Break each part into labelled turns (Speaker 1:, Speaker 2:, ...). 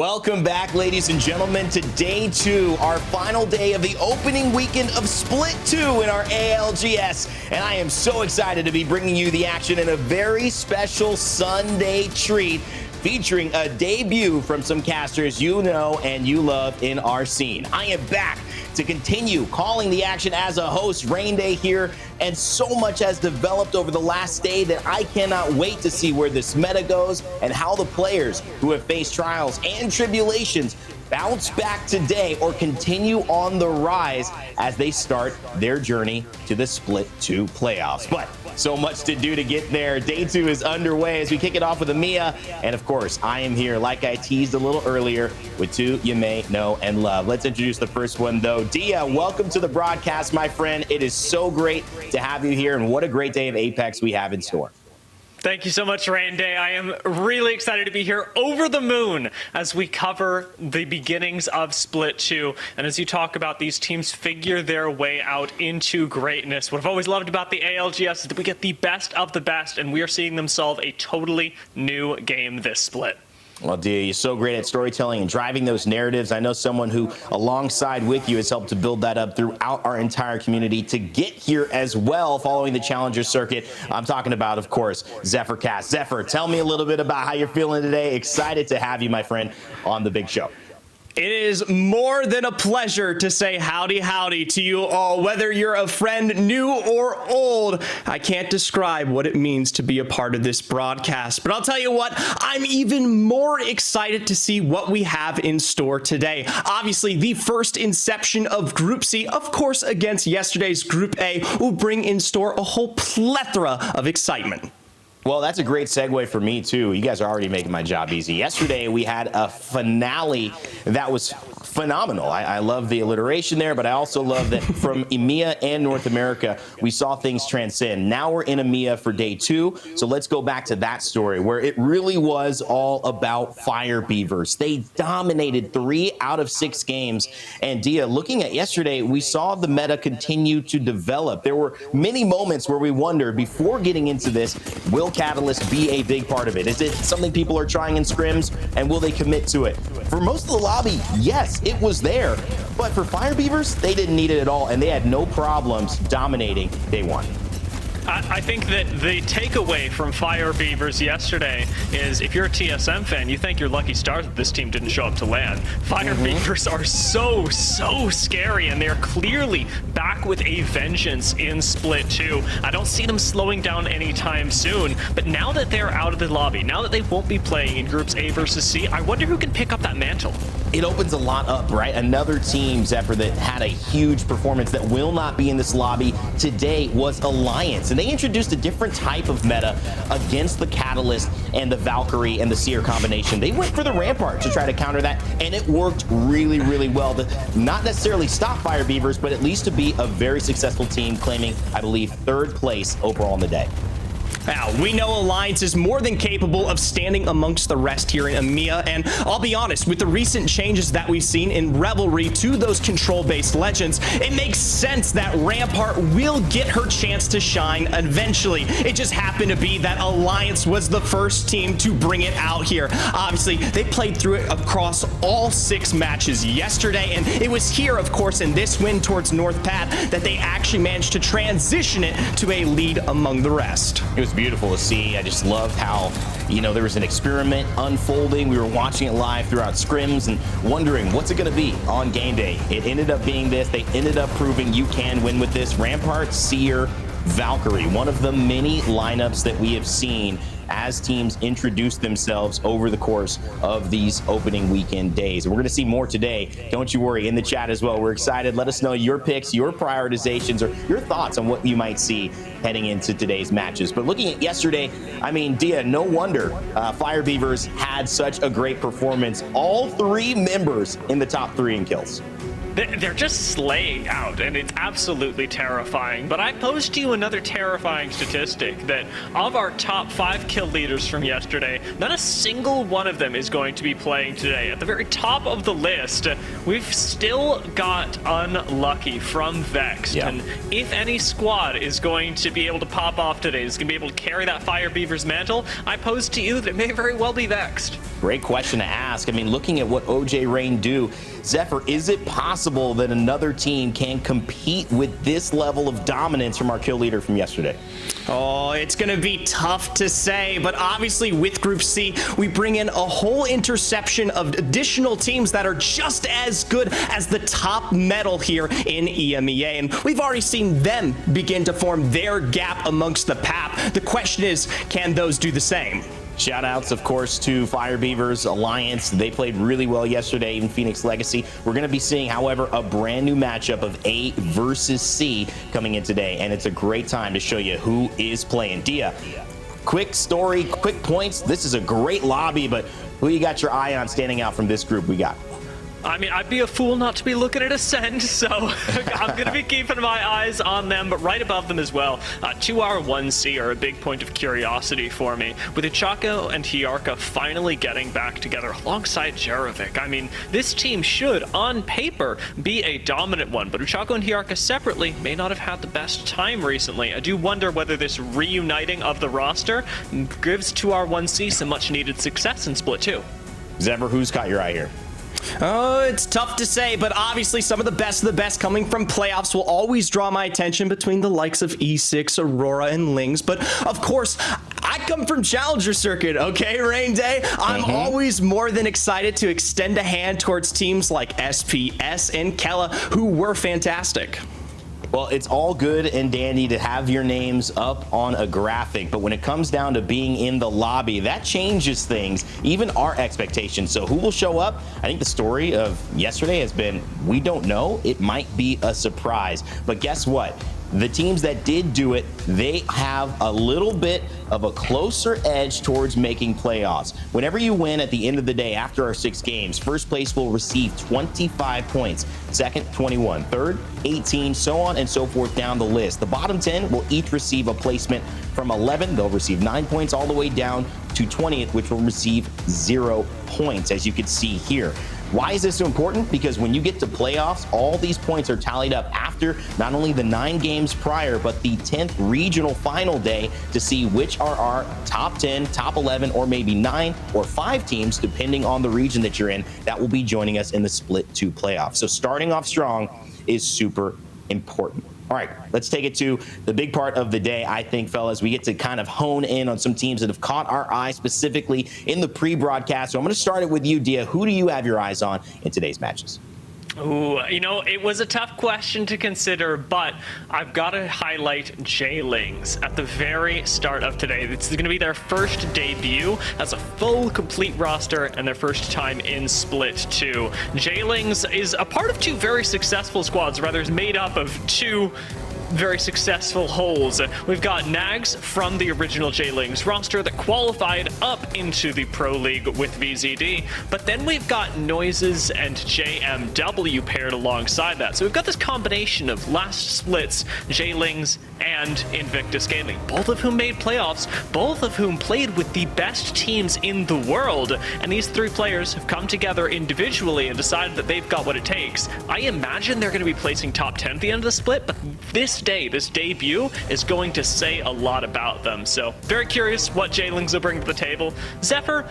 Speaker 1: Welcome back, ladies and gentlemen, to day 2, our final day of the opening weekend of Split 2 in our ALGS. And I am so excited to be bringing you the action in a very special Sunday treat, featuring a debut from some casters you know and you love in our scene. I am back to continue calling the action as a host. Rain Day here, and so much has developed over the last day that I cannot wait to see where this meta goes and how the players who have faced trials and tribulations bounce back today or continue on the rise as they start their journey to the Split 2 playoffs. But so much to do to get there. Day 2 is underway as we kick it off with EMEA. And of course, I am here, like I teased a little earlier, with two you may know and love. Let's introduce the first one, though. Dia, welcome to the broadcast, my friend. It is so great to have you here, and what a great day of Apex we have in store.
Speaker 2: Thank you so much, Rain Day. I am really excited to be here, over the moon, as we cover the beginnings of Split 2. And as you talk about these teams figure their way out into greatness. What I've always loved about the ALGS is that we get the best of the best, and we are seeing them solve a totally new game this split.
Speaker 1: Well, Dia, you're so great at storytelling and driving those narratives. I know someone who, alongside with you, has helped to build that up throughout our entire community to get here as well, following the Challenger circuit. I'm talking about, of course, Zephyr Cast. Zephyr, tell me a little bit about how you're feeling today. Excited to have you, my friend, on the big show.
Speaker 3: It is more than a pleasure to say howdy howdy to you all, whether you're a friend new or old. I can't describe what it means to be a part of this broadcast, but I'll tell you what, I'm even more excited to see what we have in store today. Obviously, the first inception of Group C, of course, against yesterday's Group A, will bring in store a whole plethora of excitement.
Speaker 1: Well, that's a great segue for me, too. You guys are already making my job easy. Yesterday, we had a finale that was phenomenal. I love the alliteration there, but I also love that from EMEA and North America, we saw things transcend. Now we're in EMEA for day 2, so let's go back to that story where it really was all about Fire Beavers. They dominated 3 out of 6 games. And Dia, looking at yesterday, we saw the meta continue to develop. There were many moments where we wondered, before getting into this, will Catalyst be a big part of it? Is it something people are trying in scrims, and will they commit to it? For most of the lobby, yes, it was there. But for Fire Beavers, they didn't need it at all, and they had no problems dominating day 1.
Speaker 2: I think that the takeaway from Fire Beavers yesterday is, if you're a TSM fan, you thank your lucky stars that this team didn't show up to land. Fire Beavers are so scary, and they're clearly back with a vengeance in Split 2. I don't see them slowing down anytime soon, but now that they're out of the lobby, now that they won't be playing in Groups A versus C, I wonder who can pick up that mantle.
Speaker 1: It opens a lot up, right? Another team, Zephyr, that had a huge performance that will not be in this lobby today was Alliance. And they introduced a different type of meta against the Catalyst and the Valkyrie and the Seer combination. They went for the Rampart to try to counter that, and it worked really well to not necessarily stop Fire Beavers, but at least to be a very successful team, claiming, I believe, 3rd place overall in the day.
Speaker 3: Now, we know Alliance is more than capable of standing amongst the rest here in EMEA, and I'll be honest, with the recent changes that we've seen in Revelry to those control-based legends, it makes sense that Rampart will get her chance to shine eventually. It just happened to be that Alliance was the first team to bring it out here. Obviously, they played through it across all 6 matches yesterday, and it was here, of course, in this win towards North Pat, that they actually managed to transition it to a lead among the rest.
Speaker 1: It was beautiful to see. I just loved how, there was an experiment unfolding. We were watching it live throughout scrims and wondering, what's it going to be on game day? It ended up being this. They ended up proving you can win with this. Rampart, Seer, Valkyrie, one of the many lineups that we have seen as teams introduce themselves over the course of these opening weekend days. And we're going to see more today. Don't you worry, in the chat as well. We're excited. Let us know your picks, your prioritizations, or your thoughts on what you might see heading into today's matches. But looking at yesterday, I mean, Dia, no wonder Fire Beavers had such a great performance. All 3 members in the top 3 in kills.
Speaker 2: They're just slaying out, and it's absolutely terrifying. But I posed to you another terrifying statistic, that of our top 5 kill leaders from yesterday, not a single one of them is going to be playing today. At the very top of the list, we've still got Unlucky from Vexed.
Speaker 1: Yeah.
Speaker 2: And if any squad is going to be able to pop off today, is going to be able to carry that Fire Beaver's mantle, I pose to you that it may very well be Vexed.
Speaker 1: Great question to ask. I mean, looking at what OJ Rain do, Zephyr, is it possible that another team can compete with this level of dominance from our kill leader from yesterday?
Speaker 3: Oh, it's going to be tough to say, but obviously with Group C, we bring in a whole interception of additional teams that are just as good as the top medal here in EMEA, and we've already seen them begin to form their gap amongst the PAP. The question is, can those do the same?
Speaker 1: Shout outs, of course, to Fire Beavers Alliance. They played really well yesterday, even Phoenix Legacy. We're going to be seeing, however, a brand new matchup of A versus C coming in today, and it's a great time to show you who is playing. Dia, quick story, quick points. This is a great lobby, but who you got your eye on standing out from this group we got?
Speaker 2: I mean, I'd be a fool not to be looking at Ascend, so I'm going to be keeping my eyes on them, but right above them as well. 2R1C are a big point of curiosity for me, with Ichako and Hiarka finally getting back together alongside Jerovic. I mean, this team should, on paper, be a dominant one, but Ichako and Hiarka separately may not have had the best time recently. I do wonder whether this reuniting of the roster gives 2R1C some much-needed success in Split 2.
Speaker 1: Zephyr, who's caught your eye here?
Speaker 3: Oh, it's tough to say, but obviously some of the best coming from playoffs will always draw my attention between the likes of E6, Aurora, and Lings. But of course, I come from Challenger Circuit, okay, Rain Day? I'm always more than excited to extend a hand towards teams like SPS and Kella, who were fantastic.
Speaker 1: Well, it's all good and dandy to have your names up on a graphic, but when it comes down to being in the lobby, that changes things, even our expectations. So who will show up? I think the story of yesterday has been, we don't know. It might be a surprise. But guess what? The teams that did do it, they have a little bit of a closer edge towards making playoffs. Whenever you win at the end of the day after our 6 games, first place will receive 25 points, second 21, third 18, so on and so forth down the list. The bottom 10 will each receive a placement from 11. They'll receive 9 points all the way down to 20th, which will receive 0 points, as you can see here. Why is this so important? Because when you get to playoffs, all these points are tallied up after not only the 9 games prior, but the 10th regional final day to see which are our top 10, top 11, or maybe 9 or 5 teams, depending on the region that you're in, that will be joining us in the Split 2 playoffs. So starting off strong is super important. All right, let's take it to the big part of the day, I think, fellas. We get to kind of hone in on some teams that have caught our eye specifically in the pre-broadcast. So I'm going to start it with you, Dia. Who do you have your eyes on in today's matches?
Speaker 2: Ooh, you know, it was a tough question to consider, but I've got to highlight J-Lings at the very start of today. It's going to be their first debut as a full, complete roster and their first time in Split 2. J-Lings is a part of 2 very successful squads, rather is made up of 2 very successful holes. We've got Nags from the original J-Lings roster that qualified up into the Pro League with VZD, but then we've got Noises and JMW paired alongside that. So we've got this combination of last splits, J-Lings and Invictus Gaming, both of whom made playoffs, both of whom played with the best teams in the world, and these 3 players have come together individually and decided that they've got what it takes. I imagine they're going to be placing top 10 at the end of the split, but this debut is going to say a lot about them. So very curious what J-Lings will bring to the table. Zephyr,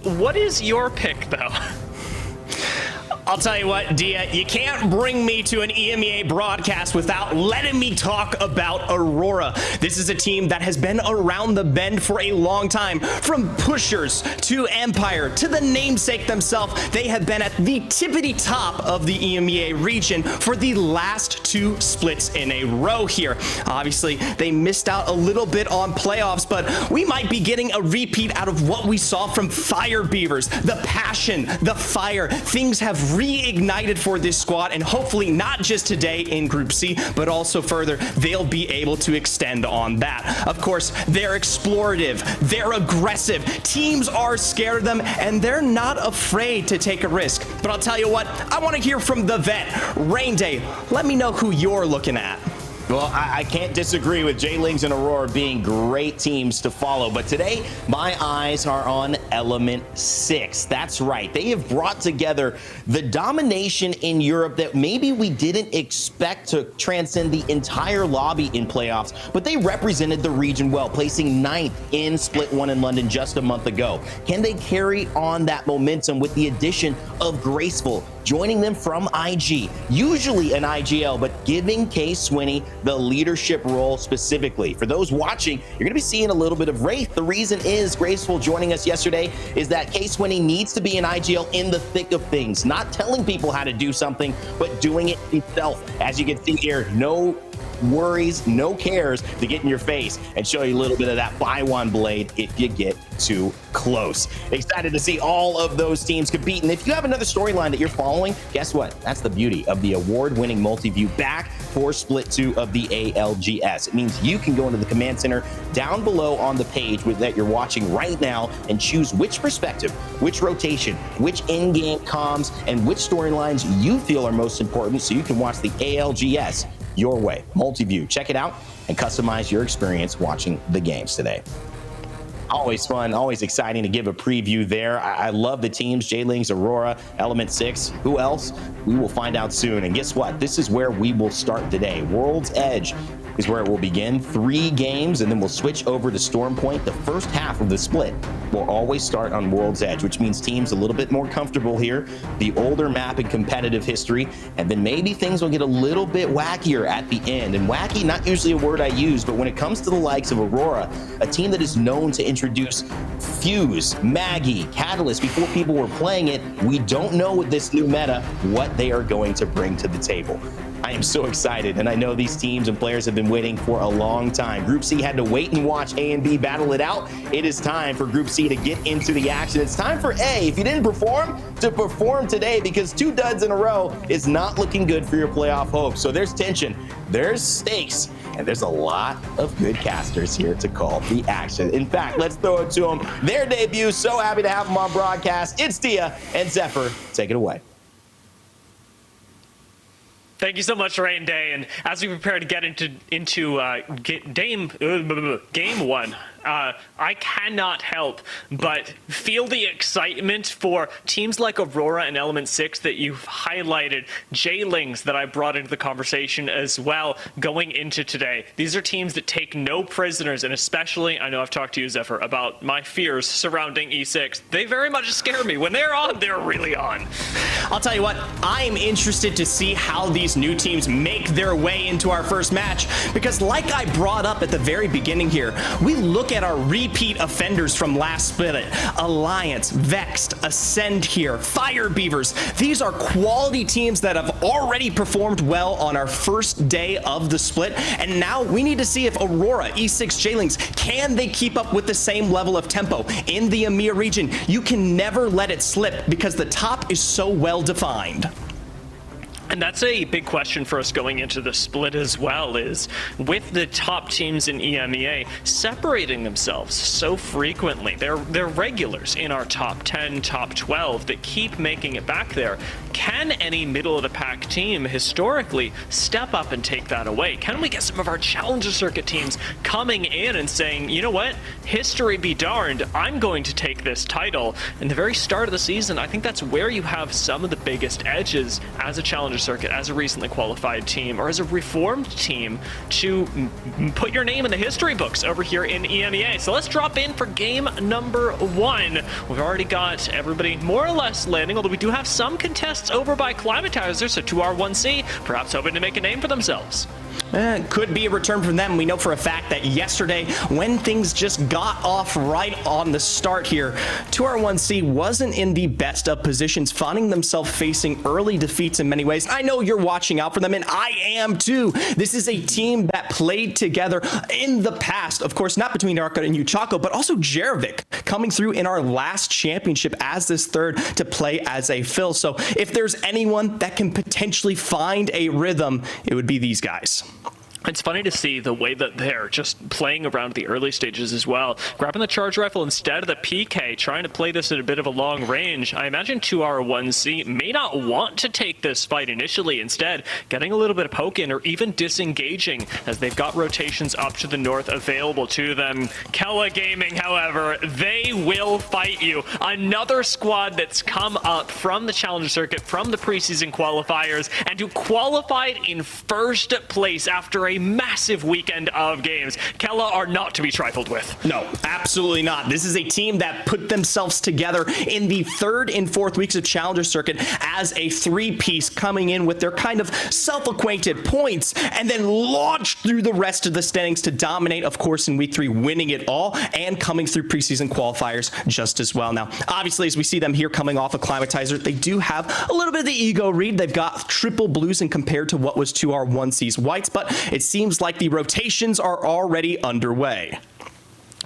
Speaker 2: what is your pick though?
Speaker 3: I'll tell you what, Dia, you can't bring me to an EMEA broadcast without letting me talk about Aurora. This is a team that has been around the bend for a long time. From pushers to Empire to the namesake themselves, they have been at the tippity top of the EMEA region for the last 2 splits in a row here. Obviously, they missed out a little bit on playoffs, but we might be getting a repeat out of what we saw from Fire Beavers. The passion, the fire, things have reignited for this squad, and hopefully not just today in Group C, but also further, they'll be able to extend on that. Of course, they're explorative, they're aggressive, teams are scared of them, and they're not afraid to take a risk. But I'll tell you what, I want to hear from the vet, Rain Day. Let me know who you're looking at.
Speaker 1: Well, I can't disagree with J-Lings and Aurora being great teams to follow, but today my eyes are on Element 6. That's right. They have brought together the domination in Europe that maybe we didn't expect to transcend the entire lobby in playoffs, but they represented the region well, placing 9th in Split 1 in London just a month ago. Can they carry on that momentum with the addition of Graceful, joining them from IG, usually an IGL, but giving K Swinney the leadership role specifically? For those watching, you're going to be seeing a little bit of Wraith. The reason is Graceful joining us yesterday is that K Swinney needs to be an IGL in the thick of things, not telling people how to do something, but doing it himself. As you can see here, no worries, no cares to get in your face and show you a little bit of that buy one blade if you get too close. Excited to see all of those teams compete. And if you have another storyline that you're following, guess what? That's the beauty of the award-winning multi-view back for Split 2 of the ALGS. It means you can go into the command center down below on the page that you're watching right now and choose which perspective, which rotation, which in-game comms, and which storylines you feel are most important so you can watch the ALGS your way. Multi-view. Check it out and customize your experience watching the games today. Always fun, always exciting to give a preview there. I love the teams, J-Lings, Aurora, Element 6. Who else? We will find out soon. And guess what? This is where we will start today. World's Edge is where it will begin. 3 games, and then we'll switch over to Storm Point. The first half of the split will always start on World's Edge, which means teams a little bit more comfortable here, the older map and competitive history, and then maybe things will get a little bit wackier at the end. And wacky, not usually a word I use, but when it comes to the likes of Aurora, a team that is known to introduce Fuse, Maggie, Catalyst before people were playing it, we don't know with this new meta what they are going to bring to the table. I am so excited, and I know these teams and players have been waiting for a long time. Group C had to wait and watch A and B battle it out. It is time for Group C to get into the action. It's time for A, if you didn't perform, to perform today, because 2 duds in a row is not looking good for your playoff hopes. So there's tension, there's stakes, and there's a lot of good casters here to call the action. In fact, let's throw it to them. Their debut, so happy to have them on broadcast. It's Tia and Zephyr. Take it away.
Speaker 2: Thank you so much, Rain Day. And as we prepare to get into game 1, I cannot help but feel the excitement for teams like Aurora and Element 6 that you've highlighted, J-Lings that I brought into the conversation as well going into today. These are teams that take no prisoners, and especially, I know I've talked to you, Zephyr, about my fears surrounding E6. They very much scare me. When they're on, they're really on.
Speaker 3: I'll tell you what, I'm interested to see how these new teams make their way into our first match, because like I brought up at the very beginning here, we look at our repeat offenders from last split. Alliance, Vexed, Ascend here, Fire Beavers. These are quality teams that have already performed well on our first day of the split, and now we need to see if Aurora, E6, J-Lings, can they keep up with the same level of tempo in the EMEA region? You can never let it slip because the top is so well defined.
Speaker 2: And that's a big question for us going into the split as well, is with the top teams in EMEA separating themselves so frequently. They're regulars in our top 10, top 12 that keep making it back there. Can any middle-of-the-pack team historically step up and take that away? Can we get some of our Challenger Circuit teams coming in and saying, you know what, history be darned, I'm going to take this title? In the very start of the season, I think that's where you have some of the biggest edges as a Challenger Circuit, as a recently qualified team, or as a reformed team, to put your name in the history books over here in EMEA. So let's drop in for game number 1. We've already got everybody more or less landing, although we do have some contests over by Climatizer, so 2R1C, perhaps hoping to make a name for themselves.
Speaker 3: Could be a return from them. We know for a fact that yesterday, when things just got off right on the start here, 2R1C wasn't in the best of positions, finding themselves facing early defeats in many ways. I know you're watching out for them, and I am too. This is a team that played together in the past, of course, not between Arca and Uchako, but also Jerovic coming through in our last championship as this third to play as a fill. So if there's anyone that can potentially find a rhythm, it would be these guys.
Speaker 2: It's funny to see the way that they're just playing around the early stages as well. Grabbing the charge rifle instead of the PK, trying to play this at a bit of a long range. I imagine 2R1C may not want to take this fight initially. Instead, getting a little bit of poke in or even disengaging as they've got rotations up to the north available to them. Kella Gaming, however, they will fight you. Another squad that's come up from the Challenger Circuit, from the preseason qualifiers, and who qualified in first place after a massive weekend of games. Kella are not to be trifled with.
Speaker 3: No, absolutely not. This is a team that put themselves together in the third and fourth weeks of Challenger Circuit as a three-piece, coming in with their kind of self-acquainted points and then launched through the rest of the standings to dominate, of course, in week 3, winning it all and coming through preseason qualifiers just as well. Now, obviously, as we see them here coming off a Climatizer, they do have a little bit of the ego read. They've got triple blues and compared to what was 2R1C's whites, but it seems like the rotations are already underway.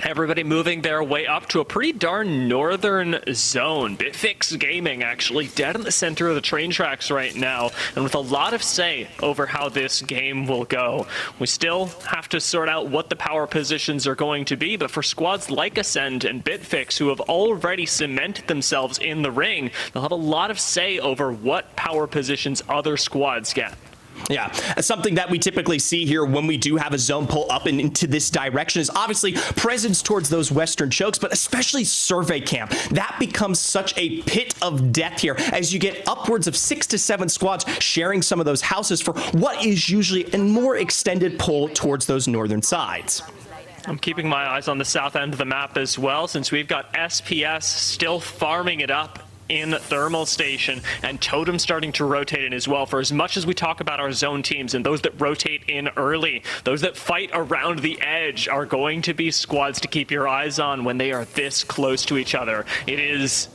Speaker 2: Everybody moving their way up to a pretty darn northern zone. Bitfix Gaming actually dead in the center of the train tracks right now, and with a lot of say over how this game will go. We still have to sort out what the power positions are going to be, but for squads like Ascend and Bitfix, who have already cemented themselves in the ring, they'll have a lot of say over what power positions other squads get.
Speaker 3: Yeah, something that we typically see here when we do have a zone pull up and into this direction is obviously presence towards those western chokes, but especially survey camp. That becomes such a pit of death here as you get upwards of 6 to 7 squads sharing some of those houses for what is usually a more extended pull towards those northern sides.
Speaker 2: I'm keeping my eyes on the south end of the map as well, since we've got SPS still farming it up in Thermal Station, and Totem starting to rotate in as well. For as much as we talk about our zone teams and those that rotate in early, those that fight around the edge are going to be squads to keep your eyes on when they are this close to each other. It is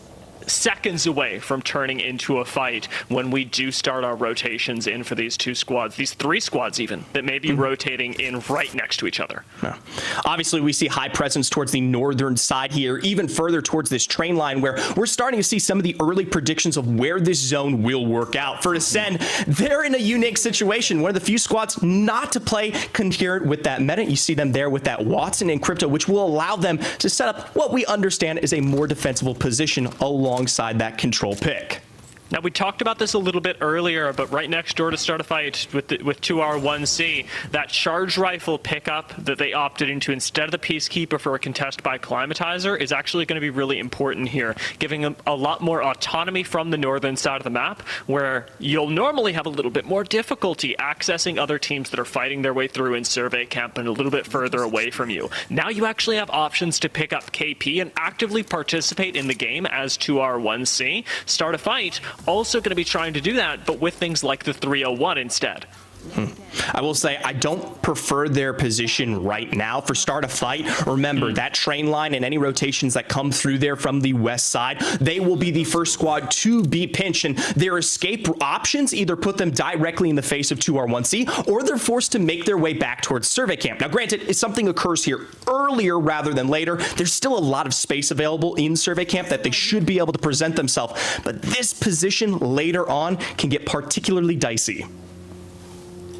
Speaker 2: seconds away from turning into a fight when we do start our rotations in for these two squads, these 3 squads even, that may be rotating in right next to each other.
Speaker 3: Yeah. Obviously, we see high presence towards the northern side here, even further towards this train line, where we're starting to see some of the early predictions of where this zone will work out. For Ascend, they're in a unique situation, one of the few squads not to play concurrent with that meta. You see them there with that Watson and Crypto, which will allow them to set up what we understand is a more defensible position alongside that control pick.
Speaker 2: Now, we talked about this a little bit earlier, but right next door to start a fight with 2R1C, that charge rifle pickup that they opted into instead of the Peacekeeper for a contest by Climatizer is actually going to be really important here, giving them a lot more autonomy from the northern side of the map, where you'll normally have a little bit more difficulty accessing other teams that are fighting their way through in survey camp and a little bit further away from you. Now you actually have options to pick up KP and actively participate in the game as 2R1C. Start a fight. Also going to be trying to do that, but with things like the 301 instead.
Speaker 3: I will say I don't prefer their position right now for start a fight. Remember, that train line and any rotations that come through there from the west side, they will be the first squad to be pinched, and their escape options either put them directly in the face of 2R1C or they're forced to make their way back towards survey camp. Now, granted, if something occurs here earlier rather than later, there's still a lot of space available in survey camp that they should be able to present themselves, but this position later on can get particularly dicey.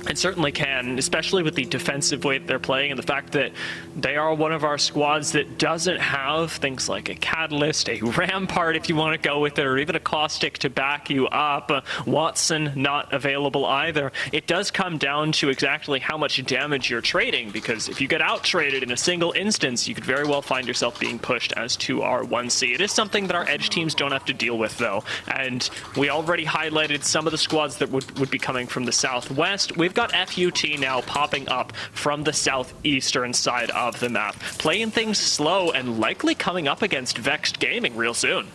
Speaker 2: It certainly can, especially with the defensive way that they're playing and the fact that they are one of our squads that doesn't have things like a Catalyst, a Rampart if you want to go with it, or even a Caustic to back you up. Watson not available either. It does come down to exactly how much damage you're trading, because if you get out-traded in a single instance, you could very well find yourself being pushed as 2R1C. It is something that our edge teams don't have to deal with, though, and we already highlighted some of the squads that would be coming from the southwest. We've got FUT now popping up from the southeastern side of the map, playing things slow and likely coming up against Vexed Gaming real soon.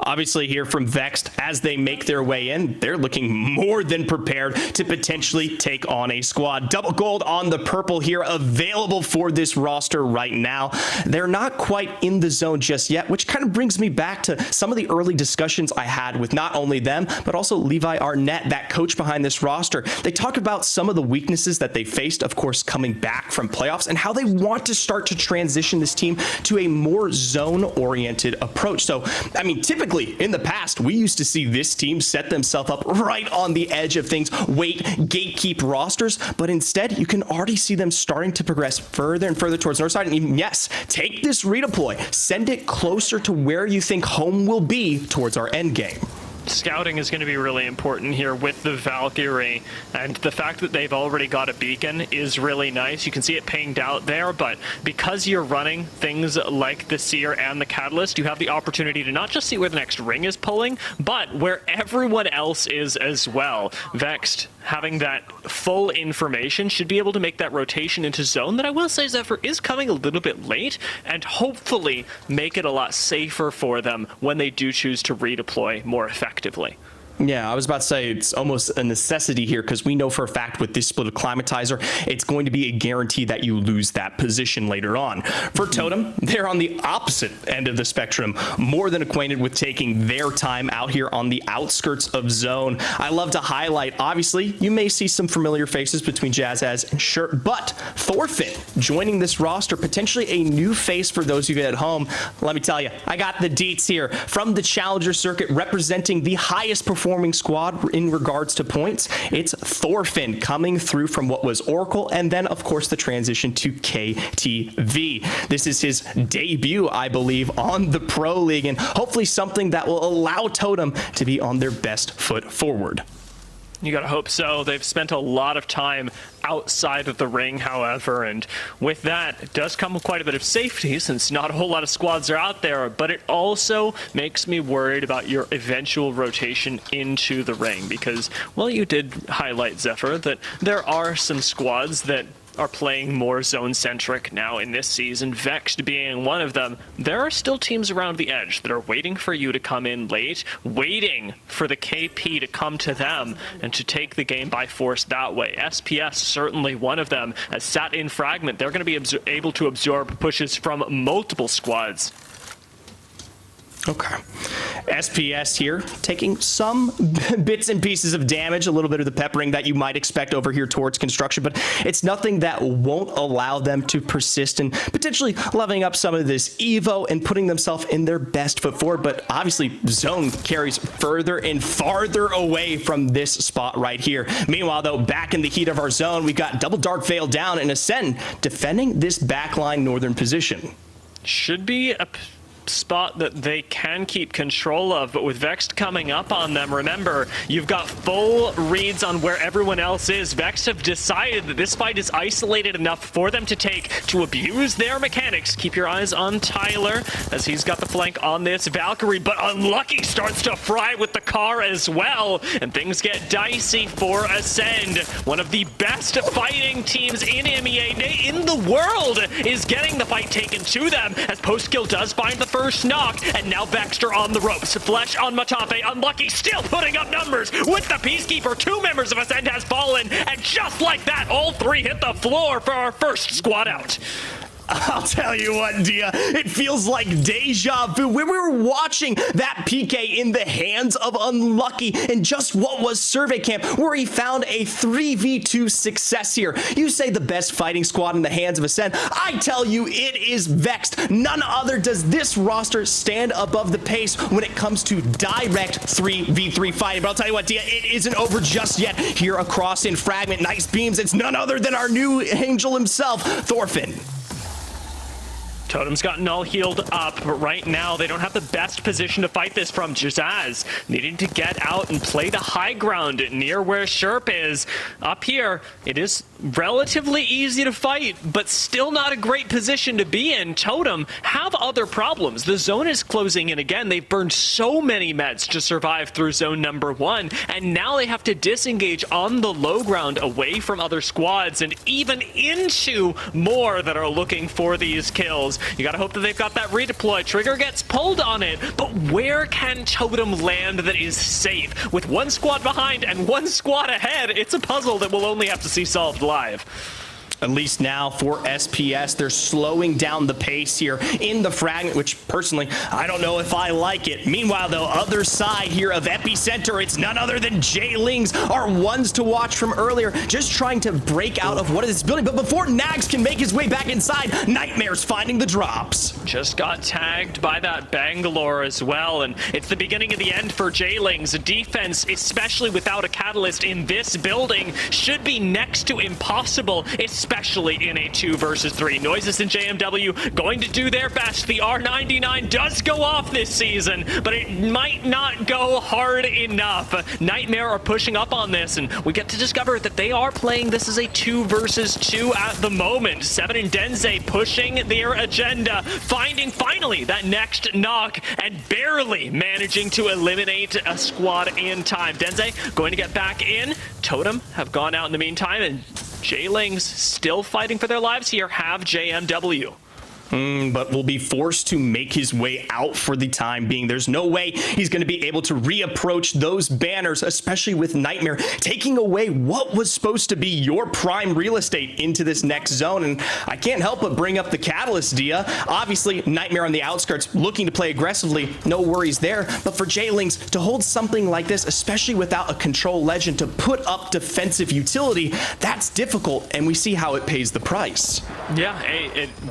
Speaker 3: Obviously here from Vexed, as they make their way in, they're looking more than prepared to potentially take on a squad. Double gold on the purple here available for this roster right now. They're not quite in the zone just yet, which kind of brings me back to some of the early discussions I had with not only them, but also Levi Arnett, that coach behind this roster. They talk about some of the weaknesses that they faced, of course, coming back from playoffs, and how they want to start to transition this team to a more zone-oriented approach. So, I mean, typically in the past, we used to see this team set themselves up right on the edge of things, wait, gatekeep rosters, but instead you can already see them starting to progress further and further towards north side. And even, yes, take this redeploy, send it closer to where you think home will be towards our end game.
Speaker 2: Scouting is going to be really important here with the Valkyrie, and the fact that they've already got a beacon is really nice. You can see it pinged out there, but because you're running things like the Seer and the Catalyst, you have the opportunity to not just see where the next ring is pulling, but where everyone else is as well. Vexed, having that full information, should be able to make that rotation into zone that I will say Zephyr is coming a little bit late, and hopefully make it a lot safer for them when they do choose to redeploy more effectively.
Speaker 3: Yeah, I was about to say it's almost a necessity here, because we know for a fact with this split acclimatizer, it's going to be a guarantee that you lose that position later on. For Totem, they're on the opposite end of the spectrum, more than acquainted with taking their time out here on the outskirts of zone. I love to highlight, obviously, you may see some familiar faces between Jazz and Shirt, but Thorfinn joining this roster, potentially a new face for those of you at home. Let me tell you, I got the deets here from the Challenger circuit representing the highest performing squad in regards to points. It's Thorfinn coming through from what was Oracle, and then of course the transition to KTV. This is his debut, I believe, on the Pro League, and hopefully something that will allow Totem to be on their best foot forward.
Speaker 2: You gotta hope so. They've spent a lot of time outside of the ring, however, and with that, it does come with quite a bit of safety, since not a whole lot of squads are out there, but it also makes me worried about your eventual rotation into the ring, because, well, you did highlight, Zephyr, that there are some squads that are playing more zone-centric now in this season, Vexed being one of them. There are still teams around the edge that are waiting for you to come in late, waiting for the KP to come to them and to take the game by force that way. SPS certainly one of them. As sat in Fragment, they're going to be able to absorb pushes from multiple squads.
Speaker 3: Okay. SPS here taking some bits and pieces of damage, a little bit of the peppering that you might expect over here towards construction, but it's nothing that won't allow them to persist and potentially leveling up some of this Evo and putting themselves in their best foot forward. But obviously zone carries further and farther away from this spot right here. Meanwhile, though, back in the heat of our zone, we've got Double Dark Veil down and Ascend defending this backline northern position.
Speaker 2: Should be a spot that they can keep control of, but with Vexed coming up on them, remember, you've got full reads on where everyone else is. Vexed have decided that this fight is isolated enough for them to take to abuse their mechanics. Keep your eyes on Tyler, as he's got the flank on this Valkyrie, but Unlucky starts to fry with the car as well, and things get dicey for Ascend. One of the best fighting teams in EMEA, in the world, is getting the fight taken to them, as Postkill does find the first knock, and now Baxter on the ropes. Flesh on Matafe. Unlucky still putting up numbers with the Peacekeeper. 2 members of Ascend has fallen, and just like that, all 3 hit the floor for our first squad out.
Speaker 3: I'll tell you what, Dia, it feels like deja vu. When we were watching that PK in the hands of Unlucky in just what was Survey Camp, where he found a 3v2 success here. You say the best fighting squad in the hands of Ascend. I tell you, it is Vexed. None other does this roster stand above the pace when it comes to direct 3v3 fighting. But I'll tell you what, Dia, it isn't over just yet. Here across in Fragment, nice beams. It's none other than our new angel himself, Thorfinn.
Speaker 2: Totem's gotten all healed up, but right now they don't have the best position to fight this from. Jazz needing to get out and play the high ground near where Sherp is. Up here, it is relatively easy to fight, but still not a great position to be in. Totem have other problems. The zone is closing in again. They've burned so many meds to survive through zone number 1, and now they have to disengage on the low ground away from other squads and even into more that are looking for these kills. You gotta hope that they've got that redeploy. Trigger gets pulled on it, but where can Totem land that is safe? With one squad behind and one squad ahead, it's a puzzle that we'll only have to see solved live.
Speaker 3: At least now for SPS, they're slowing down the pace here in the fragment, which personally, I don't know if I like it. Meanwhile, though, other side here of Epicenter, it's none other than J-Lings, our ones to watch from earlier, just trying to break out of what is this building. But before Nags can make his way back inside, Nightmare's finding the drops.
Speaker 2: Just got tagged by that Bangalore as well, and it's the beginning of the end for J-Lings. Defense, especially without a catalyst in this building, should be next to impossible, especially in a 2 versus 3. Noises and JMW going to do their best. The R99 does go off this season, but it might not go hard enough. Nightmare are pushing up on this, and we get to discover that they are playing this as a 2 versus 2 at the moment. Seven and Denze pushing their agenda, finding finally that next knock, and barely managing to eliminate a squad in time. Denze going to get back in. Totem have gone out in the meantime, and J-Lings still fighting for their lives here, have JMW.
Speaker 3: But will be forced to make his way out for the time being. There's no way he's going to be able to reapproach those banners, especially with Nightmare taking away what was supposed to be your prime real estate into this next zone. And I can't help but bring up the catalyst, Dia. Obviously, Nightmare on the outskirts looking to play aggressively. No worries there. But for J-Lings to hold something like this, especially without a control legend to put up defensive utility, that's difficult. And we see how it pays the price.
Speaker 2: Yeah,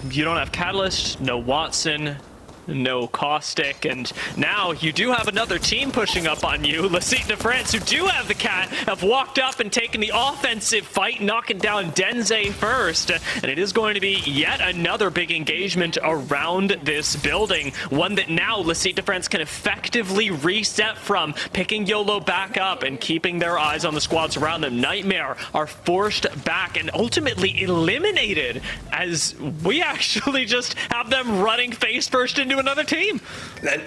Speaker 2: you don't have Catalyst, no Watson, no Caustic, and now you do have another team pushing up on you. Lecite de France, who do have the cat, have walked up and taken the offensive fight, knocking down Denze first, and it is going to be yet another big engagement around this building, one that now Lecite de France can effectively reset from, picking YOLO back up and keeping their eyes on the squads around them. Nightmare are forced back and ultimately eliminated, as we actually just have them running face first into another team.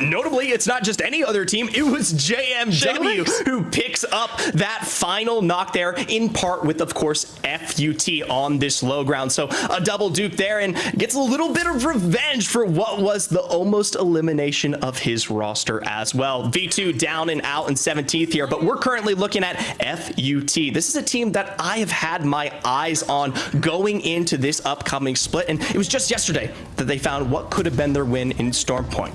Speaker 3: Notably, it's not just any other team. It was JMW who picks up that final knock there, in part with, of course, FUT on this low ground. So a double dupe there, and gets a little bit of revenge for what was the almost elimination of his roster as well. V2 down and out in 17th here, but we're currently looking at FUT. This is a team that I have had my eyes on going into this upcoming split, and it was just yesterday that they found what could have been their win in Storm Point.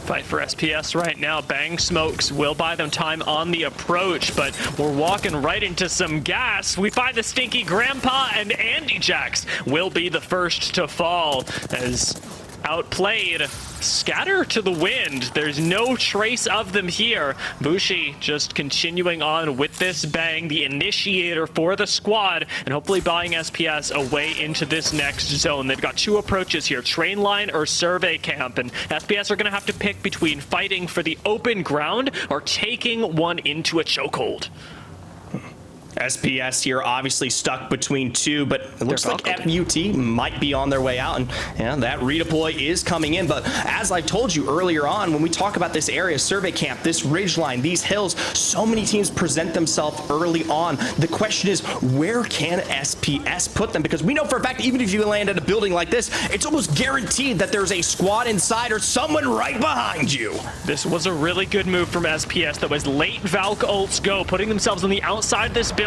Speaker 2: Fight for SPS right now. Bang Smokes will buy them time on the approach, but we're walking right into some gas. We find the Stinky Grandpa, and Andy Jax will be the first to fall as outplayed. Scatter to the wind. There's no trace of them here. Bushi just continuing on with this Bang, the initiator for the squad, and hopefully buying SPS a way into this next zone. They've got two approaches here, train line or survey camp, and SPS are going to have to pick between fighting for the open ground or taking one into a chokehold.
Speaker 3: SPS here obviously stuck between two, but it looks like FUT might be on their way out, and yeah, that redeploy is coming in. But as I told you earlier on, when we talk about this area, survey camp, this ridge line, these hills, so many teams present themselves early on. The question is, where can SPS put them? Because we know for a fact, even if you land at a building like this, it's almost guaranteed that there's a squad inside or someone right behind you.
Speaker 2: This was a really good move from SPS that was late Valk ults go, putting themselves on the outside of this building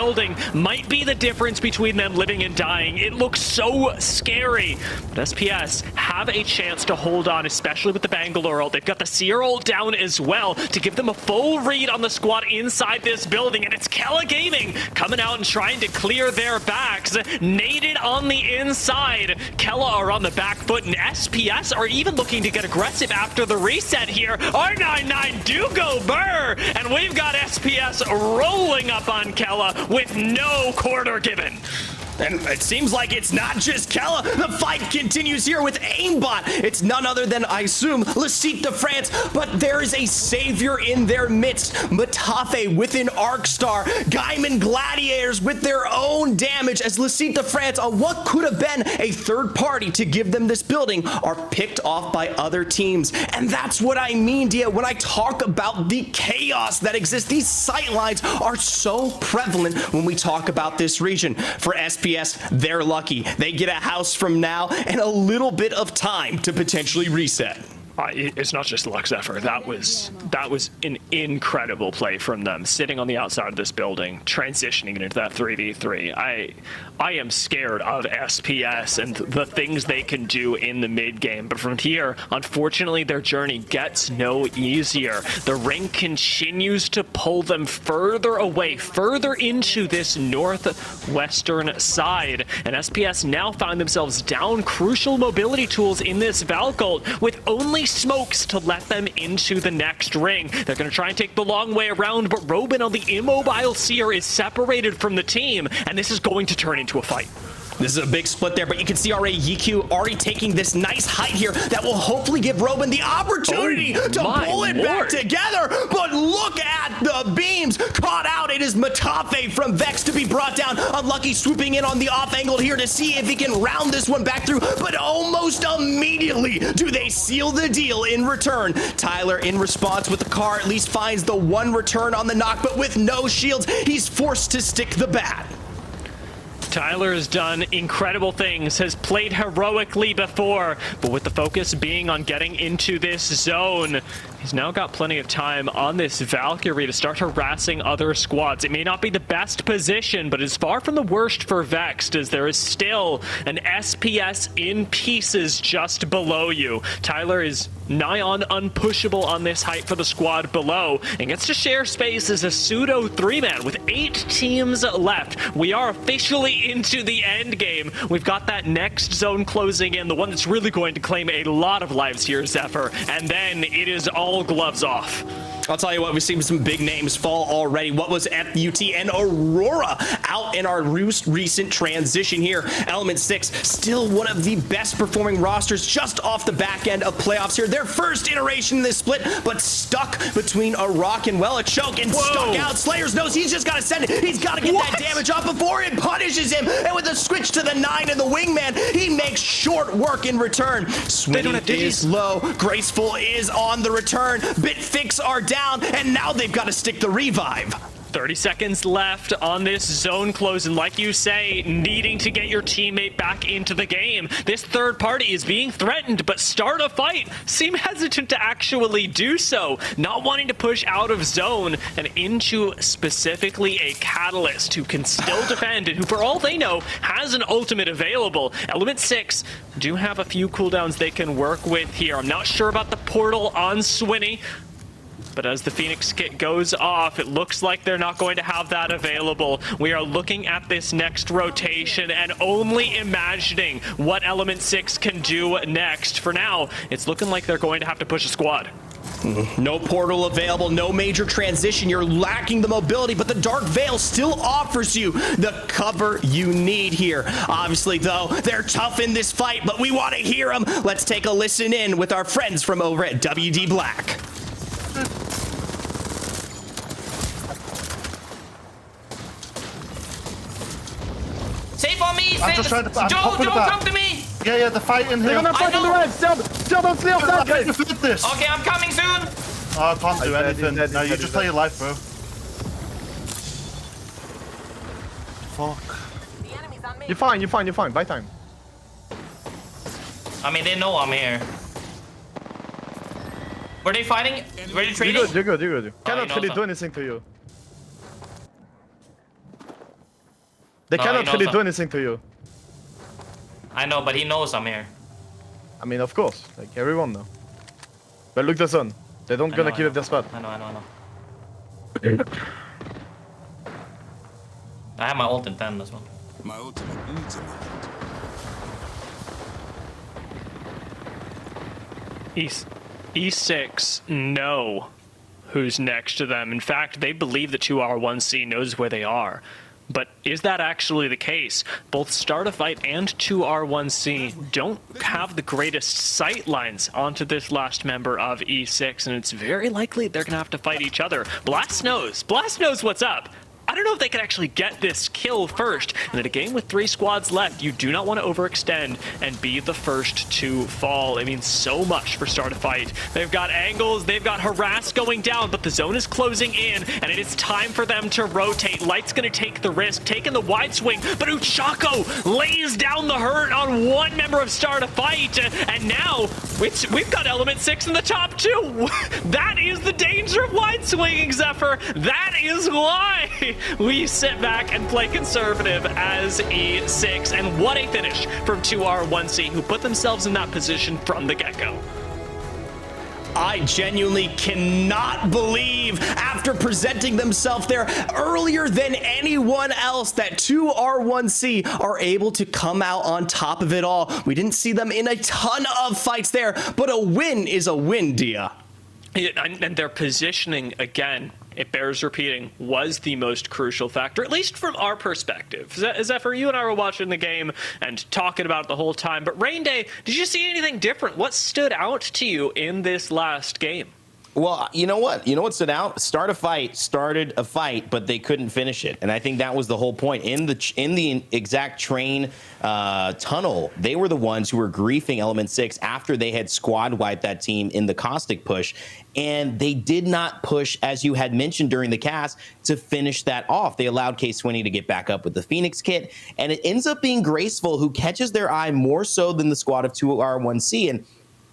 Speaker 2: might be the difference between them living and dying. It looks so scary, but SPS have a chance to hold on, especially with the Bangalore ult. They've got the Seer ult down as well to give them a full read on the squad inside this building, and it's Kella Gaming coming out and trying to clear their backs. Naded on the inside. Kella are on the back foot, and SPS are even looking to get aggressive after the reset here. R99 do go burr, and we've got SPS rolling up on Kella with no quarter given.
Speaker 3: And it seems like it's not just Kella. The fight continues here with Aimbot. It's none other than, I assume, Lecite de France, but there is a savior in their midst. Matafe with an Arc Star. Gaiman Gladiators with their own damage as Lecite de France, on what could have been a third party to give them this building, are picked off by other teams. And that's what I mean, Dia, when I talk about the chaos that exists. These sight lines are so prevalent when we talk about this region. For SPS, SPS, they're lucky. They get a house from now and a little bit of time to potentially reset.
Speaker 2: It's not just luck, Zephyr. That was an incredible play from them, sitting on the outside of this building, transitioning into that 3v3. I am scared of SPS and the things they can do in the mid game, but from here, unfortunately, their journey gets no easier. The ring continues to pull them further away, further into this northwestern side, and SPS now find themselves down crucial mobility tools in this Valcult with only smokes to let them into the next ring. They're going to try and take the long way around, but Robin on the immobile Seer is separated from the team, and this is going to turn into a fight.
Speaker 3: This is a big split there, but you can see already Yiku already taking this nice height here that will hopefully give Robin the opportunity to pull it back together. But look at the beams caught out. It is Matafe from Vex to be brought down. Unlucky swooping in on the off angle here to see if he can round this one back through, but almost immediately do they seal the deal in return. Tyler in response with the car at least finds the one return on the knock, but with no shields, he's forced to stick the bat.
Speaker 2: Tyler has done incredible things, has played heroically before, but with the focus being on getting into this zone, he's now got plenty of time on this Valkyrie to start harassing other squads. It may not be the best position, but it's far from the worst for Vexed, as there is still an SPS in pieces just below you. Tyler is nigh on unpushable on this height for the squad below, and gets to share space as a pseudo 3-man with 8 teams left. We are officially into the end game. We've got that next zone closing in, the one that's really going to claim a lot of lives here, Zephyr, and then it is all gloves off.
Speaker 3: I'll tell you what, we've seen some big names fall already. What was FUT and Aurora out in our recent transition here. Element 6, still one of the best performing rosters just off the back end of playoffs here. Their first iteration in this split, but stuck between a rock and, well, a choke, and stuck out. Slayers knows he's just got to send it. He's got to get that damage off before it punishes him. And with a switch to the 9 and the wingman, he makes short work in return. Swinny is low. Graceful is on the return. Bitfix are down. And now they've got to stick the revive.
Speaker 2: 30 seconds left on this zone close, and like you say, needing to get your teammate back into the game. This third party is being threatened, but start a fight. Seem hesitant to actually do so, not wanting to push out of zone and into specifically a Catalyst who can still defend and who, for all they know, has an ultimate available. Element 6 do have a few cooldowns they can work with here. I'm not sure about the portal on Swinny, but as the Phoenix kit goes off, it looks like they're not going to have that available. We are looking at this next rotation and only imagining what Element 6 can do next. For now, it's looking like they're going to have to push a squad.
Speaker 3: No portal available, no major transition. You're lacking the mobility, but the Dark Veil still offers you the cover you need here. Obviously, though, they're tough in this fight, but we want to hear them. Let's take a listen in with our friends from over at WD Black.
Speaker 4: Safe on me!
Speaker 5: I'm just trying to. I'm
Speaker 4: Joe, come to me!
Speaker 5: Yeah, they're fighting here.
Speaker 6: They're gonna fight on the right. Still don't stay off that
Speaker 5: I
Speaker 6: place.
Speaker 5: defend this.
Speaker 4: Okay, I'm coming soon!
Speaker 5: Oh, I can't do anything.
Speaker 6: dead,
Speaker 5: No,
Speaker 6: he's
Speaker 5: you
Speaker 6: dead,
Speaker 5: just
Speaker 6: he's
Speaker 5: play
Speaker 6: dead.
Speaker 5: your life, bro. Fuck.
Speaker 6: You're fine. Buy time.
Speaker 4: I mean, they know I'm here. Were they fighting? Were they trading?
Speaker 6: You're good. Cannot
Speaker 4: he
Speaker 6: really
Speaker 4: knows
Speaker 6: do anything to you. They
Speaker 4: No, he
Speaker 6: cannot
Speaker 4: knows
Speaker 6: really
Speaker 4: that.
Speaker 6: do anything to you.
Speaker 4: I know, but he knows I'm here.
Speaker 6: I mean, of course, like everyone now. But look the sun. They don't
Speaker 4: I
Speaker 6: gonna
Speaker 4: know,
Speaker 6: give up their spot.
Speaker 4: I know. I have my ult in 10 as well.
Speaker 7: My ultimate needs a moment.
Speaker 2: E6 know who's next to them. In fact, they believe that 2R1C knows where they are. But is that actually the case? Both Start a Fight and 2R1C don't have the greatest sight lines onto this last member of E6, and it's very likely they're going to have to fight each other. Blast knows what's up. I don't know if they can actually get this kill first. And in a game with 3 squads left, you do not want to overextend and be the first to fall. It means so much for Start a Fight. They've got angles, they've got harass going down, but the zone is closing in, and it is time for them to rotate. Light's going to take the risk, taking the wide swing, but Uchako lays down the hurt on one member of Start a Fight, and now we've got Element 6 in the top 2. That is the danger of wide swinging, Zephyr. That is why we sit back and play conservative as E6, and what a finish from 2R1C, who put themselves in that position from the get-go.
Speaker 3: I genuinely cannot believe, after presenting themselves there earlier than anyone else, that 2R1C are able to come out on top of it all. We didn't see them in a ton of fights there, but a win is a win, Dia.
Speaker 2: And their positioning, again, it bears repeating, was the most crucial factor, at least from our perspective. Zephyr, you and I were watching the game and talking about it the whole time, but Rain Day, did you see anything different? What stood out to you in this last game?
Speaker 1: Well, you know what? You know what stood out? Started a fight, but they couldn't finish it. And I think that was the whole point. In the exact train tunnel, they were the ones who were griefing Element 6 after they had squad wiped that team in the Caustic push. And they did not push, as you had mentioned during the cast, to finish that off. They allowed K-Swinney to get back up with the Phoenix kit. And it ends up being Graceful, who catches their eye more so than the squad of 2R1C. And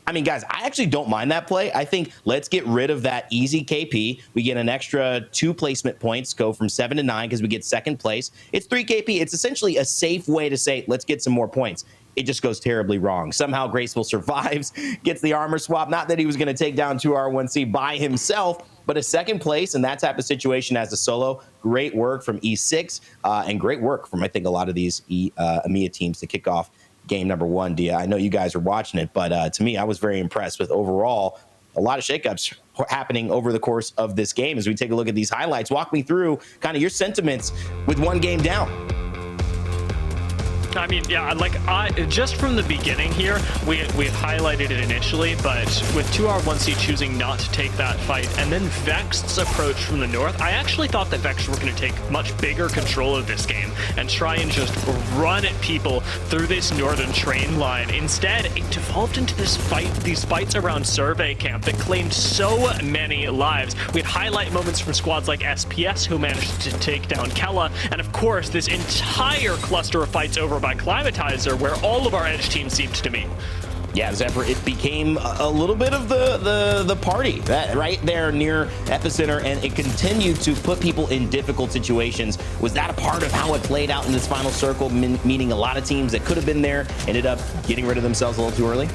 Speaker 1: I mean, guys, I actually don't mind that play. I think let's get rid of that easy KP. We get an extra 2 placement points, go from 7 to 9 because we get second place. It's 3 KP. It's essentially a safe way to say, let's get some more points. It just goes terribly wrong. Somehow Graceful survives, gets the armor swap. Not that he was going to take down 2R1C by himself, but a second place in that type of situation as a solo. Great work from E6 and great work from, I think, a lot of these EMEA teams to kick off game number 1, Dia. I know you guys are watching it, but to me, I was very impressed with overall a lot of shakeups happening over the course of this game. As we take a look at these highlights, walk me through kind of your sentiments with 1 game down.
Speaker 2: I mean, yeah, just from the beginning here, we highlighted it initially, but with 2R1C choosing not to take that fight, and then Vext's approach from the north, I actually thought that Vext were going to take much bigger control of this game and try and just run at people through this northern train line. Instead, it devolved into these fights around Survey Camp that claimed so many lives. We had highlight moments from squads like SPS, who managed to take down Kella, and of course, this entire cluster of fights over by Climatizer, where all of our edge teams seemed to meet.
Speaker 1: Yeah, Zephyr, it became a little bit of the party that right there near Epicenter, and it continued to put people in difficult situations. Was that a part of how it played out in this final circle, meaning a lot of teams that could have been there ended up getting rid of themselves a little too early?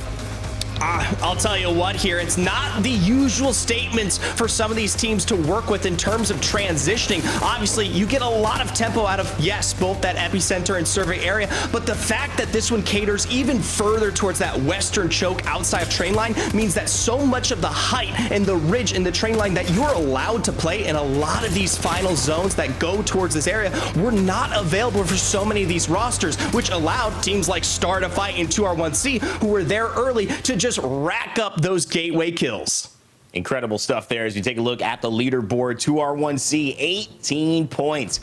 Speaker 3: I'll tell you what here, it's not the usual statements for some of these teams to work with in terms of transitioning. Obviously, you get a lot of tempo out of, yes, both that epicenter and survey area, but the fact that this one caters even further towards that western choke outside of train line means that so much of the height and the ridge in the train line that you're allowed to play in a lot of these final zones that go towards this area were not available for so many of these rosters, which allowed teams like Start a Fight and 2R1C, who were there early, to just rack up those gateway kills.
Speaker 1: Incredible stuff there as you take a look at the leaderboard. 2R1C, 18 points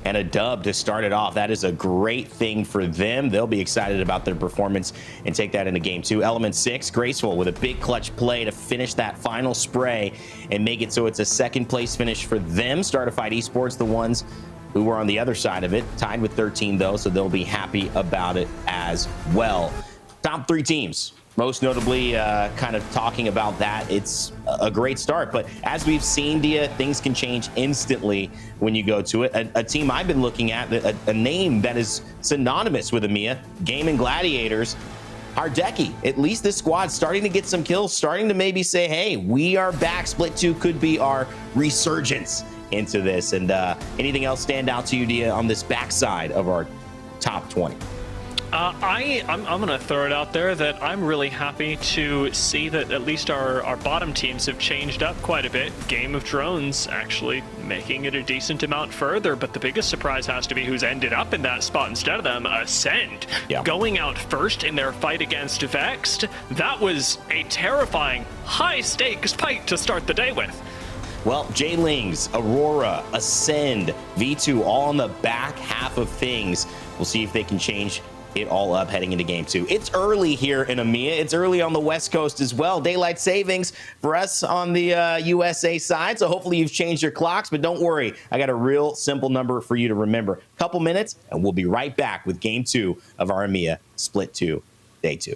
Speaker 1: and a dub to start it off. That is a great thing for them. They'll be excited about their performance and take that into game 2. Element 6, Graceful with a big clutch play to finish that final spray and make it so it's a second place finish for them. Start a Fight Esports, the ones who were on the other side of it, tied with 13 though, so they'll be happy about it as well. Top 3 teams. Most notably, kind of talking about that, it's a great start. But as we've seen, Dia, things can change instantly when you go to it. A team I've been looking at, a name that is synonymous with EMEA, Gaming Gladiators, Hardeki. At least this squad's starting to get some kills, starting to maybe say, hey, we are back. Split 2 could be our resurgence into this. And anything else stand out to you, Dia, on this backside of our top 20?
Speaker 2: I'm going to throw it out there that I'm really happy to see that at least our bottom teams have changed up quite a bit. Game of Drones actually making it a decent amount further, but the biggest surprise has to be who's ended up in that spot instead of them, Ascend. Yeah. Going out first in their fight against Vext, that was a terrifying, high-stakes fight to start the day with.
Speaker 1: Well, J-Lings, Aurora, Ascend, V2, all on the back half of things. We'll see if they can change it all up heading into game 2. It's early here in EMEA. It's early on the West Coast as well. Daylight savings for us on the USA side. So hopefully you've changed your clocks, but don't worry. I got a real simple number for you to remember. Couple minutes, and we'll be right back with game 2 of our EMEA Split 2, Day 2.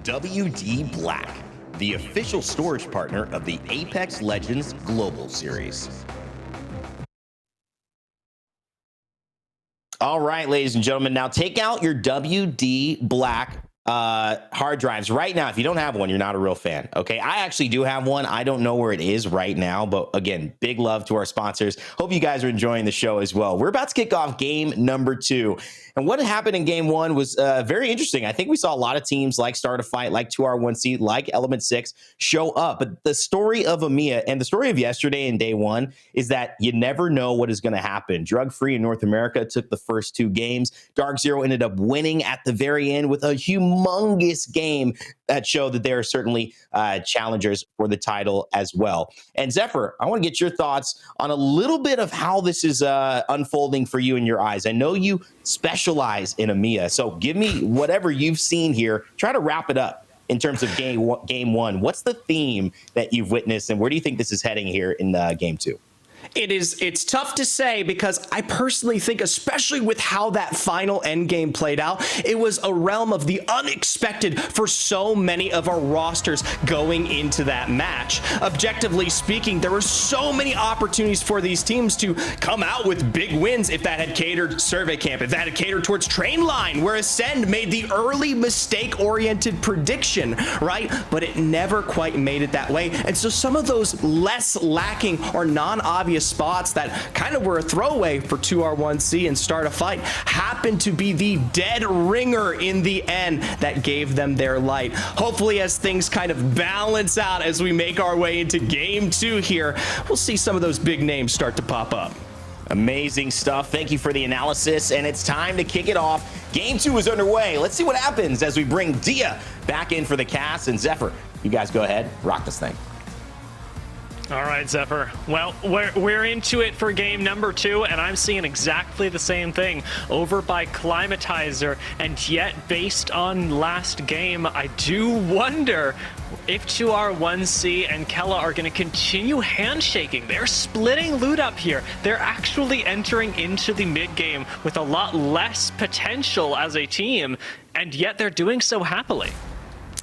Speaker 1: WD Black, the official storage partner of the Apex Legends Global Series. All right, ladies and gentlemen, now take out your WD Black hard drives right now. If you don't have one, you're not a real fan. Okay, I actually do have one. I don't know where it is right now, but again, big love to our sponsors. Hope you guys are enjoying the show as well. We're about to kick off game number 2. And what happened in game 1 was very interesting. I think we saw a lot of teams like Start a Fight, like 2R1C, like Element 6 show up. But the story of EMEA and the story of yesterday and day 1 is that you never know what is going to happen. Drug Free in North America took the first 2 games. Dark Zero ended up winning at the very end with a humongous game that showed that they are certainly challengers for the title as well. And Zephyr, I want to get your thoughts on a little bit of how this is unfolding for you in your eyes. I know you specialize in EMEA, so give me whatever you've seen here. Try to wrap it up in terms of game 1. What's the theme that you've witnessed, and where do you think this is heading here in game 2?
Speaker 3: It's tough to say because I personally think, especially with how that final end game played out, it was a realm of the unexpected for so many of our rosters going into that match. Objectively speaking, there were so many opportunities for these teams to come out with big wins if that had catered Survey Camp, if that had catered towards Train Line, where Ascend made the early mistake-oriented prediction, right? But it never quite made it that way. And so some of those less lacking or non-obvious spots that kind of were a throwaway for 2R1C and Start a Fight happened to be the dead ringer in the end that gave them their light. Hopefully, as things kind of balance out as we make our way into game 2 here, we'll see some of those big names start to pop up.
Speaker 1: Amazing stuff. Thank you for the analysis, and it's time to kick it off. Game 2 is underway. Let's see what happens as we bring Dia back in for the cast. And Zephyr, you guys go ahead, rock this thing.
Speaker 2: All right, Zephyr. Well, we're into it for game number 2, and I'm seeing exactly the same thing over by Climatizer. And yet, based on last game, I do wonder if 2R1C and Kella are going to continue handshaking. They're splitting loot up here. They're actually entering into the mid game with a lot less potential as a team, and yet they're doing so happily.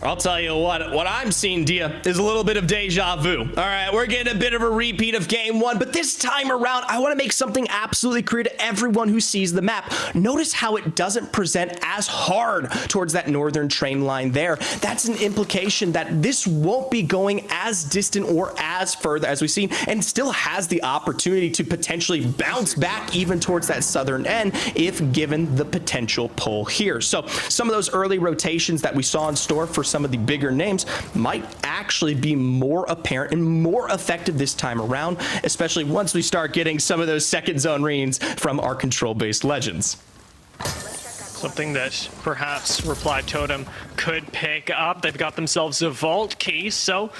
Speaker 3: I'll tell you what I'm seeing, Dia, is a little bit of deja vu. All right, we're getting a bit of a repeat of game 1, but this time around, I want to make something absolutely clear to everyone who sees the map. Notice how it doesn't present as hard towards that northern train line there. That's an implication that this won't be going as distant or as further as we've seen, and still has the opportunity to potentially bounce back even towards that southern end if given the potential pull here. So some of those early rotations that we saw in store for for some of the bigger names might actually be more apparent and more effective this time around, especially once we start getting some of those second zone reads from our control-based legends.
Speaker 2: Something that perhaps Reply Totem could pick up. They've got themselves a vault key, so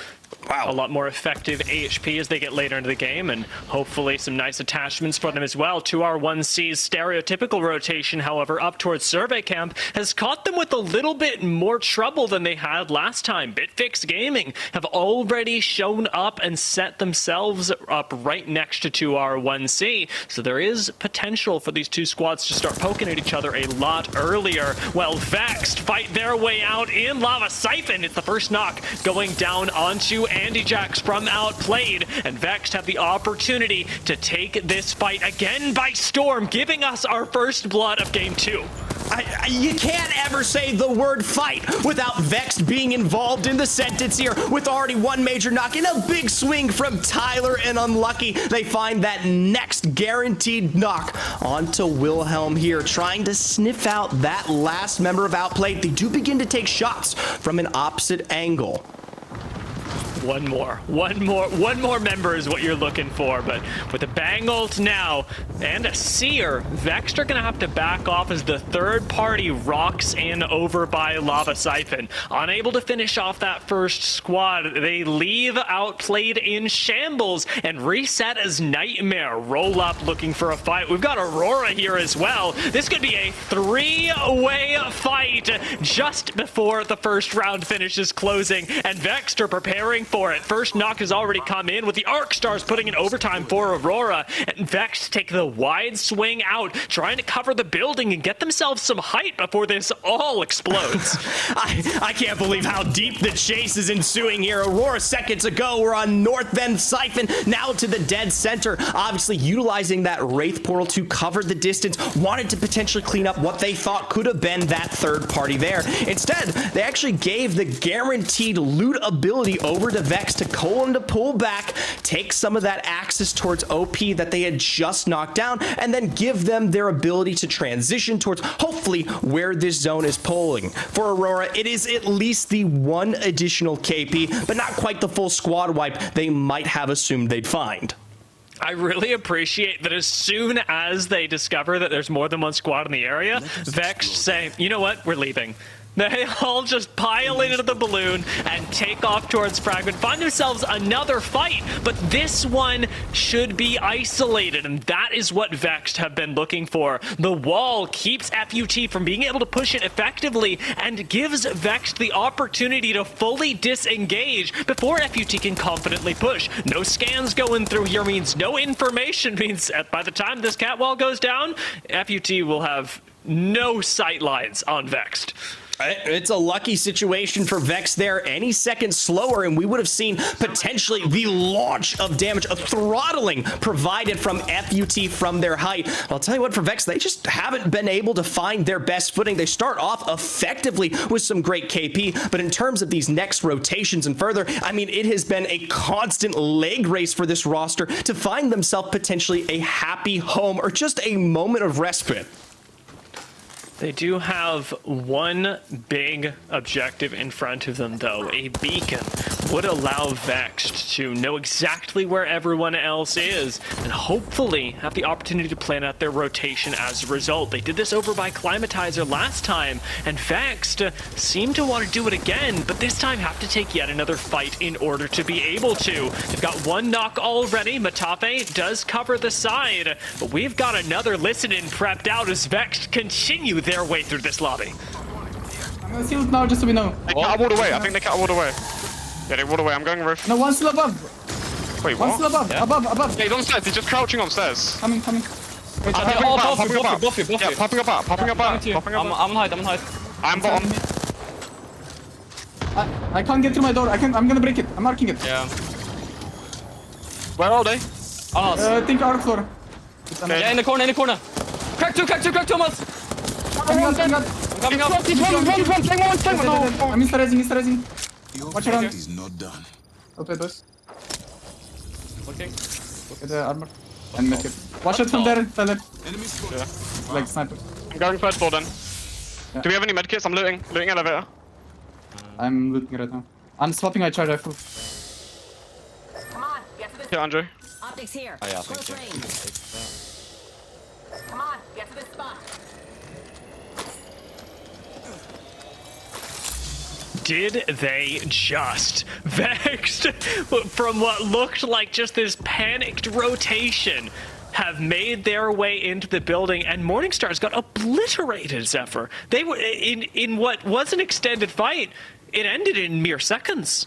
Speaker 2: a lot more effective AHP as they get later into the game, and hopefully some nice attachments for them as well. 2R1C's stereotypical rotation, however, up towards Survey Camp has caught them with a little bit more trouble than they had last time. Bitfix Gaming have already shown up and set themselves up right next to 2R1C, so there is potential for these two squads to start poking at each other a lot earlier. Well, Vexed fight their way out in Lava Siphon. It's the first knock going down onto Andy Jax from Outplayed, and Vexed have the opportunity to take this fight again by storm, giving us our first blood of game 2.
Speaker 3: You can't ever say the word fight without Vexed being involved in the sentence here, with already one major knock and a big swing from Tyler, and Unlucky they find that next guaranteed knock onto Wilhelm here, trying to sniff out that last member of Outplayed. They do begin to take shots from an opposite angle.
Speaker 2: One more member is what you're looking for, but with a bang ult now and a seer, Vexed are gonna have to back off as the third party rocks in over by Lava Siphon. Unable to finish off that first squad, they leave Outplayed in shambles and reset as Nightmare roll up looking for a fight. We've got Aurora here as well. This could be a three-way fight just before the first round finishes closing, and Vexed are preparing for it. First knock has already come in with the Arc Stars putting in overtime for Aurora, and Vex take the wide swing out, trying to cover the building and get themselves some height before this all explodes.
Speaker 3: I can't believe how deep the chase is ensuing here. Aurora seconds ago were on North, then Siphon, now to the dead center, obviously utilizing that Wraith portal to cover the distance, wanted to potentially clean up what they thought could have been that third party there. Instead, they actually gave the guaranteed loot ability over to Vex to Colin to pull back, take some of that access towards OP that they had just knocked down, and then give them their ability to transition towards hopefully where this zone is pulling. For Aurora, it is at least the one additional KP, but not quite the full squad wipe they might have assumed they'd find.
Speaker 2: I really appreciate that as soon as they discover that there's more than one squad in the area, Vex say, you know what, we're leaving. They all just pile into the balloon and take off towards Fragment, find themselves another fight, but this one should be isolated, and that is what Vexed have been looking for. The wall keeps FUT from being able to push it effectively and gives Vexed the opportunity to fully disengage before FUT can confidently push. No scans going through here means no information, means by the time this cat wall goes down, FUT will have no sight lines on Vexed.
Speaker 3: It's a lucky situation for Vex there. Any second slower, and we would have seen potentially the launch of damage, a throttling provided from FUT from their height. I'll tell you what, for Vex, they just haven't been able to find their best footing. They start off effectively with some great KP, but in terms of these next rotations and further, I mean, it has been a constant leg race for this roster to find themselves potentially a happy home or just a moment of respite.
Speaker 2: They do have one big objective in front of them, though. A beacon would allow Vexed to know exactly where everyone else is and hopefully have the opportunity to plan out their rotation as a result. They did this over by Climatizer last time, and Vexed seem to want to do it again, but this time have to take yet another fight in order to be able to. They've got one knock already. Matafe does cover the side, but we've got another listen-in prepped out as Vexed continue their way through this lobby.
Speaker 8: I'm gonna seal it now just so we know.
Speaker 9: They can't walled away. I think they can't walled away. Yeah, they walled away. I'm going roof.
Speaker 8: No, one's still above.
Speaker 9: Wait,
Speaker 8: One's
Speaker 9: what?
Speaker 8: still above.
Speaker 9: Yeah.
Speaker 8: Above.
Speaker 9: Yeah, he's on stairs. He's just crouching on stairs.
Speaker 8: Coming. Wait,
Speaker 9: Popping up. Yeah, popping up.
Speaker 10: I'm on height.
Speaker 9: I'm bottom.
Speaker 8: I can't get through my door. I'm gonna break it. I'm marking it.
Speaker 10: Yeah.
Speaker 9: Where are they?
Speaker 8: I think our floor.
Speaker 9: Okay.
Speaker 10: Yeah, in the corner. Crack two, Thomas.
Speaker 8: Coming out.
Speaker 10: Coming up.
Speaker 8: I'm insta-resing.
Speaker 7: Your
Speaker 8: Watch
Speaker 7: fight
Speaker 8: around.
Speaker 7: is not done.
Speaker 8: Okay, boys.
Speaker 10: Okay.
Speaker 8: Look at the armor. And make it. Watch it from there, Tyler.
Speaker 7: Enemy spotted.
Speaker 8: Like sniper.
Speaker 9: I'm going first floor then.
Speaker 8: Yeah.
Speaker 9: Do we have any medkits? I'm looting elevator.
Speaker 8: I'm looting right now. I'm swapping my charge rifle.
Speaker 11: Come on, get to this.
Speaker 9: Here, Andre.
Speaker 11: Optics here.
Speaker 10: Oh, yeah,
Speaker 11: Close
Speaker 10: thank you.
Speaker 11: range. Come on, get to this spot.
Speaker 2: Did they just vexed from what looked like just this panicked rotation have made their way into the building, and Morningstar's got obliterated, Zephyr. They were in what was an extended fight. It ended in mere seconds.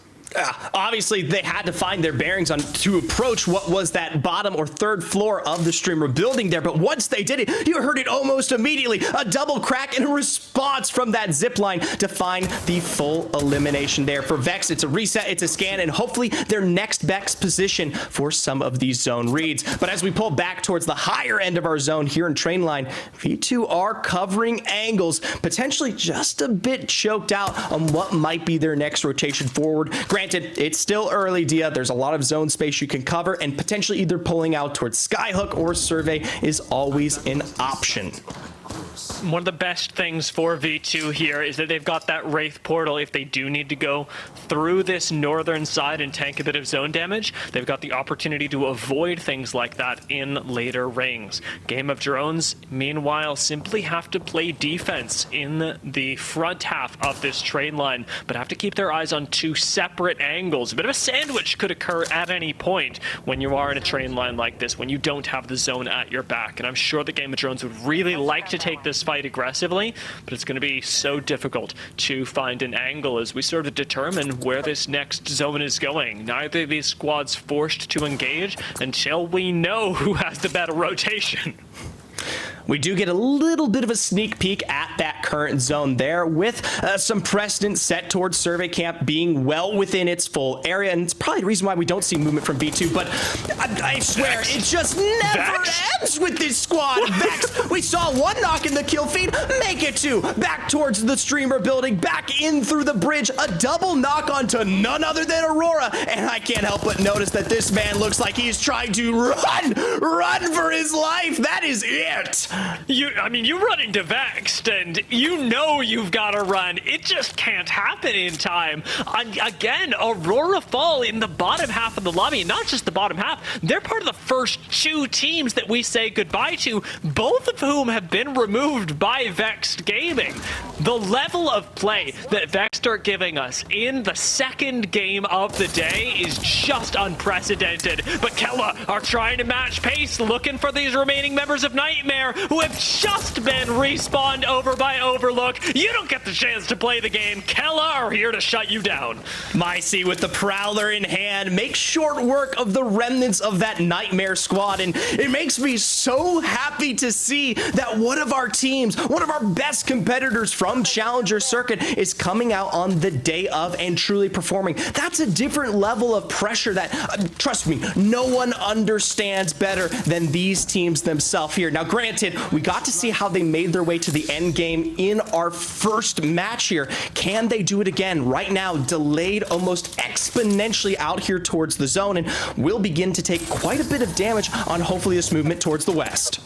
Speaker 3: Obviously, they had to find their bearings on to approach what was that bottom or third floor of the streamer building there. But once they did it, you heard it almost immediately. A double crack and a response from that zip line to find the full elimination there. For Vex, it's a reset, it's a scan, and hopefully their next best position for some of these zone reads. But as we pull back towards the higher end of our zone here in Trainline, V2 are covering angles, potentially just a bit choked out on what might be their next rotation forward. Granted, it's still early, Dia. There's a lot of zone space you can cover, and potentially either pulling out towards Skyhook or Survey is always an option.
Speaker 2: One of the best things for V2 here is that they've got that Wraith portal. If they do need to go through this northern side and tank a bit of zone damage, they've got the opportunity to avoid things like that in later rings. Game of Drones, meanwhile, simply have to play defense in the front half of this train line, but have to keep their eyes on two separate angles. A bit of a sandwich could occur at any point when you are in a train line like this, when you don't have the zone at your back. And I'm sure the Game of Drones would really like to take this fight aggressively, but it's going to be so difficult to find an angle as we sort of determine where this next zone is going. Neither of these squads forced to engage until we know who has the better rotation.
Speaker 3: We do get a little bit of a sneak peek at that current zone there, with some precedent set towards Survey Camp being well within its full area, and it's probably the reason why we don't see movement from V2, but I swear, it just never ends with this squad. Vex, we saw one knock in the kill feed, make it two, back towards the streamer building, back in through the bridge, a double knock onto none other than Aurora, and I can't help but notice that this man looks like he's trying to run for his life. That is it.
Speaker 2: You're running to Vexed, and you know you've got to run. It just can't happen in time. Again, Aurora fall in the bottom half of the lobby, and not just the bottom half. They're part of the first two teams that we say goodbye to, both of whom have been removed by Vexed Gaming. The level of play that Vexed are giving us in the second game of the day is just unprecedented. But Kella are trying to match pace, looking for these remaining members of Nightmare, who have just been respawned over by Overlook. You don't get the chance to play the game. Kella are here to shut you down.
Speaker 3: Mycee with the Prowler in hand makes short work of the remnants of that Nightmare squad, and it makes me so happy to see that one of our teams, one of our best competitors from Challenger Circuit, is coming out on the day of and truly performing. That's a different level of pressure that, trust me, no one understands better than these teams themselves here. Now, granted, we got to see how they made their way to the end game in our first match here. Can they do it again? Right now, delayed almost exponentially out here towards the zone, and will begin to take quite a bit of damage on hopefully this movement towards the west.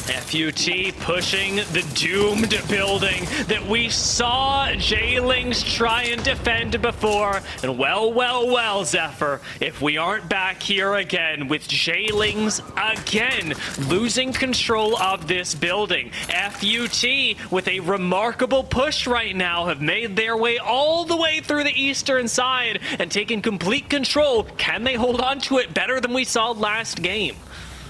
Speaker 2: FUT pushing the doomed building that we saw Jaylings try and defend before. And well, Zephyr, if we aren't back here again with Jaylings again losing control of this building. FUT with a remarkable push right now have made their way all the way through the eastern side and taken complete control. Can they hold on to it better than we saw last game?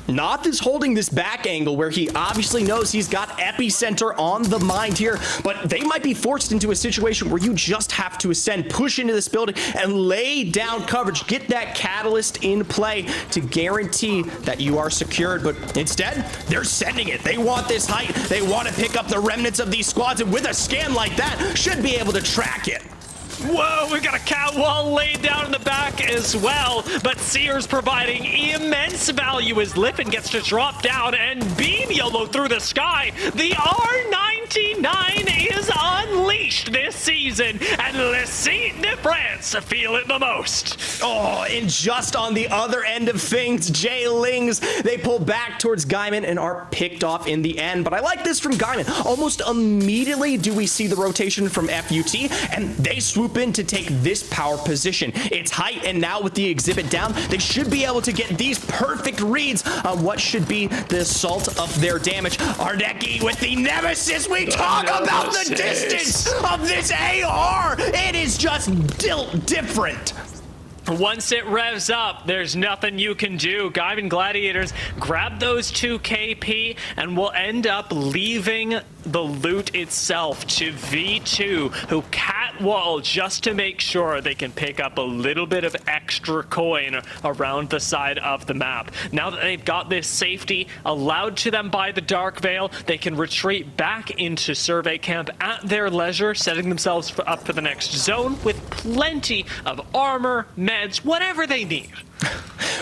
Speaker 3: Noth is holding this back angle where he obviously knows he's got epicenter on the mind here, but they might be forced into a situation where you just have to ascend, push into this building, and lay down coverage, get that catalyst in play to guarantee that you are secured. But instead, they're sending it. They want this height. They want to pick up the remnants of these squads, and with a scan like that, should be able to track it.
Speaker 2: Whoa, we got a cat wall laid down in the back as well, but Sears providing immense value as Liffin gets to drop down and beam YOLO through the sky. The R99 is unleashed this season, and Les Seat de France feel it the most.
Speaker 3: Oh, and just on the other end of things, Jaylings, they pull back towards Guyman and are picked off in the end. But I like this from Guyman. Almost immediately do we see the rotation from FUT, and they swoop swoop in to take this power position. It's height, and now with the exhibit down, they should be able to get these perfect reads on what should be the assault of their damage. Hardeki with the Nemesis. We talk about the distance of this AR. It is just different.
Speaker 2: Once it revs up, there's nothing you can do. Gaiman Gladiators grab those 2 KP and will end up leaving the loot itself to V2, who catwall just to make sure they can pick up a little bit of extra coin around the side of the map. Now that they've got this safety allowed to them by the Dark Veil, they can retreat back into survey camp at their leisure, setting themselves up for the next zone with plenty of armor, meds, whatever they need.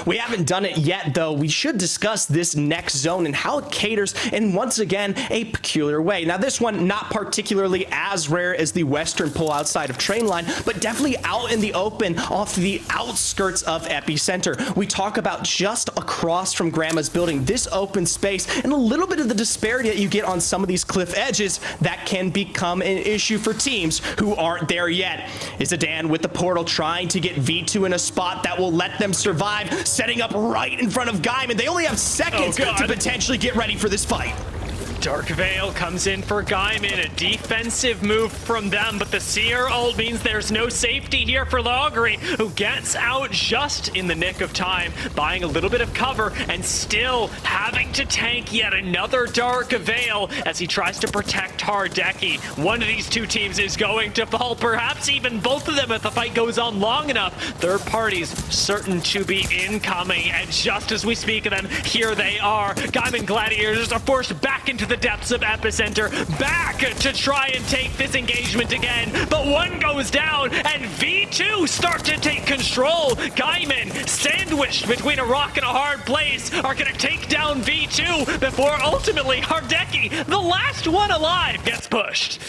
Speaker 3: We haven't done it yet, though. We should discuss this next zone and how it caters in, once again, a peculiar way. Now, this one not particularly as rare as the western pull outside of train line, but definitely out in the open off the outskirts of Epicenter. We talk about just across from Grandma's building, this open space, and a little bit of the disparity that you get on some of these cliff edges that can become an issue for teams who aren't there yet. Is Adan with the portal trying to get V2 in a spot that will let them survive, setting up right in front of Gaiman. They only have seconds to potentially get ready for this fight.
Speaker 2: Dark Veil comes in for Gaiman, a defensive move from them, but the Seer ult means there's no safety here for Loggery, who gets out just in the nick of time, buying a little bit of cover and still having to tank yet another Dark Veil as he tries to protect Hardeki. One of these two teams is going to fall, perhaps even both of them if the fight goes on long enough. Third parties certain to be incoming, and just as we speak of them, here they are. Gaiman Gladiators are forced back into the depths of Epicenter, back to try and take this engagement again, but one goes down and V2 start to take control. Gaiman, sandwiched between a rock and a hard place, are gonna take down V2 before ultimately Hardeki, the last one alive, gets pushed.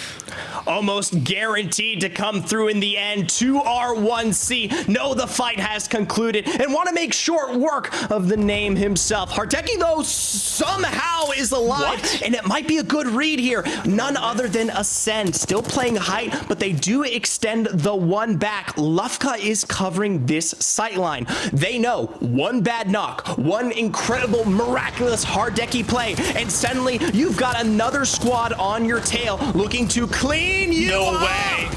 Speaker 3: Almost guaranteed to come through in the end. 2R1C know the fight has concluded and want to make short work of the name himself. Hardeki, though, somehow is alive, and it might be a good read here. None other than Ascend, still playing height, but they do extend the one back. Lufka is covering this sightline. They know one bad knock, one incredible, miraculous Hardeki play, and suddenly you've got another squad on your tail looking to clean you
Speaker 2: No
Speaker 3: up.
Speaker 2: way.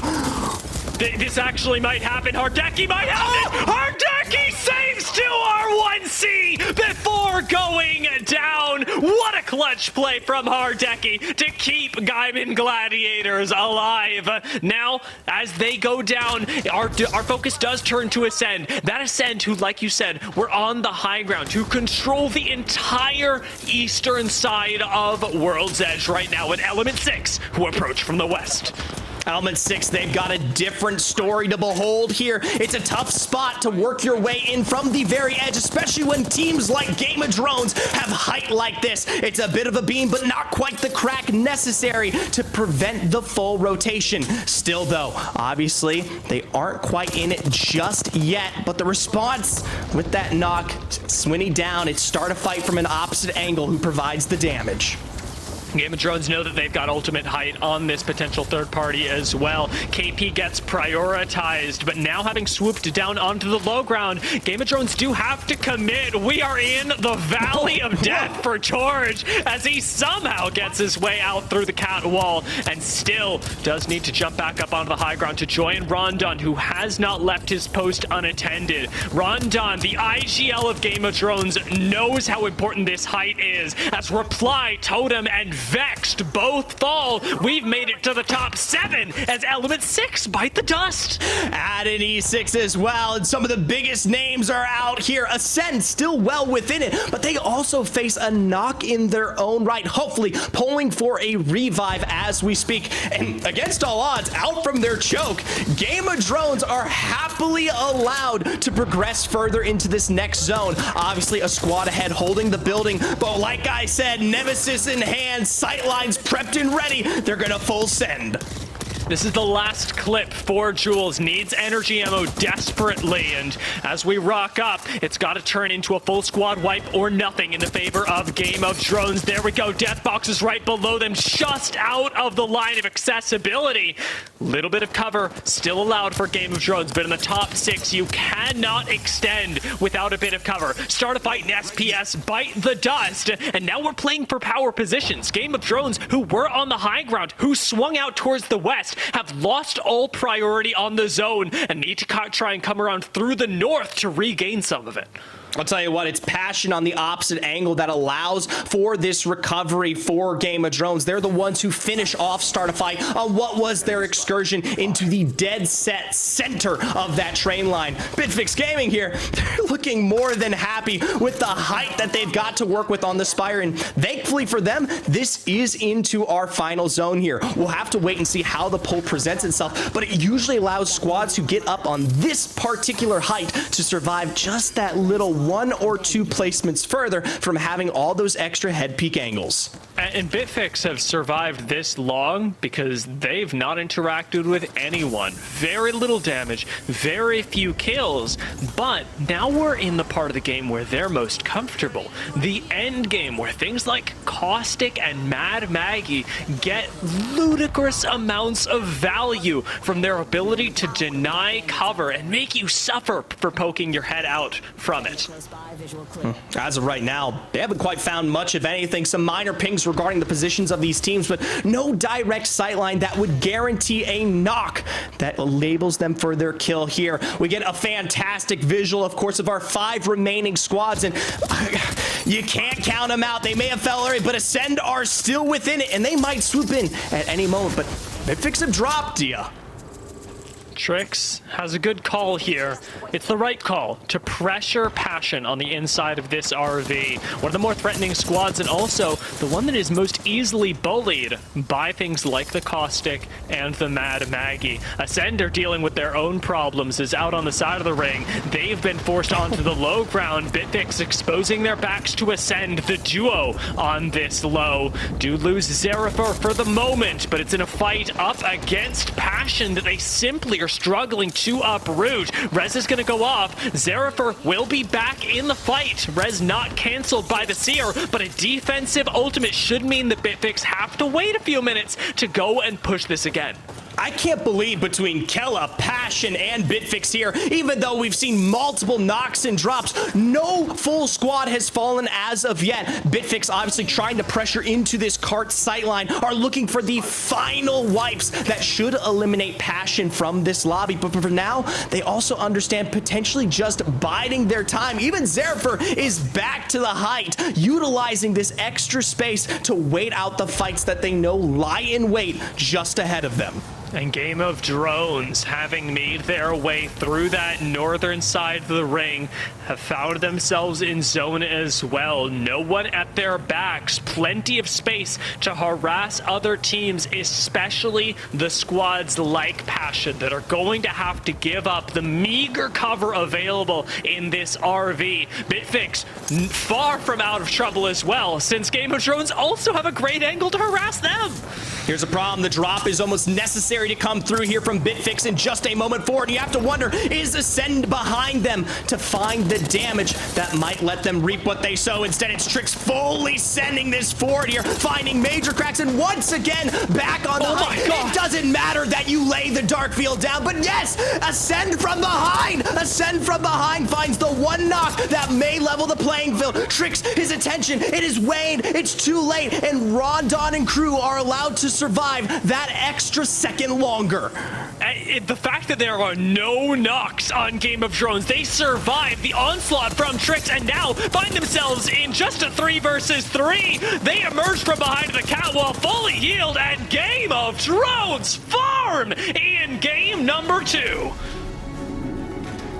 Speaker 2: This actually might happen. Hardeki might have it. Hardeki saves 2R1C before going down. What a clutch play from Hardeki to keep Gaiman Gladiators alive. Now, as they go down, our focus does turn to Ascend. That Ascend who, like you said, were on the high ground, who control the entire eastern side of World's Edge right now, with Element 6, who approach from the west.
Speaker 3: Element 6, they've got a different story to behold here. It's a tough spot to work your way in from the very edge, especially when teams like Game of Drones have height like this. It's a bit of a beam, but not quite the crack necessary to prevent the full rotation. Still, though, obviously, they aren't quite in it just yet, but the response with that knock, Swinny down, it's start a fight from an opposite angle who provides the damage.
Speaker 2: Game of Drones know that they've got ultimate height on this potential third party as well. KP gets prioritized, but now having swooped down onto the low ground, Game of Drones do have to commit. We are in the Valley of Death for George as he somehow gets his way out through the cat wall and still does need to jump back up onto the high ground to join Rondon, who has not left his post unattended. Rondon, the IGL of Game of Drones, knows how important this height is as Reply, Totem, and Vexed both fall. We've made it to the top 7 as Element 6 bite the dust.
Speaker 3: Add an E6 as well, and some of the biggest names are out here. Ascend still well within it, but they also face a knock in their own right, hopefully pulling for a revive as we speak. And against all odds, out from their choke, Game of Drones are happily allowed to progress further into this next zone. Obviously a squad ahead holding the building, but like I said, Nemesis in hand, sightlines prepped and ready, they're gonna full send.
Speaker 2: This is the last clip for Jules. Needs energy ammo desperately, and as we rock up, it's got to turn into a full squad wipe or nothing in the favor of Game of Drones. There we go. Death box is right below them, just out of the line of accessibility. Little bit of cover still allowed for Game of Drones, but in the top 6, you cannot extend without a bit of cover. Start a fight in SPS, bite the dust, and now we're playing for power positions. Game of Drones, who were on the high ground, who swung out towards the west, have lost all priority on the zone and need to try and come around through the north to regain some of it.
Speaker 3: I'll tell you what, it's Passion on the opposite angle that allows for this recovery for Game of Drones. They're the ones who finish off Start a Fight on what was their excursion into the dead set center of that train line. Bitfix Gaming here, they're looking more than happy with the height that they've got to work with on the Spire, and thankfully for them, this is into our final zone here. We'll have to wait and see how the pull presents itself, but it usually allows squads who get up on this particular height to survive just that little 1 or 2 placements further from having all those extra head peak angles.
Speaker 2: And Bitfix have survived this long because they've not interacted with anyone. Very little damage, very few kills, but now we're in the part of the game where they're most comfortable. The end game where things like Caustic and Mad Maggie get ludicrous amounts of value from their ability to deny cover and make you suffer for poking your head out from it.
Speaker 3: As of right now, they haven't quite found much of anything. Some minor pings regarding the positions of these teams, but no direct sightline that would guarantee a knock that labels them for their kill here. We get a fantastic visual, of course, of our 5 remaining squads, and you can't count them out. They may have fell early, but Ascend are still within it, and they might swoop in at any moment, but Bitfix have dropped you.
Speaker 2: Trix has a good call here. It's the right call to pressure Passion on the inside of this RV. One of the more threatening squads, and also the one that is most easily bullied by things like the Caustic and the Mad Maggie. Ascend are dealing with their own problems is out on the side of the ring. They've been forced onto the low ground. Bitfix exposing their backs to Ascend, the duo on this low. Do lose Zeraphor for the moment, but it's in a fight up against Passion that they simply are struggling to uproot. Rez is going to go off. Zeraphor will be back in the fight. Rez not canceled by the Seer, but a defensive ultimate should mean that Bitfix have to wait a few minutes to go and push this again.
Speaker 3: I can't believe between Kella, Passion, and Bitfix here, even though we've seen multiple knocks and drops, no full squad has fallen as of yet. Bitfix obviously trying to pressure into this cart sightline, are looking for the final wipes that should eliminate Passion from this lobby. But for now, they also understand potentially just biding their time. Even Zeraphor is back to the height, utilizing this extra space to wait out the fights that they know lie in wait just ahead of them.
Speaker 2: And Game of Drones, having made their way through that northern side of the ring, have found themselves in zone as well. No one at their backs. Plenty of space to harass other teams, especially the squads like Passion that are going to have to give up the meager cover available in this RV. Bitfix, far from out of trouble as well, since Game of Drones also have a great angle to harass them.
Speaker 3: Here's a problem. The drop is almost necessary to come through here from Bitfix in just a moment forward. You have to wonder, is Ascend behind them to find the damage that might let them reap what they sow? Instead, it's Trix fully sending this forward here, finding major cracks, and once again, back on the height. It doesn't matter that you lay the dark field down, but yes, Ascend from behind! Ascend from behind finds the one knock that may level the playing field. Trix his attention. It is waned. It's too late, and Rondon and crew are allowed to survive that extra second longer.
Speaker 2: The fact that there are no knocks on Game of Drones, they survive the onslaught from Trix and now find themselves in just a 3 versus 3. They emerge from behind the catwall fully healed, and Game of Drones farm in game number 2.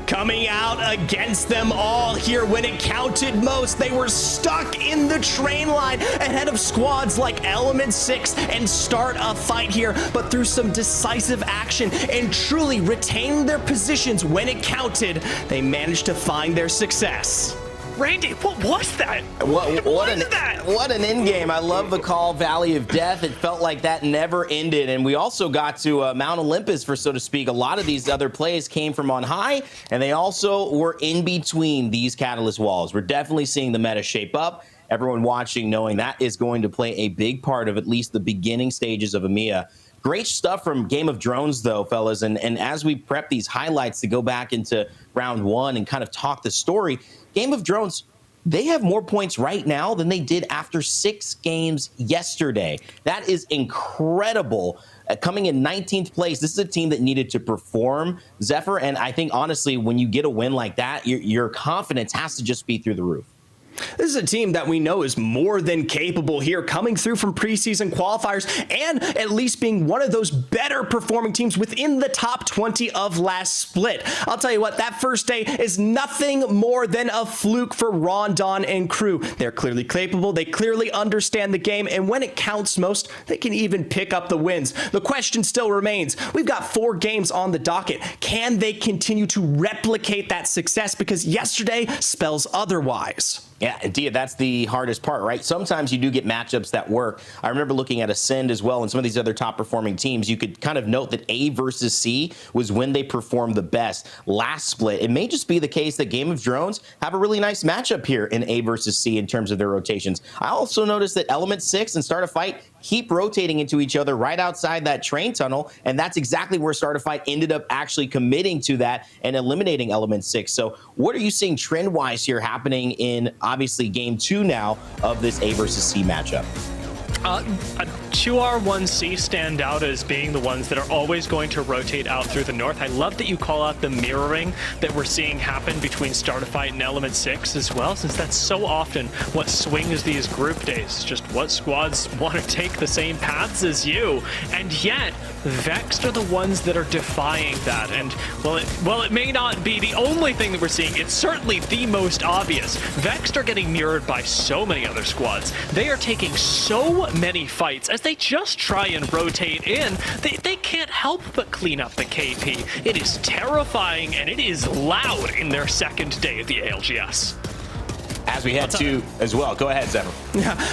Speaker 3: Coming out against them all here when it counted most. They were stuck in the train line ahead of squads like Element 6 and Start a Fight here, but through some decisive action and truly retaining their positions when it counted, they managed to find their success.
Speaker 2: Randy, what was that?
Speaker 1: What an end game. I love the call, Valley of Death. It felt like that never ended. And we also got to Mount Olympus, for so to speak. A lot of these other plays came from on high, and they also were in between these catalyst walls. We're definitely seeing the meta shape up. Everyone watching knowing that is going to play a big part of at least the beginning stages of EMEA. Great stuff from Game of Drones, though, fellas. And as we prep these highlights to go back into round one and kind of talk the story, Game of Drones, they have more points right now than they did after 6 games yesterday. That is incredible. Coming in 19th place, this is a team that needed to perform, Zephyr. And I think, honestly, when you get a win like that, your confidence has to just be through the roof.
Speaker 3: This is a team that we know is more than capable here, coming through from preseason qualifiers and at least being one of those better performing teams within the top 20 of last split. I'll tell you what, that first day is nothing more than a fluke for Rondon and crew. They're clearly capable, they clearly understand the game, and when it counts most, they can even pick up the wins. The question still remains, we've got 4 games on the docket. Can they continue to replicate that success? Because yesterday spells otherwise.
Speaker 1: Yeah, Dia, that's the hardest part, right? Sometimes you do get matchups that work. I remember looking at Ascend as well and some of these other top performing teams. You could kind of note that A versus C was when they performed the best last split. It may just be the case that Game of Drones have a really nice matchup here in A versus C in terms of their rotations. I also noticed that Element 6 and Start a Fight keep rotating into each other right outside that train tunnel, and that's exactly where Start a Fight ended up actually committing to that and eliminating Element 6. So what are you seeing trend-wise here happening in obviously game 2 now of this A versus C matchup?
Speaker 2: 2R1C stand out as being the ones that are always going to rotate out through the north. I love that you call out the mirroring that we're seeing happen between Start a Fight and Element 6 as well, since that's so often what swings these group days. Just what squads want to take the same paths as you. And yet, Vexed are the ones that are defying that. And well, it may not be the only thing that we're seeing. It's certainly the most obvious. Vexed are getting mirrored by so many other squads. They are taking so many fights as they just try and rotate in. They can't help but clean up the KP. It is terrifying and it is loud in their second day of the ALGS.
Speaker 1: As we head to as well. Go ahead, Zephyr.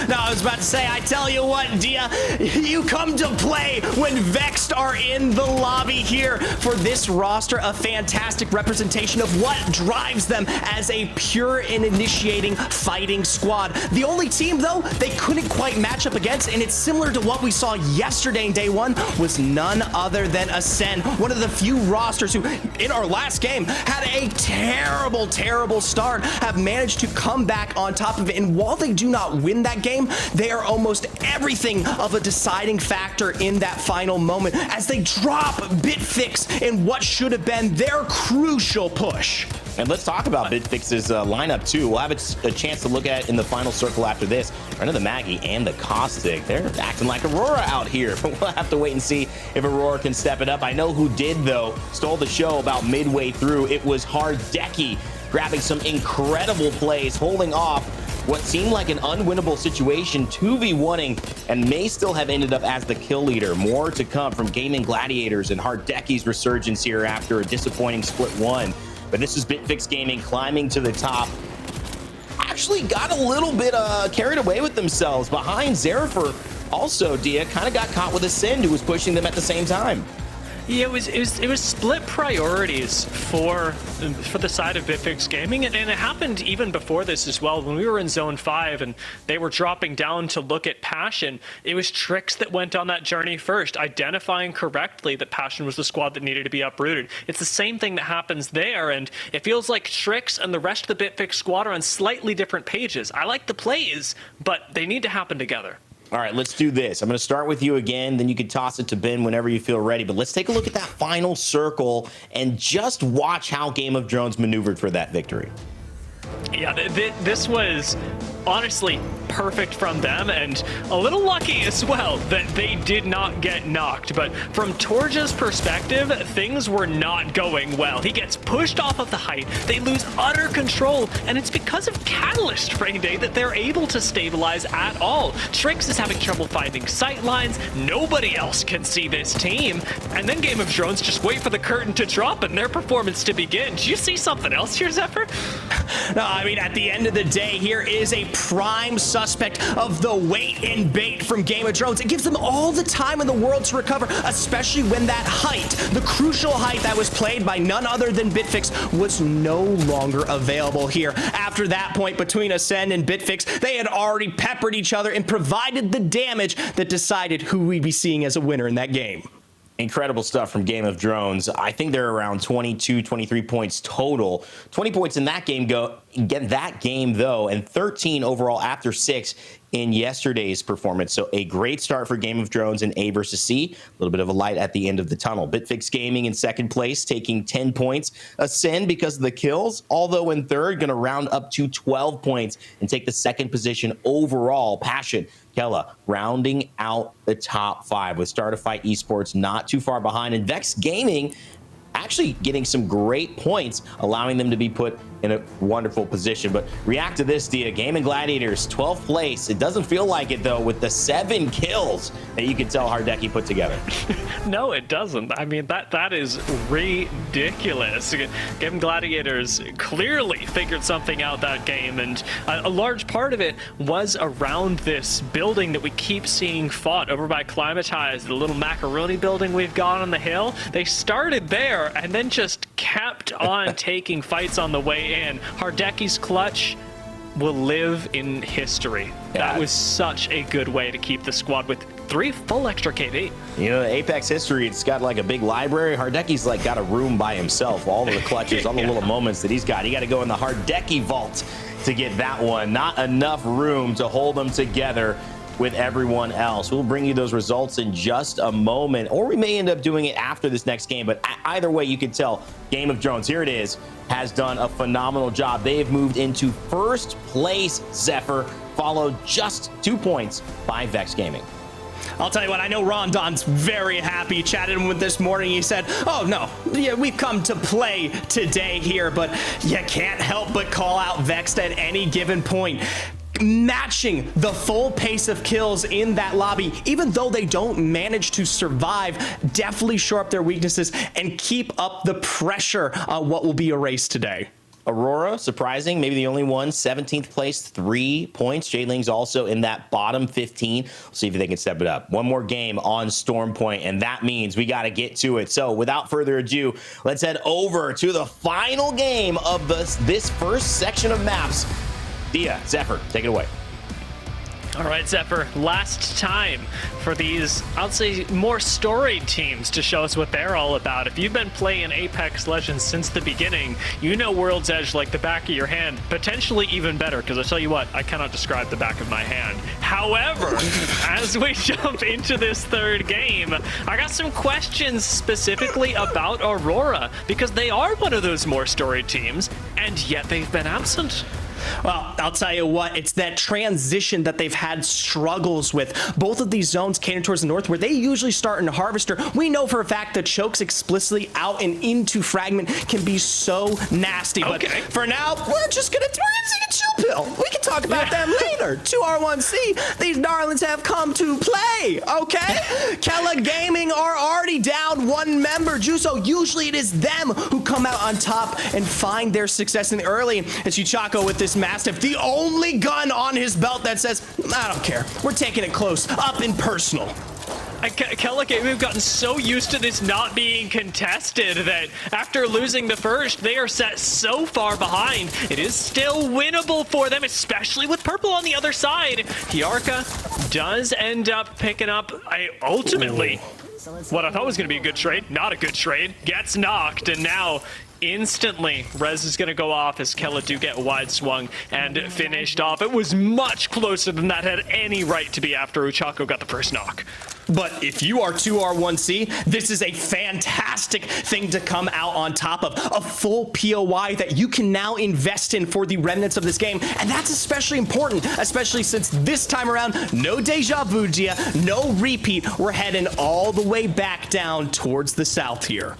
Speaker 3: No, I was about to say, I tell you what, Dia, you come to play when Vexed are in the lobby here. For this roster, a fantastic representation of what drives them as a pure and initiating fighting squad. The only team, though, they couldn't quite match up against, and it's similar to what we saw yesterday in day 1, was none other than Ascend, one of the few rosters who, in our last game, had a terrible, terrible start, have managed to come back on top of it. And while they do not win that game, they are almost everything of a deciding factor in that final moment as they drop Bitfix in what should have been their crucial push.
Speaker 1: And let's talk about Bitfix's lineup too. We'll have a chance to look at it in the final circle after this. Run of the Maggie and the Caustic. They're acting like Aurora out here. But we'll have to wait and see if Aurora can step it up. I know who did, though. Stole the show about midway through. It was Hardeki, grabbing some incredible plays, holding off what seemed like an unwinnable situation, 2v1ing, and may still have ended up as the kill leader. More to come from Gaming Gladiators and Hardeki's resurgence here after a disappointing split 1. But this is Bitfix Gaming climbing to the top. Actually got a little bit carried away with themselves behind Zephyr. Also, Dia kind of got caught with Ascend, who was pushing them at the same time.
Speaker 2: Yeah, it was split priorities for the side of Bitfix Gaming, and it happened even before this as well. When we were in Zone 5 and they were dropping down to look at Passion, it was Trix that went on that journey first, identifying correctly that Passion was the squad that needed to be uprooted. It's the same thing that happens there, and it feels like Trix and the rest of the Bitfix squad are on slightly different pages. I like the plays, but they need to happen together.
Speaker 1: All right, let's do this. I'm going to start with you again, then you can toss it to Ben whenever you feel ready. But let's take a look at that final circle and just watch how Game of Drones maneuvered for that victory.
Speaker 2: Yeah, this was honestly, perfect from them, and a little lucky as well that they did not get knocked. But from Torja's perspective, things were not going well. He gets pushed off of the height, they lose utter control, and it's because of Catalyst Frayday that they're able to stabilize at all. Strix is having trouble finding sight lines, nobody else can see this team, and then Game of Thrones just wait for the curtain to drop and their performance to begin. Do you see something else here, Zephyr?
Speaker 3: No, I mean, at the end of the day, here is a prime suspect of the wait and bait from Game of Thrones. It gives them all the time in the world to recover, especially when that height, the crucial height that was played by none other than Bitfix, was no longer available here. After that point between Ascend and Bitfix, they had already peppered each other and provided the damage that decided who we'd be seeing as a winner in that game.
Speaker 1: Incredible stuff from Game of Drones. I think they're around 22, 23 points total. 20 points in that game though, and 13 overall after 6 in yesterday's performance. So a great start for Game of Drones in A versus C. A little bit of a light at the end of the tunnel. Bitfix Gaming in second place, taking 10 points. Ascend because of the kills, although in third, going to round up to 12 points and take the second position overall. Passion, Kella rounding out the top 5 with Startify Esports not too far behind, and Vex Gaming actually getting some great points, allowing them to be put in a wonderful position. But react to this, Dia. Gaming Gladiators, 12th place. It doesn't feel like it, though, with the 7 kills that you can tell Hardeki put together.
Speaker 2: No, it doesn't. I mean, that is ridiculous. Gaming Gladiators clearly figured something out that game, and a large part of it was around this building that we keep seeing fought over by Climatize, the little macaroni building we've got on the hill. They started there and then just kept on taking fights on the way in. Hardeki's clutch will live in history.
Speaker 1: Yeah.
Speaker 2: That was such a good way to keep the squad with 3 full extra KD.
Speaker 1: You know, Apex history, it's got like a big library. Hardeki's like got a room by himself. All of the clutches, all the little moments that he's got. He got to go in the Hardeki vault to get that one. Not enough room to hold them together with everyone else. We'll bring you those results in just a moment, or we may end up doing it after this next game. But either way, you can tell Game of Drones, here it is, has done a phenomenal job. They have moved into first place, Zephyr, followed just 2 points by Vex Gaming.
Speaker 3: I'll tell you what, I know Rondon's very happy. Chatted him with this morning. He said, oh no, yeah, we've come to play today here, but you can't help but call out Vex at any given point. Matching the full pace of kills in that lobby, even though they don't manage to survive, definitely shore up their weaknesses and keep up the pressure on what will be a race today.
Speaker 1: Aurora, surprising, maybe the only one, 17th place, 3 points. J-Ling's also in that bottom 15. We'll see if they can step it up. One more game on Storm Point, and that means we got to get to it. So without further ado, let's head over to the final game of this first section of maps. Dia, Zephyr, take it away.
Speaker 2: All right, Zephyr, last time for these, I'll say, more storied teams to show us what they're all about. If you've been playing Apex Legends since the beginning, you know World's Edge like the back of your hand, potentially even better, because I tell you what, I cannot describe the back of my hand. However, as we jump into this third game, I got some questions specifically about Aurora, because they are one of those more storied teams, and yet they've been absent.
Speaker 3: Well, I'll tell you what, it's that transition that they've had struggles with. Both of these zones cater towards the north, where they usually start in Harvester. We know for a fact that chokes explicitly out and into Fragment can be so nasty.
Speaker 2: Okay.
Speaker 3: But for now, we're just gonna take a chill pill. We can talk about them later. 2R1C, these darlings have come to play, okay? Kella Gaming are already down 1 member. Juso, usually it is them who come out on top and find their success in the early. It's Uchako with this Mastiff, the only gun on his belt that says, I don't care, we're taking it close, up and personal.
Speaker 2: Kella Gaming have gotten so used to this not being contested that after losing the first, they are set so far behind. It is still winnable for them, especially with purple on the other side. Hiarka does end up picking up, ultimately, what I thought was going to be a good trade, not a good trade, gets knocked, and now instantly, Rez is going to go off as Kella do get wide swung and finished off. It was much closer than that had any right to be after Uchako got the first knock.
Speaker 3: But if you are 2R1C, this is a fantastic thing to come out on top of. A full POI that you can now invest in for the remnants of this game. And that's especially important, especially since this time around, no deja vu, Gia, no repeat. We're heading all the way back down towards the south here.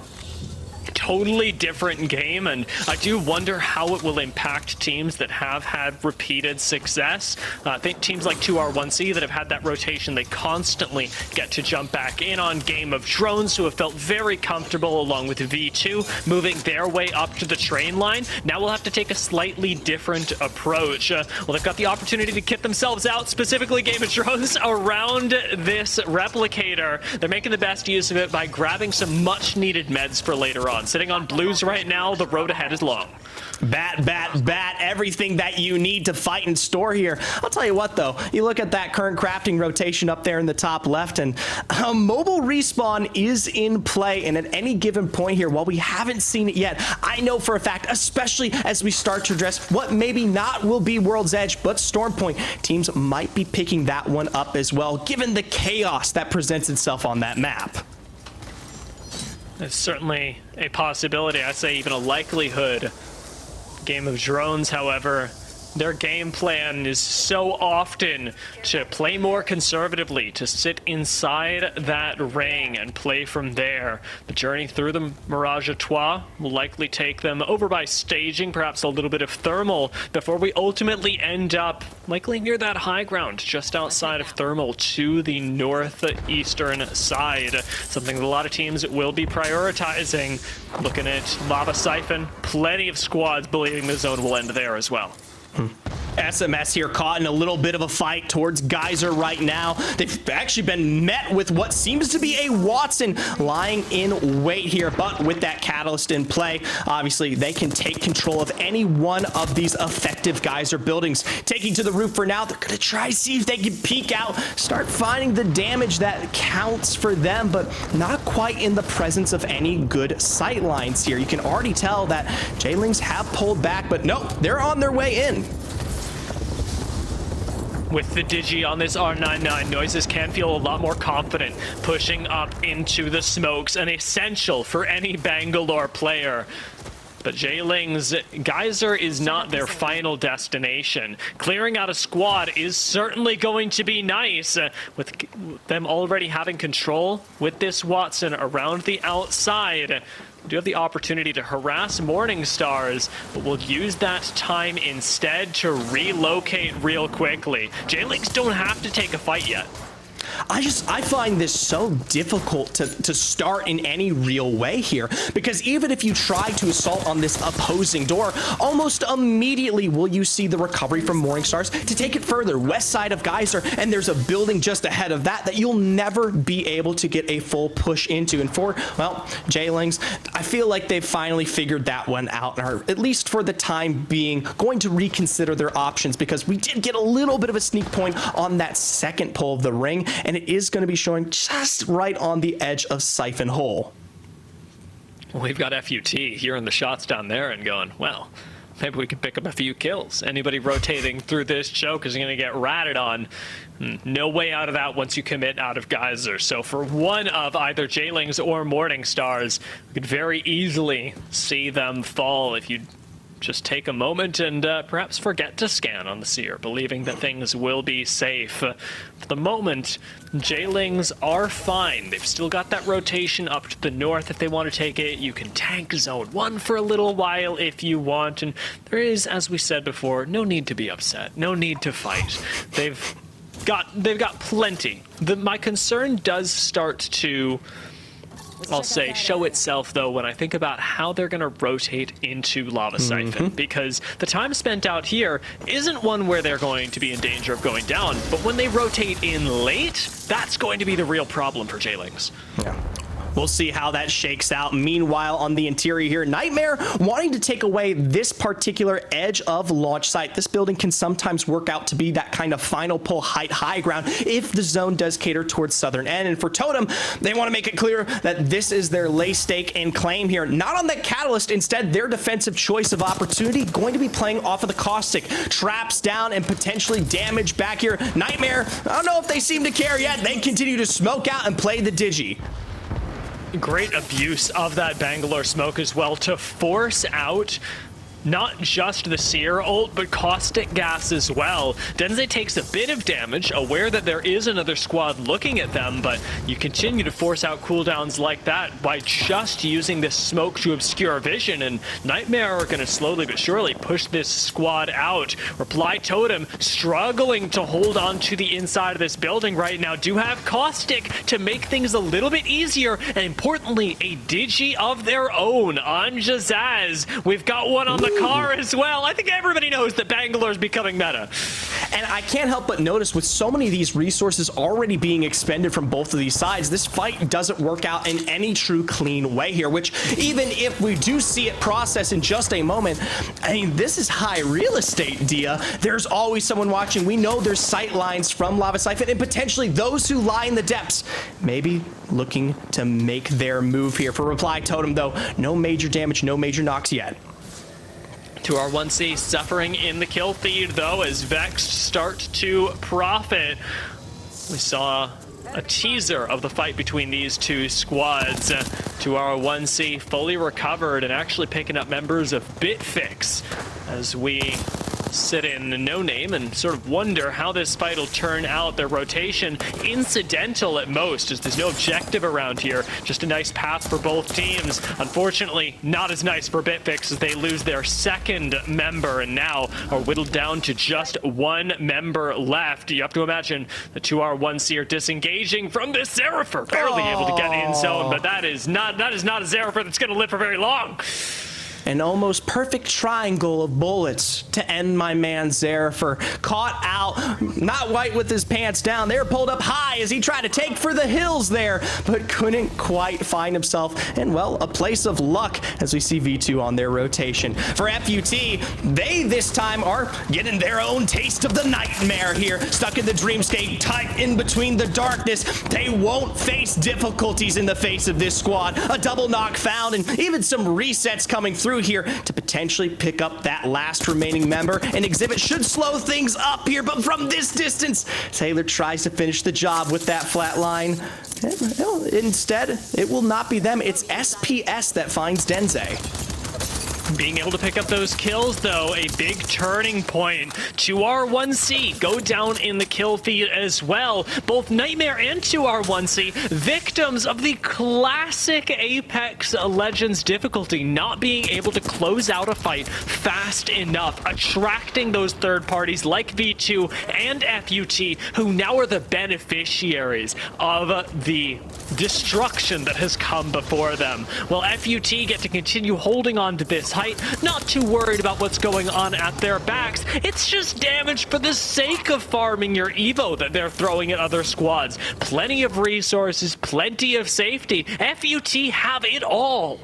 Speaker 2: Totally different game, and I do wonder how it will impact teams that have had repeated success. I think teams like 2R1C that have had that rotation, they constantly get to jump back in on Game of Drones, who have felt very comfortable along with V2 moving their way up to the train line. Now we'll have to take a slightly different approach. Well, they've got the opportunity to kit themselves out, specifically Game of Drones, around this replicator. They're making the best use of it by grabbing some much needed meds for later on. Sitting on blues right now, the road ahead is long.
Speaker 3: Bat, everything that you need to fight in store here. I'll tell you what, though, you look at that current crafting rotation up there in the top left, and mobile respawn is in play, and at any given point here, while we haven't seen it yet, I know for a fact, especially as we start to address what maybe not will be World's Edge, but Storm Point, teams might be picking that one up as well, given the chaos that presents itself on that map.
Speaker 2: It's certainly a possibility, I'd say even a likelihood. Game of Drones, however, their game plan is so often to play more conservatively, to sit inside that ring and play from there. The journey through the Mirage à Trois will likely take them over by staging, perhaps a little bit of thermal, before we ultimately end up likely near that high ground, just outside of thermal to the northeastern side. Something that a lot of teams will be prioritizing. Looking at Lava Siphon, plenty of squads believing the zone will end there as well.
Speaker 3: SMS here caught in a little bit of a fight towards Geyser right now. They've actually been met with what seems to be a Watson lying in wait here, but with that Catalyst in play, obviously they can take control of any one of these effective Geyser buildings. Taking to the roof for now, they're gonna try to see if they can peek out, start finding the damage that counts for them, but not quite in the presence of any good sight lines here. You can already tell that J-Lings have pulled back, but no, they're on their way in.
Speaker 2: With the Digi on this R99, Noises can feel a lot more confident pushing up into the smokes, an essential for any Bangalore player. But J-Ling's Geyser is not their final destination. Clearing out a squad is certainly going to be nice, with them already having control with this Watson around the outside. We do have the opportunity to harass Morning Stars, but we'll use that time instead to relocate real quickly. J-Lings don't have to take a fight yet.
Speaker 3: I find this so difficult to start in any real way here, because even if you try to assault on this opposing door, almost immediately will you see the recovery from Morning Stars to take it further west side of Geyser, and there's a building just ahead of that you'll never be able to get a full push into. And for, well, J-Lings, I feel like they've finally figured that one out, or at least for the time being, going to reconsider their options, because we did get a little bit of a sneak point on that second pull of the ring, and it is going to be showing just right on the edge of Siphon Hole.
Speaker 2: Well, we've got FUT hearing the shots down there and going, well, maybe we can pick up a few kills. Anybody rotating through this choke is going to get ratted on. No way out of that once you commit out of Geyser. So for one of either J-Lings or Morning Stars, we could very easily see them fall if you just take a moment and perhaps forget to scan on the Seer, believing that things will be safe. For the moment, J-Lings are fine. They've still got that rotation up to the north if they want to take it. You can tank zone 1 for a little while if you want, and there is, as we said before, no need to be upset, no need to fight. They've got plenty. My concern does start to, I'll say, show itself, though, when I think about how they're going to rotate into Lava Siphon, because the time spent out here isn't one where they're going to be in danger of going down, but when they rotate in late, that's going to be the real problem for J-Lings.
Speaker 3: Yeah. We'll see how that shakes out. Meanwhile, on the interior here, Nightmare wanting to take away this particular edge of launch site. This building can sometimes work out to be that kind of final pull height high ground if the zone does cater towards southern end. And for Totem, they want to make it clear that this is their lay stake and claim here. Not on the Catalyst, instead their defensive choice of opportunity going to be playing off of the Caustic. Traps down and potentially damage back here. Nightmare, I don't know if they seem to care yet. They continue to smoke out and play the Digi.
Speaker 2: Great abuse of that Bangalore smoke as well to force out not just the Seer ult, but caustic gas as well. Denze takes a bit of damage, aware that there is another squad looking at them, but you continue to force out cooldowns like that by just using this smoke to obscure vision, and Nightmare are going to slowly but surely push this squad out. Reply Totem struggling to hold on to the inside of this building right now. Do have caustic to make things a little bit easier, and importantly, a Digi of their own on Jazaz. We've got one on the car as well. I think everybody knows that Bangalore is becoming meta.
Speaker 3: And I can't help but notice with so many of these resources already being expended from both of these sides, this fight doesn't work out in any true clean way here, which even if we do see it process in just a moment, I mean, this is high real estate, Dia. There's always someone watching. We know there's sight lines from Lava Siphon and potentially those who lie in the depths, maybe looking to make their move here. For Reply Totem, though, no major damage, no major knocks yet.
Speaker 2: 2R1C suffering in the kill feed, though, as Vex start to profit. We saw a teaser of the fight between these two squads. 2R1C fully recovered and actually picking up members of Bitfix as we sit in No Name and sort of wonder how this fight will turn out. Their rotation incidental at most, as there's no objective around here. Just a nice path for both teams. Unfortunately, not as nice for Bitfix as they lose their second member and now are whittled down to just one member left. You have to imagine the 2R1C are disengaging from this Zeraphir, barely able to get in zone, but that is not a Zeraphir that's going to live for very long.
Speaker 3: An almost perfect triangle of bullets to end my man Zeraphir. Caught out, not white with his pants down. They were pulled up high as he tried to take for the hills there, but couldn't quite find himself in, well, a place of luck as we see V2 on their rotation. For FUT, they this time are getting their own taste of the nightmare here. Stuck in the dreamscape, tight in between the darkness. They won't face difficulties in the face of this squad. A double knock found and even some resets coming through here to potentially pick up that last remaining member. And Exhibit should slow things up here, but from this distance, Taylor tries to finish the job with that flat line. Instead, it will not be them. It's SPS that finds Denze.
Speaker 2: Being able to pick up those kills, though, a big turning point. 2R1C go down in the kill feed as well. Both Nightmare and 2R1C, victims of the classic Apex Legends difficulty, not being able to close out a fight fast enough, attracting those third parties like V2 and FUT, who now are the beneficiaries of the destruction that has come before them. While FUT get to continue holding on to this height, not too worried about what's going on at their backs. It's just damage for the sake of farming your Evo that they're throwing at other squads. Plenty of resources, plenty of safety. FUT have it all.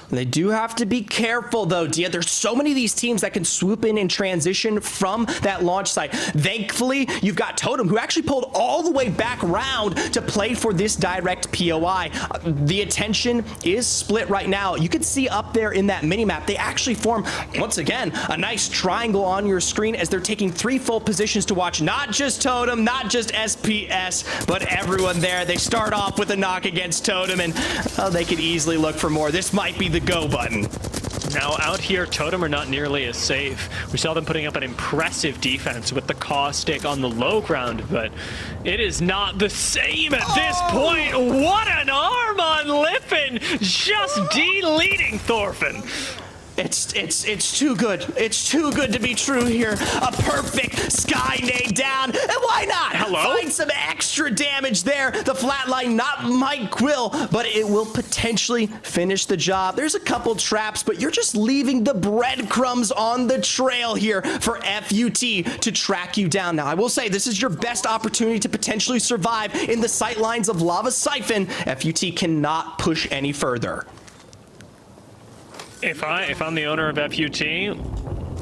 Speaker 3: They do have to be careful, though, Dia. There's so many of these teams that can swoop in and transition from that launch site. Thankfully, you've got Totem, who actually pulled all the way back around to play for this direct POI. The attention is split right now. You can see up there in that minimap, they actually form, once again, a nice triangle on your screen as they're taking 3 full positions to watch not just Totem, not just SPS, but everyone there. They start off with a knock against Totem, and they could easily look for more. This might be the go button.
Speaker 2: Now out here, Totem are not nearly as safe. We saw them putting up an impressive defense with the caustic on the low ground, but it is not the same at this point. What an arm on Liffin, just deleting Thorfinn.
Speaker 3: It's too good. It's too good to be true here. A perfect sky nade down. And why not?
Speaker 2: Hello?
Speaker 3: Find some extra damage there. The flatline not might will, but it will potentially finish the job. There's a couple traps, but you're just leaving the breadcrumbs on the trail here for FUT to track you down. Now, I will say this is your best opportunity to potentially survive in the sight lines of Lava Siphon. FUT cannot push any further.
Speaker 2: If I'm the owner of FUT,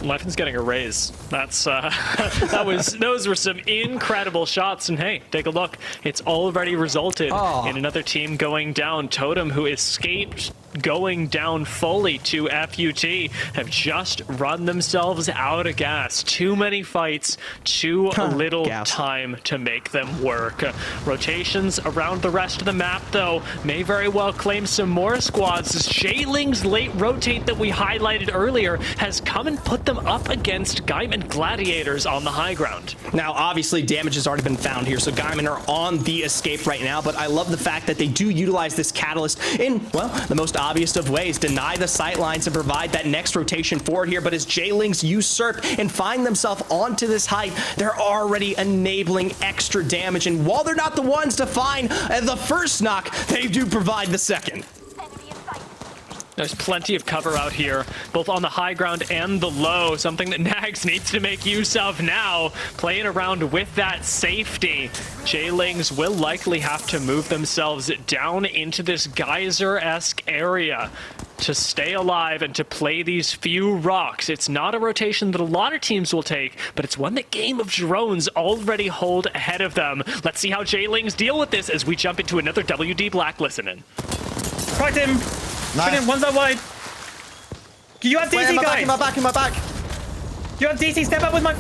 Speaker 2: Leffen's getting a raise. That's those were some incredible shots, and hey, take a look. It's already resulted in another team going down. Totem, who escaped going down fully to FUT, have just run themselves out of gas. Too many fights, too little time to make them work. Rotations around the rest of the map, though, may very well claim some more squads, as J-Ling's late rotate that we highlighted earlier has come and put them up against Gaiman Gladiators on the high ground.
Speaker 3: Now, obviously, damage has already been found here, so Gaiman are on the escape right now, but I love the fact that they do utilize this catalyst in, well, the most obvious of ways. Deny the sight lines and provide that next rotation forward here, but as J-Lings usurp and find themselves onto this height, they're already enabling extra damage, and while they're not the ones to find the first knock, they do provide the second.
Speaker 2: There's plenty of cover out here, both on the high ground and the low, something that Nags needs to make use of now, playing around with that safety. J-Lings will likely have to move themselves down into this geyser-esque area to stay alive and to play these few rocks. It's not a rotation that a lot of teams will take, but it's one that Game of Drones already hold ahead of them. Let's see how J-Lings deal with this as we jump into another WD Black listening.
Speaker 10: Cracked him.
Speaker 6: Nice.
Speaker 10: One's that wide. You have DC, guys.
Speaker 6: In my back.
Speaker 10: You have DC. Step up with my.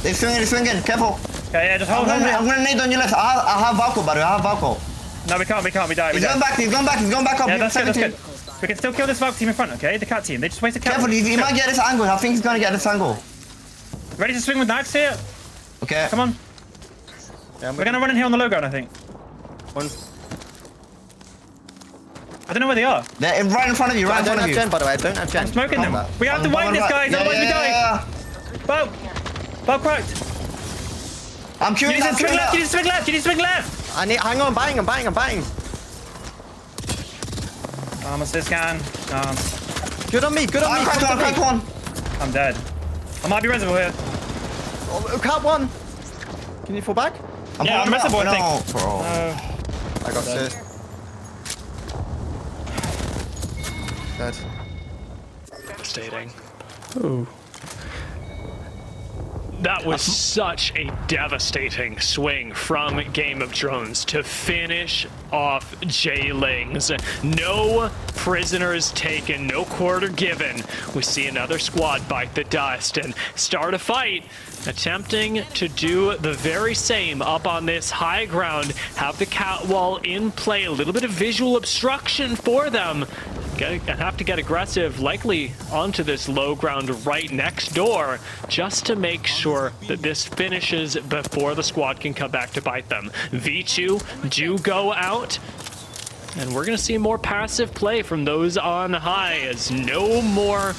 Speaker 6: They're swinging. Careful.
Speaker 10: Okay, yeah, just hold on.
Speaker 6: I'm gonna nade on your left. I have Valko, buddy. I have Valko.
Speaker 10: No, we can't. We die.
Speaker 6: He's going back up.
Speaker 10: Yeah, that's good. We can still kill this Valk team in front, okay? The cat team. They just wasted cat.
Speaker 6: Careful, he might get this angle. I think he's gonna get this angle.
Speaker 10: Ready to swing with knives here?
Speaker 6: Okay.
Speaker 10: Come on. Yeah, we're gonna run in here on the low ground, I think. I don't know where they are.
Speaker 6: They're right in front of you, right in front of you.
Speaker 5: By the way, I don't have gen.
Speaker 10: I'm smoking them. We have to wipe this, guys, otherwise we die. Bow cracked.
Speaker 6: I'm queuing.
Speaker 10: You need to swing left.
Speaker 5: I need. Hang on, I'm buying.
Speaker 10: Almost this can.
Speaker 5: Good on me.
Speaker 6: I cracked one.
Speaker 10: I'm dead. I might be reservoir here.
Speaker 5: Oh, cat one. Can you fall back?
Speaker 10: I'm reservoir, I think.
Speaker 6: Bro.
Speaker 5: I got this. Dead.
Speaker 2: Devastating. Ooh. That was such a devastating swing from Game of Drones to finish off J-Lings. No prisoners taken, no quarter given. We see another squad bite the dust and start a fight, attempting to do the very same up on this high ground, have the cat wall in play, a little bit of visual obstruction for them. And have to get aggressive, likely onto this low ground right next door, just to make sure that this finishes before the squad can come back to bite them. V2 do go out, and we're going to see more passive play from those on high, as no more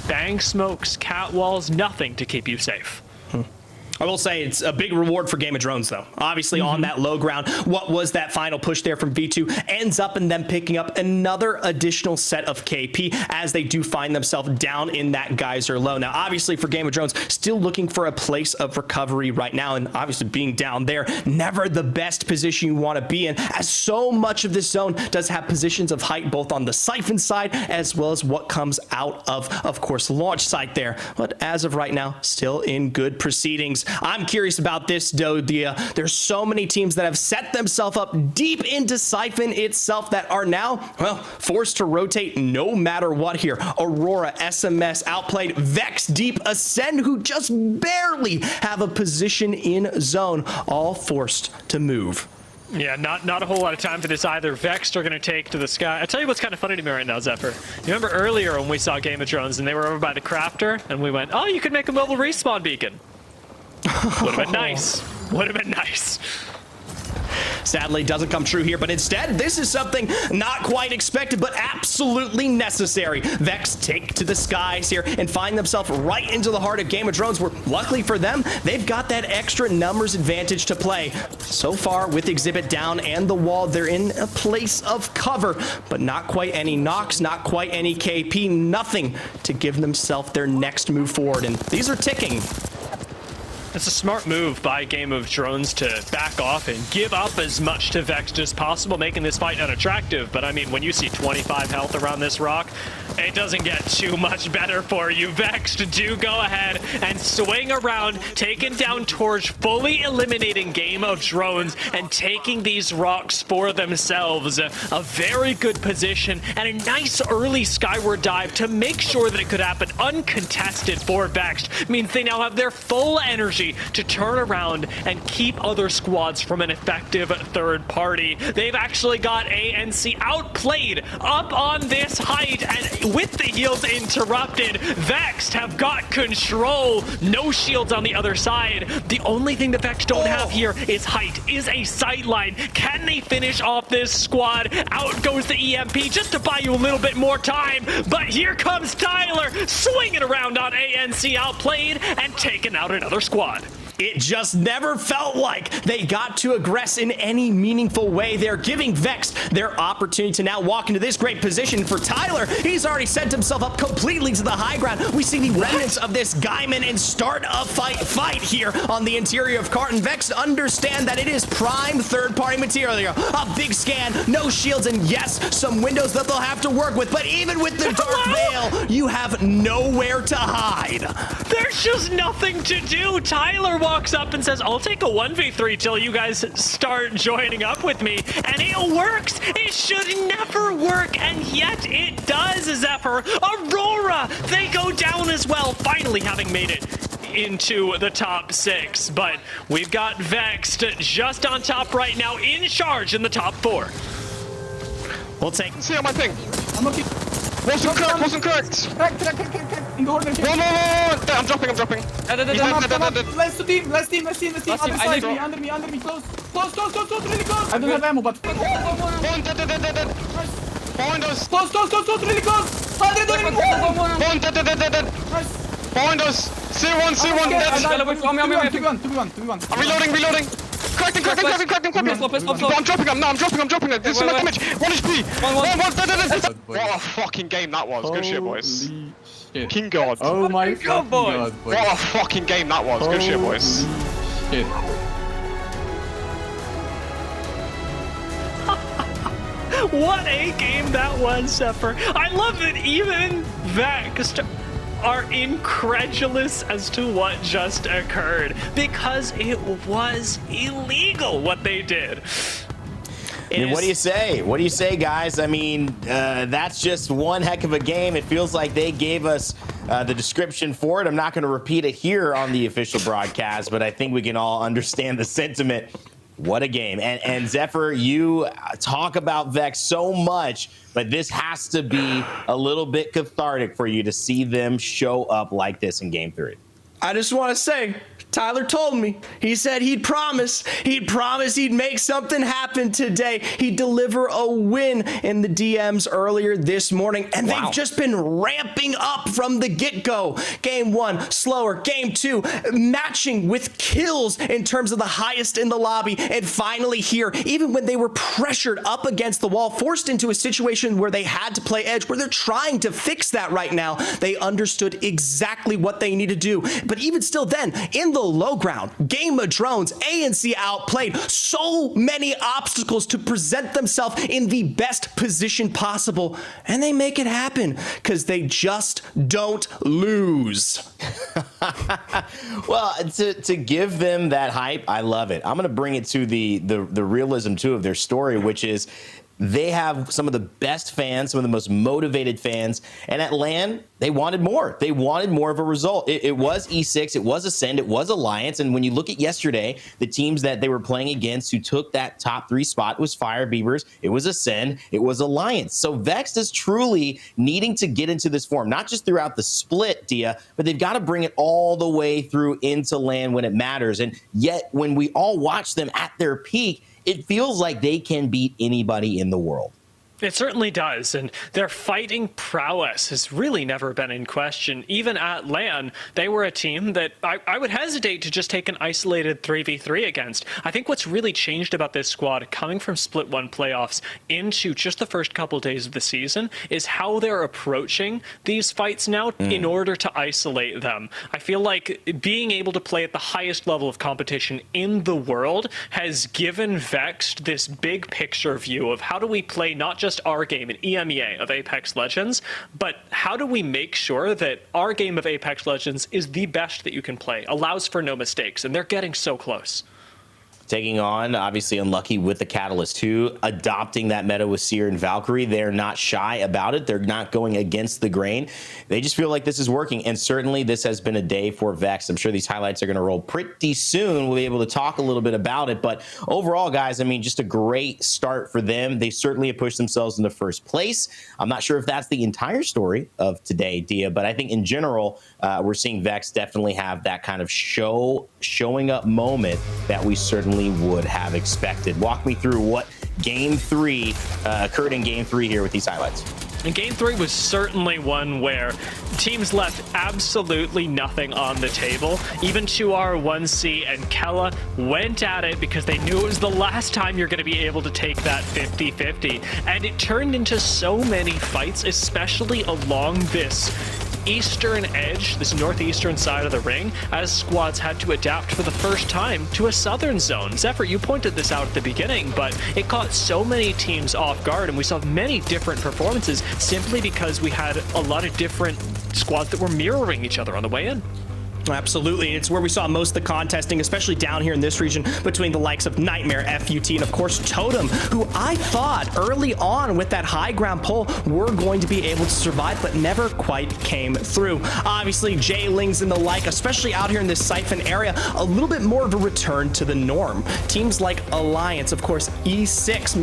Speaker 2: bang smokes, cat walls, nothing to keep you safe.
Speaker 3: I will say it's a big reward for Game of Drones, though. Obviously, on that low ground, what was that final push there from V2 ends up in them picking up another additional set of KP as they do find themselves down in that geyser low. Now, obviously, for Game of Drones, still looking for a place of recovery right now, and obviously being down there, never the best position you want to be in, as so much of this zone does have positions of height, both on the Siphon side, as well as what comes out of course, launch site there. But as of right now, still in good proceedings. I'm curious about this, though. There's so many teams that have set themselves up deep into Siphon itself that are now, well, forced to rotate no matter what here. Aurora, SMS, outplayed, Vex, Deep, Ascend, who just barely have a position in zone, all forced to move.
Speaker 2: Yeah, not a whole lot of time for this either. Vex are going to take to the sky. I tell you what's kind of funny to me right now, Zephyr. You remember earlier when we saw Game of Drones and they were over by the crafter, and we went, oh, you could make a mobile respawn beacon. Would have been nice. Would have been nice.
Speaker 3: sadly doesn't come true here, but instead, this is something not quite expected, but absolutely necessary. Vex take to the skies here and find themselves right into the heart of Game of Thrones, where luckily for them, they've got that extra numbers advantage to play. So far, with Exhibit down and the wall, they're in a place of cover, but not quite any knocks, not quite any KP, nothing to give themselves their next move forward, and these are ticking.
Speaker 2: It's a smart move by Game of Thrones to back off and give up as much to Vexed as possible, making this fight unattractive. But I mean, when you see 25 health around this rock, it doesn't get too much better for you. Vexed do go ahead and swing around, taking down Torch, fully eliminating Game of Thrones and taking these rocks for themselves. A very good position and a nice early skyward dive to make sure that it could happen uncontested for Vexed. Means they now have their full energy to turn around and keep other squads from an effective third party. They've actually got ANC outplayed up on this height, and with the heals interrupted, Vexed have got control. No shields on the other side. The only thing the Vexed don't have here is height, is a sightline. Can they finish off this squad? Out goes the EMP just to buy you a little bit more time, but here comes Tyler swinging around on ANC, outplayed and taking out another squad.
Speaker 3: It just never felt like they got to aggress in any meaningful way. They're giving Vex their opportunity to now walk into this great position. For Tyler, he's already set himself up completely to the high ground. We see the remnants of this Gaiman and start a fight here on the interior of Carton. Vex understand that it is prime third-party material here. A big scan, no shields, and yes, some windows that they'll have to work with. But even with the Dark Veil, you have nowhere to hide.
Speaker 2: There's just nothing to do. Tyler walks up and says, I'll take a 1v3 till you guys start joining up with me, and it works. It should never work, and yet it does, Zephyr. Aurora, they go down as well, finally having made it into the top 6, but we've got Vexed just on top right now, in charge in the top 4.
Speaker 3: We'll take...
Speaker 9: See on my thing.
Speaker 8: I'm looking.
Speaker 9: Wasn't correct.
Speaker 8: Crack. In the order.
Speaker 9: No. I'm dropping.
Speaker 8: Last team. Other side, under me, close, really close. I don't have ammo, but...
Speaker 9: Behind us.
Speaker 8: Close, really close. 100
Speaker 9: Behind us. C1, dead.
Speaker 8: 2v1.
Speaker 9: I'm reloading. Cracked him. I'm dropping it. This is my damage. 1 HP. One. What a fucking game that was. Good shit, boys.
Speaker 8: Shit.
Speaker 9: King God.
Speaker 8: Oh my god, boys.
Speaker 9: What a fucking game that was. Good shit, boys.
Speaker 8: Shit.
Speaker 2: What a game that was, Zephyr. I love that even Vexed are incredulous as to what just occurred, because it was illegal what they did.
Speaker 1: And what do you say? What do you say, guys? I mean, that's just one heck of a game. It feels like they gave us the description for it. I'm not going to repeat it here on the official broadcast, but I think we can all understand the sentiment. What a game. And Zephyr, you talk about Vex so much, but this has to be a little bit cathartic for you to see them show up like this in Game 3.
Speaker 3: I just want to say, Tyler told me. He said he'd promise he'd make something happen today. He'd deliver a win in the DMs earlier this morning, and they've just been ramping up from the get-go. Game 1, slower. Game 2, matching with kills in terms of the highest in the lobby. And finally here, even when they were pressured up against the wall, forced into a situation where they had to play edge, where they're trying to fix that right now, they understood exactly what they need to do. But even still then, in the low ground, Game of Thrones, ANC outplayed so many obstacles to present themselves in the best position possible, and they make it happen because they just don't lose.
Speaker 1: Well, to give them that hype, I love it. I'm going to bring it to the realism too of their story, which is they have some of the best fans, some of the most motivated fans, and at LAN, they wanted more. They wanted more of a result. It was E6, it was Ascend, it was Alliance, and when you look at yesterday, the teams that they were playing against who took that top 3 spot was Fire Beavers, it was Ascend, it was Alliance. So Vex is truly needing to get into this form, not just throughout the split, Dia, but they've got to bring it all the way through into LAN when it matters. And yet, when we all watch them at their peak, it feels like they can beat anybody in the world.
Speaker 2: It certainly does, and their fighting prowess has really never been in question. Even at LAN, they were a team that I would hesitate to just take an isolated 3v3 against. I think what's really changed about this squad, coming from Split 1 playoffs into just the first couple days of the season, is how they're approaching these fights now in order to isolate them. I feel like being able to play at the highest level of competition in the world has given Vexed this big picture view of how do we play not just our game in EMEA of Apex Legends, but how do we make sure that our game of Apex Legends is the best that you can play, allows for no mistakes, and they're getting so close.
Speaker 1: Taking on, obviously unlucky with the Catalyst 2, adopting that meta with Seer and Valkyrie. They're not shy about it. They're not going against the grain. They just feel like this is working, and certainly this has been a day for Vex. I'm sure these highlights are going to roll pretty soon. We'll be able to talk a little bit about it, but overall, guys, I mean, just a great start for them. They certainly have pushed themselves into first place. I'm not sure if that's the entire story of today, Dia, but I think in general, we're seeing Vex definitely have that kind of showing up moment that we certainly would have expected. Walk me through what game 3 occurred in game 3 here with these highlights.
Speaker 2: And game 3 was certainly one where teams left absolutely nothing on the table. Even 2R, 1C, and Kella went at it because they knew it was the last time you're going to be able to take that 50-50. And it turned into so many fights, especially along this eastern edge, this northeastern side of the ring, as squads had to adapt for the first time to a southern zone. Zephyr, you pointed this out at the beginning, but it caught so many teams off guard, and we saw many different performances simply because we had a lot of different squads that were mirroring each other on the way in.
Speaker 3: Absolutely. It's where we saw most of the contesting, especially down here in this region, between the likes of Nightmare, FUT, and of course Totem, who I thought early on with that high ground pull were going to be able to survive, but never quite came through. Obviously, J-Lings and the like, especially out here in this Siphon area, a little bit more of a return to the norm. Teams like Alliance, of course, E6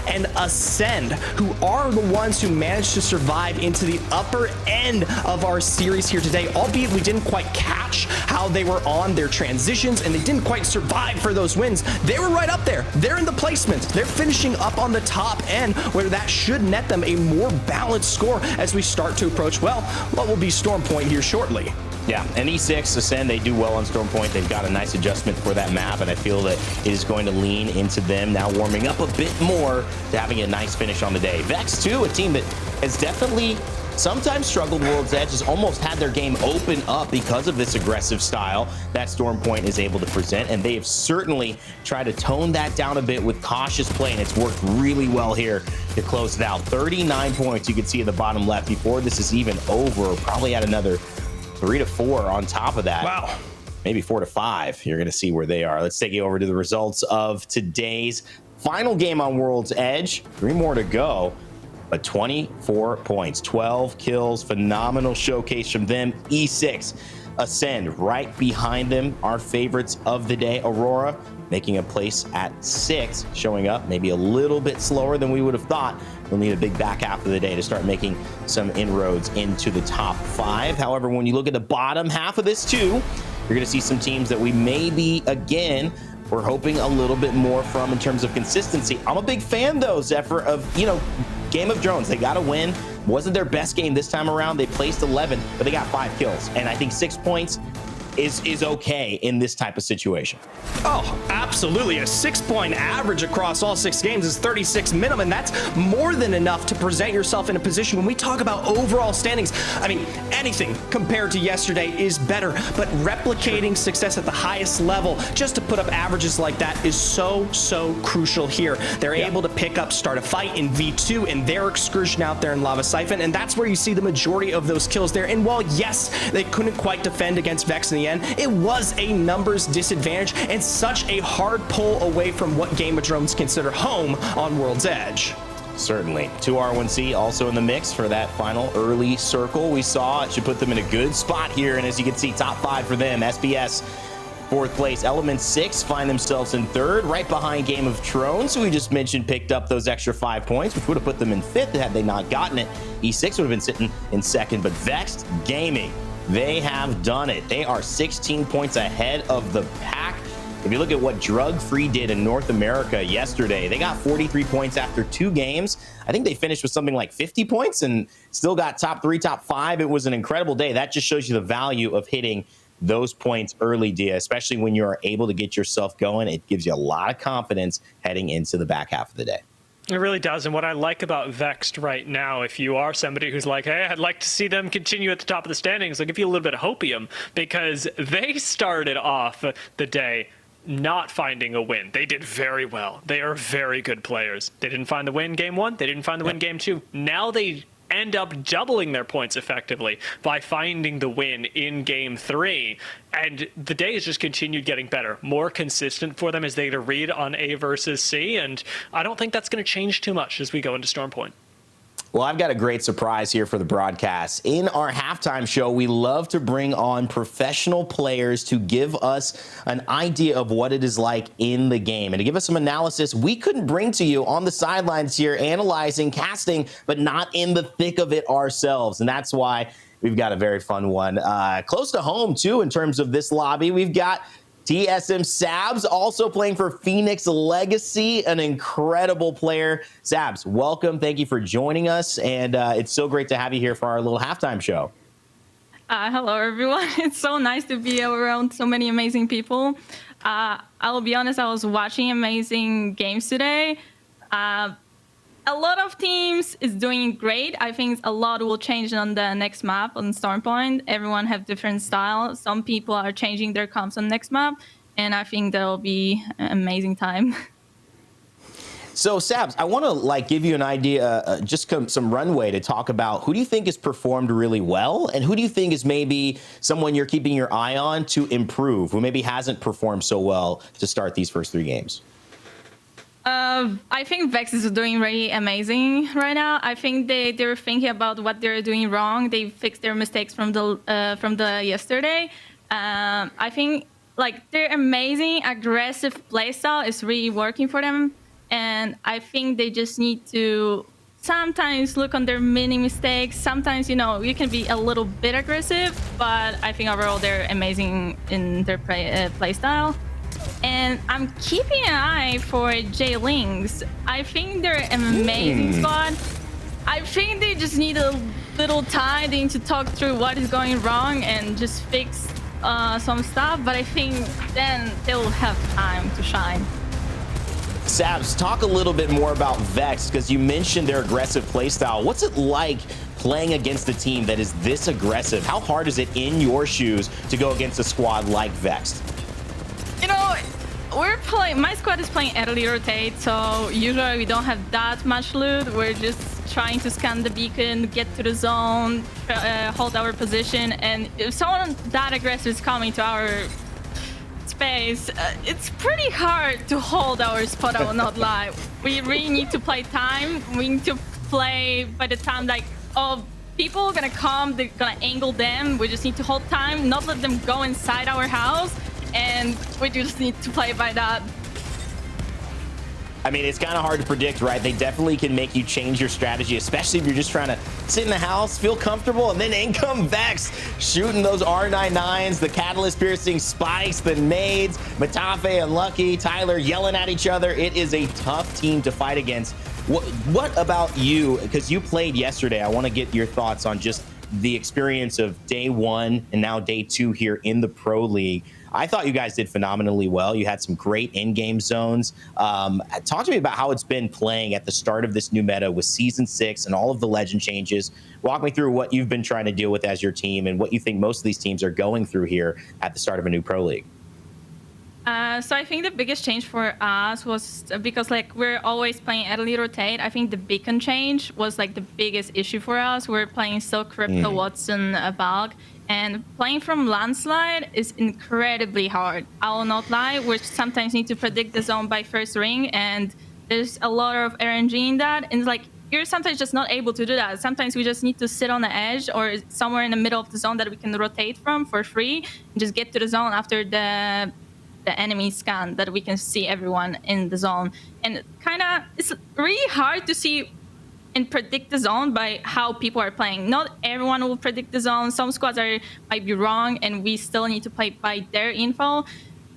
Speaker 3: and Ascend, who are the ones who managed to survive into the upper end of our series here today, albeit we didn't quite catch how they were on their transitions and they didn't quite survive for those wins. They were right up there. They're in the placements. They're finishing up on the top end, where that should net them a more balanced score as we start to approach, well, what will be Storm Point here shortly.
Speaker 1: Yeah, and E6, Ascend, they do well on Storm Point. They've got a nice adjustment for that map, and I feel that it is going to lean into them now warming up a bit more to having a nice finish on the day. Vex, too, a team that has definitely sometimes struggled. World's Edge has almost had their game open up because of this aggressive style that Storm Point is able to present, and they have certainly tried to tone that down a bit with cautious play, and it's worked really well here to close it out. 39 points you can see at the bottom left. Before this is even over, probably at another 3 to 4 on top of that.
Speaker 3: Wow.
Speaker 1: Maybe 4 to 5. You're going to see where they are. Let's take you over to the results of today's final game on World's Edge. 3 more to go. But 24 points, 12 kills, phenomenal showcase from them. E6, Ascend right behind them. Our favorites of the day, Aurora, making a place at 6, showing up maybe a little bit slower than we would have thought. We'll need a big back half of the day to start making some inroads into the top 5. However, when you look at the bottom half of this too, you're going to see some teams that we maybe, again, we're hoping a little bit more from in terms of consistency. I'm a big fan, though, Zephyr, of, Game of Drones. They got to win. Wasn't their best game this time around. They placed 11, but they got 5 kills. And I think 6 points is okay in this type of situation.
Speaker 3: Oh, absolutely. A 6-point average across all 6 games is 36 minimum. That's more than enough to present yourself in a position when we talk about overall standings. I mean, anything compared to yesterday is better, but replicating success at the highest level just to put up averages like that is so crucial here. They're able to pick up, start a fight in V2 in their excursion out there in Lava Siphon, and that's where you see the majority of those kills there. And while, yes, they couldn't quite defend against Vex in the end, it was a numbers disadvantage and such a hard pull away from what Game of Drones consider home on World's Edge.
Speaker 1: Certainly. 2R1C also in the mix for that final early circle. We saw it should put them in a good spot here, and as you can see, top 5 for them. SBS 4th place. Element 6 find themselves in 3rd, right behind Game of Thrones, who we just mentioned picked up those extra 5 points, which would have put them in 5th had they not gotten it. E6 would have been sitting in 2nd, but Vexed Gaming, they have done it. They are 16 points ahead of the pack. If you look at what Drug Free did in North America yesterday, they got 43 points after 2 games. I think they finished with something like 50 points and still got top 3, top 5. It was an incredible day. That just shows you the value of hitting those points early, Dia, especially when you are able to get yourself going. It gives you a lot of confidence heading into the back half of the day.
Speaker 2: It really does. And what I like about Vexed right now, if you are somebody who's like, hey, I'd like to see them continue at the top of the standings, I'll give you a little bit of hopium, because they started off the day not finding a win. They did very well. They are very good players. They didn't find the win game 1. They didn't find the win game 2. Now they end up doubling their points effectively by finding the win in game 3. And the day has just continued getting better, more consistent for them as they get a read on A versus C. And I don't think that's going to change too much as we go into Storm Point.
Speaker 1: Well, I've got a great surprise here for the broadcast. In our halftime show, we love to bring on professional players to give us an idea of what it is like in the game and to give us some analysis we couldn't bring to you on the sidelines here, analyzing, casting, but not in the thick of it ourselves. And that's why we've got a very fun one. Close to home, too, in terms of this lobby. We've got TSM Sabs also playing for Phoenix Legacy, an incredible player. Sabs, welcome. Thank you for joining us. And it's so great to have you here for our little halftime show.
Speaker 12: Hello, everyone. It's so nice to be around so many amazing people. I'll be honest, I was watching amazing games today. A lot of teams is doing great. I think a lot will change on the next map on Stormpoint. Everyone have different style. Some people are changing their comps on next map, and I think that'll be an amazing time.
Speaker 1: So, Sabs, I want to give you an idea, just some runway to talk about who do you think has performed really well, and who do you think is maybe someone you're keeping your eye on to improve, who maybe hasn't performed so well to start these first 3 games?
Speaker 12: I think Vex is doing really amazing right now. I think they're thinking about what they're doing wrong. They fixed their mistakes from the yesterday. I think their amazing aggressive playstyle is really working for them, and I think they just need to sometimes look on their mini mistakes. Sometimes you can be a little bit aggressive, but I think overall they're amazing in their playstyle. And I'm keeping an eye for J-Links. I think they're an amazing squad. I think they just need a little time. They need to talk through what is going wrong and just fix some stuff. But I think then they'll have time to shine.
Speaker 1: Sabs, talk a little bit more about Vex, because you mentioned their aggressive playstyle. What's it like playing against a team that is this aggressive? How hard is it in your shoes to go against a squad like Vex?
Speaker 12: My squad is playing early rotate, so usually we don't have that much loot. We're just trying to scan the beacon, get to the zone, hold our position, and if someone that aggressive is coming to our space, it's pretty hard to hold our spot, I will not lie. We really need to play time. We need to play by the time, people are gonna come, they're gonna angle them. We just need to hold time, not let them go inside our house. And we just need to play by that.
Speaker 1: I mean, it's kind of hard to predict, right? They definitely can make you change your strategy, especially if you're just trying to sit in the house, feel comfortable, and then in come Vex, shooting those R99s, the catalyst piercing spikes, the nades, Matafe and Lucky, Tyler yelling at each other. It is a tough team to fight against. What about you? Because you played yesterday. I want to get your thoughts on just the experience of day 1 and now day 2 here in the Pro League. I thought you guys did phenomenally well. You had some great in-game zones. Talk to me about how it's been playing at the start of this new meta with Season 6 and all of the legend changes. Walk me through what you've been trying to deal with as your team and what you think most of these teams are going through here at the start of a new Pro League.
Speaker 12: So I think the biggest change for us was because we're always playing early rotate. I think the beacon change was the biggest issue for us. We're playing still Crypto, Watson, Valk. And playing from landslide is incredibly hard. I will not lie. We sometimes need to predict the zone by first ring, and there's a lot of RNG in that. And you're sometimes just not able to do that. Sometimes we just need to sit on the edge or somewhere in the middle of the zone that we can rotate from for free and just get to the zone after the enemy scan, that we can see everyone in the zone. And it's really hard to see and predict the zone by how people are playing. Not everyone will predict the zone. Some squads might be wrong, and we still need to play by their info.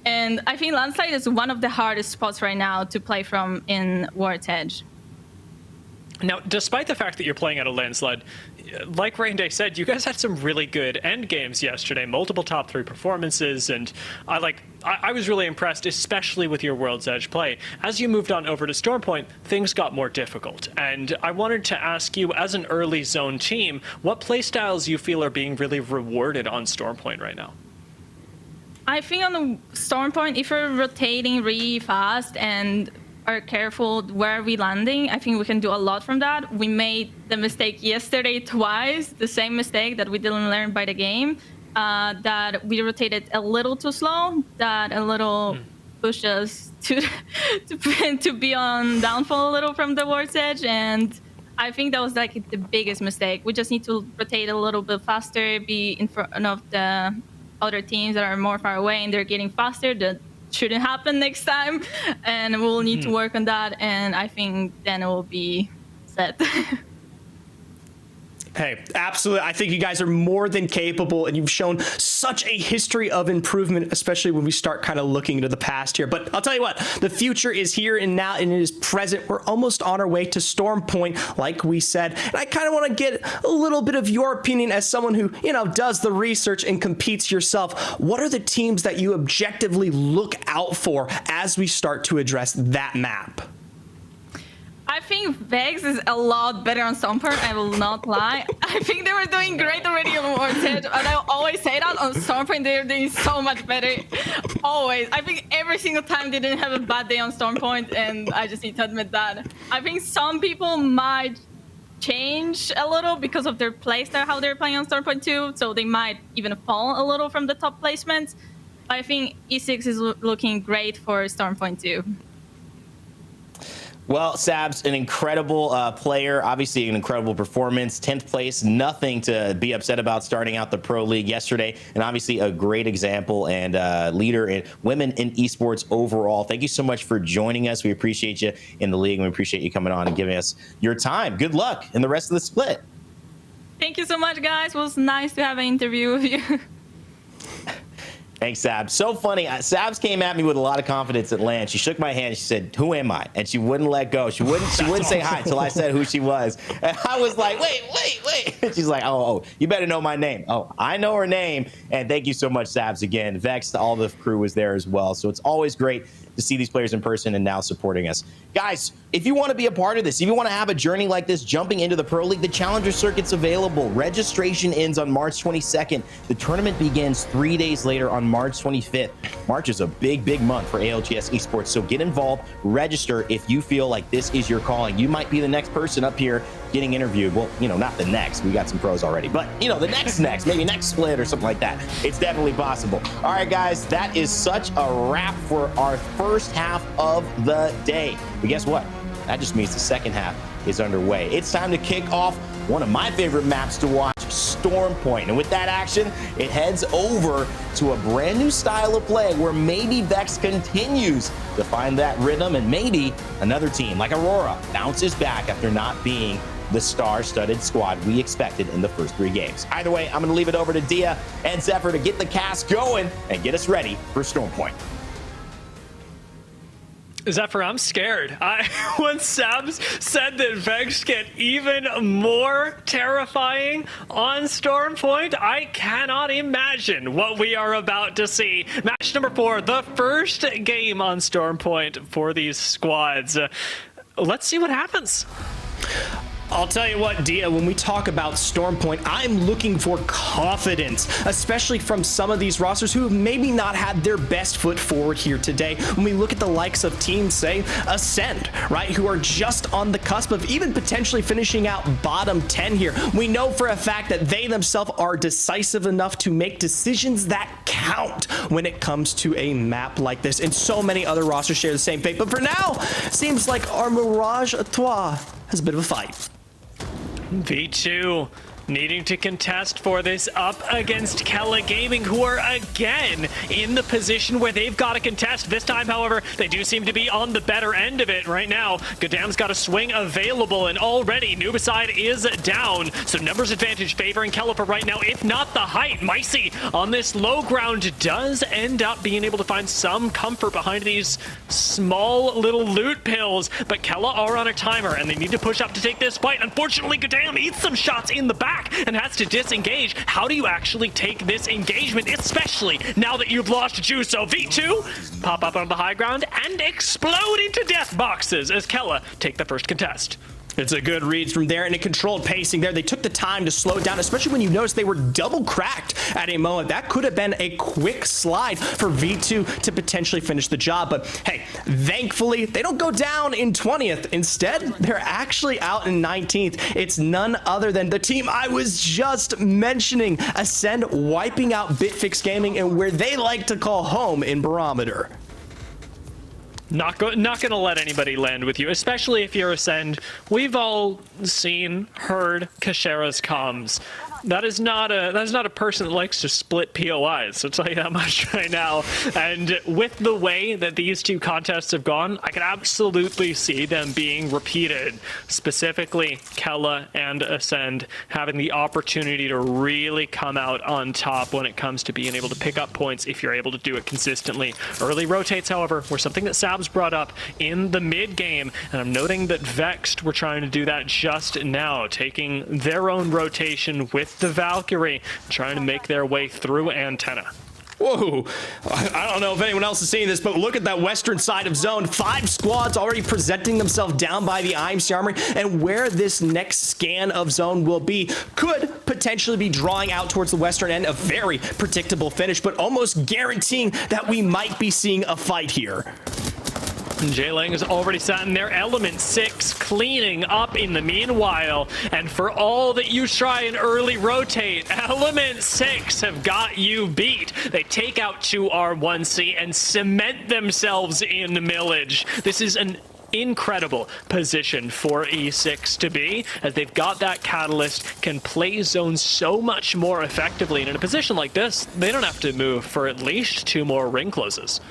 Speaker 12: And I think landslide is one of the hardest spots right now to play from in World's Edge.
Speaker 2: Now, despite the fact that you're playing at a landslide, like Rain Day said, you guys had some really good end games yesterday, multiple top 3 performances, and I was really impressed, especially with your World's Edge play. As you moved on over to Stormpoint, things got more difficult, and I wanted to ask you, as an early zone team, what playstyles you feel are being really rewarded on Stormpoint right now?
Speaker 12: I think on the Stormpoint, if you're rotating really fast and are careful where we're landing, I think we can do a lot from that. We made the mistake yesterday twice, the same mistake that we didn't learn by the game, that we rotated a little too slow, that a little pushed us to be on downfall a little from the World's Edge, and I think that was like the biggest mistake. We just need to rotate a little bit faster, be in front of the other teams that are more far away and they're getting faster. That shouldn't happen next time, and we'll need to work on that, and I think then it will be set.
Speaker 3: Hey, absolutely. I think you guys are more than capable, and you've shown such a history of improvement, especially when we start kind of looking into the past here. But I'll tell you what, the future is here and now, and it is present. We're almost on our way to Stormpoint, like we said. And I kind of want to get a little bit of your opinion as someone who, you know, does the research and competes yourself. What are the teams that you objectively look out for as we start to address that map?
Speaker 12: I think Vex is a lot better on Stormpoint, I will not lie. I think they were doing great already on World's Edge, and I always say that on Stormpoint they're doing so much better. Always. I think every single time they didn't have a bad day on Stormpoint, and I just need to admit that. I think some people might change a little because of their playstyle, how they're playing on Stormpoint too, so they might even fall a little from the top placements. I think E6 is looking great for Stormpoint too.
Speaker 1: Well, Sabs, an incredible player, obviously an incredible performance, 10th place, nothing to be upset about starting out the Pro League yesterday, and obviously a great example and leader in women in esports overall. Thank you so much for joining us. We appreciate you in the league, and we appreciate you coming on and giving us your time. Good luck in the rest of the split.
Speaker 12: Thank you so much, guys. It was nice to have an interview with you.
Speaker 1: Thanks, Sabs. So funny. Sabs came at me with a lot of confidence at LAN. She shook my hand. She said, "Who am I?" And she wouldn't let go. She wouldn't say hi until I said who she was. And I was like, wait. And she's like, oh, you better know my name. Oh, I know her name. And thank you so much, Sabs, again. Vex, all the crew was there as well. So it's always great to see these players in person and now supporting us. Guys, if you want to be a part of this, if you want to have a journey like this, jumping into the Pro League, the Challenger Circuit's available. Registration ends on March 22nd. The tournament begins 3 days later on March 25th. March is a big month for ALGS esports, so get involved, register if you feel like this is your calling. You might be the next person up here getting interviewed. Well, you know, not the next. We got some pros already, but you know, the next, maybe next split or something like that. It's definitely possible. All right, guys, that is such a wrap for our first half of the day. But guess what? That just means the second half is underway. It's time to kick off one of my favorite maps to watch, Stormpoint. And with that action, it heads over to a brand new style of play where maybe Vex continues to find that rhythm, and maybe another team like Aurora bounces back after not being the star-studded squad we expected in the first 3 games. Either way, I'm going to leave it over to Dia and Zephyr to get the cast going and get us ready for Stormpoint.
Speaker 2: Zephyr, I'm scared. When Sabs said that Vex get even more terrifying on Stormpoint, I cannot imagine what we are about to see. Match number 4, the first game on Stormpoint for these squads. Let's see what happens.
Speaker 3: I'll tell you what, Dia, when we talk about Stormpoint, I'm looking for confidence, especially from some of these rosters who have maybe not had their best foot forward here today. When we look at the likes of teams, say, Ascend, right, who are just on the cusp of even potentially finishing out bottom 10 here. We know for a fact that they themselves are decisive enough to make decisions that count when it comes to a map like this, and so many other rosters share the same fate. But for now, seems like our Mirage à Trois has a bit of a fight.
Speaker 2: V2 needing to contest for this up against Kella Gaming, who are again in the position where they've got to contest. This time, however, they do seem to be on the better end of it right now. Godam's got a swing available, and already Nubicide is down. So numbers advantage favoring Kella for right now, if not the height. Micey on this low ground does end up being able to find some comfort behind these small little loot pills, but Kella are on a timer, and they need to push up to take this fight. Unfortunately, Godam eats some shots in the back and has to disengage. How do you actually take this engagement, especially now that you've lost juice? So V2 pop up on the high ground and explode into death boxes as Kella take the first contest.
Speaker 3: It's a good read from there and a controlled pacing there. They took the time to slow it down, especially when you notice they were double cracked at a moment. That could have been a quick slide for V2 to potentially finish the job. But hey, thankfully, they don't go down in 20th. Instead, they're actually out in 19th. It's none other than the team I was just mentioning, Ascend, wiping out Bitfix Gaming and where they like to call home in Barometer.
Speaker 2: Not gonna let anybody land with you, especially if you're Ascend. We've all seen, heard Kashera's comms. That is not a person that likes to split POIs, so I'll tell you that much right now. And with the way that these two contests have gone, I can absolutely see them being repeated. Specifically, Kella and Ascend having the opportunity to really come out on top when it comes to being able to pick up points if you're able to do it consistently. Early rotates, however, were something that Sabs brought up in the mid game, and I'm noting that Vexed were trying to do that just now, taking their own rotation with the Valkyrie, trying to make their way through Antenna.
Speaker 3: Whoa, I don't know if anyone else is seeing this, but look at that western side of zone. 5 squads already presenting themselves down by the IMC Armory, and where this next scan of zone will be could potentially be drawing out towards the western end. A very predictable finish, but almost guaranteeing that we might be seeing a fight here.
Speaker 2: J-Lang has already sat in their element 6, cleaning up in the meanwhile. And for all that you try and early rotate, element 6 have got you beat. They take out 2R1C and cement themselves in millage. This is an incredible position for E6 to be, as they've got that catalyst, can play zones so much more effectively. And in a position like this, they don't have to move for at least 2 more ring closes.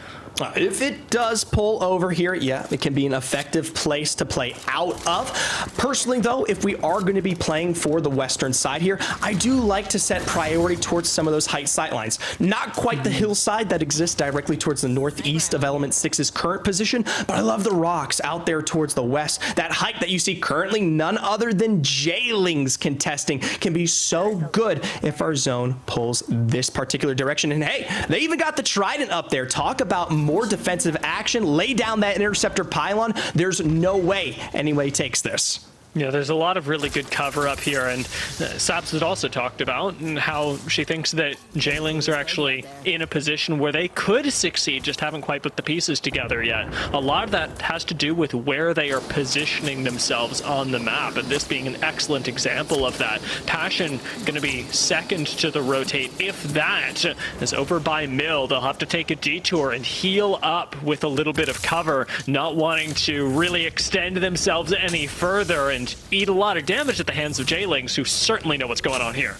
Speaker 3: If it does pull over here, yeah, it can be an effective place to play out of. Personally, though, if we are going to be playing for the western side here, I do like to set priority towards some of those height sightlines. Not quite the hillside that exists directly towards the northeast of Element 6's current position, but I love the rocks out there towards the west. That height that you see currently, none other than J-Lings contesting, can be so good if our zone pulls this particular direction. And hey, they even got the Trident up there. Talk about more defensive action, lay down that interceptor pylon. There's no way anybody takes this.
Speaker 2: Yeah, there's a lot of really good cover up here, and Saps had also talked about how she thinks that J-Lings are actually in a position where they could succeed, just haven't quite put the pieces together yet. A lot of that has to do with where they are positioning themselves on the map, and this being an excellent example of that. Passion going to be second to the rotate, if that, is over by Mill. They'll have to take a detour and heal up with a little bit of cover, not wanting to really extend themselves any further and eat a lot of damage at the hands of J-Lings, who certainly know what's going on here.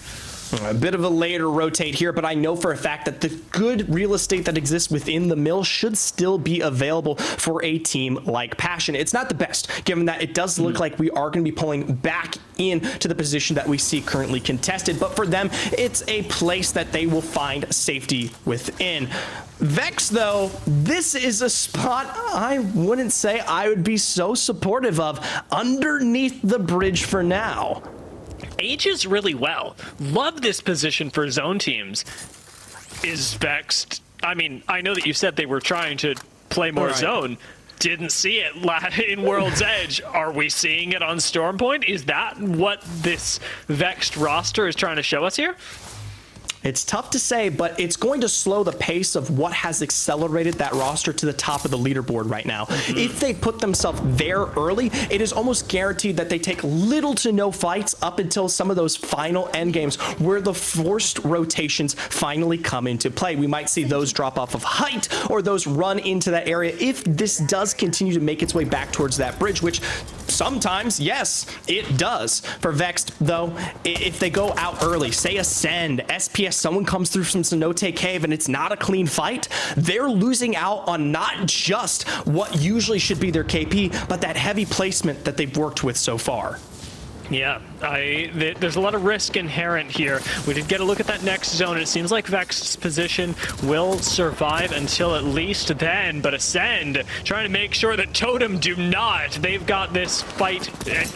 Speaker 3: A bit of a later rotate here, but I know for a fact that the good real estate that exists within the mill should still be available for a team like Passion. It's not the best, given that it does look like we are going to be pulling back into the position that we see currently contested, but for them, it's a place that they will find safety within. Vex, though, this is a spot I wouldn't say I would be so supportive of underneath the bridge for now.
Speaker 2: Ages really well. Love this position for zone teams. Is Vexed... I mean, I know that you said they were trying to play more zone. Didn't see it in World's Edge. Are we seeing it on Stormpoint? Is that what this Vexed roster is trying to show us here?
Speaker 3: It's tough to say, but it's going to slow the pace of what has accelerated that roster to the top of the leaderboard right now. If they put themselves there early, it is almost guaranteed that they take little to no fights up until some of those final end games where the forced rotations finally come into play. We might see those drop off of height or those run into that area if this does continue to make its way back towards that bridge, which sometimes, yes, it does. For Vexed, though, if they go out early, say Ascend, SPS, someone comes through from Cenote Cave and it's not a clean fight, they're losing out on not just what usually should be their KP, but that heavy placement that they've worked with so far.
Speaker 2: Yeah, there's a lot of risk inherent here. We did get a look at that next zone, and it seems like Vex's position will survive until at least then, but Ascend trying to make sure that Totem do not. They've got this fight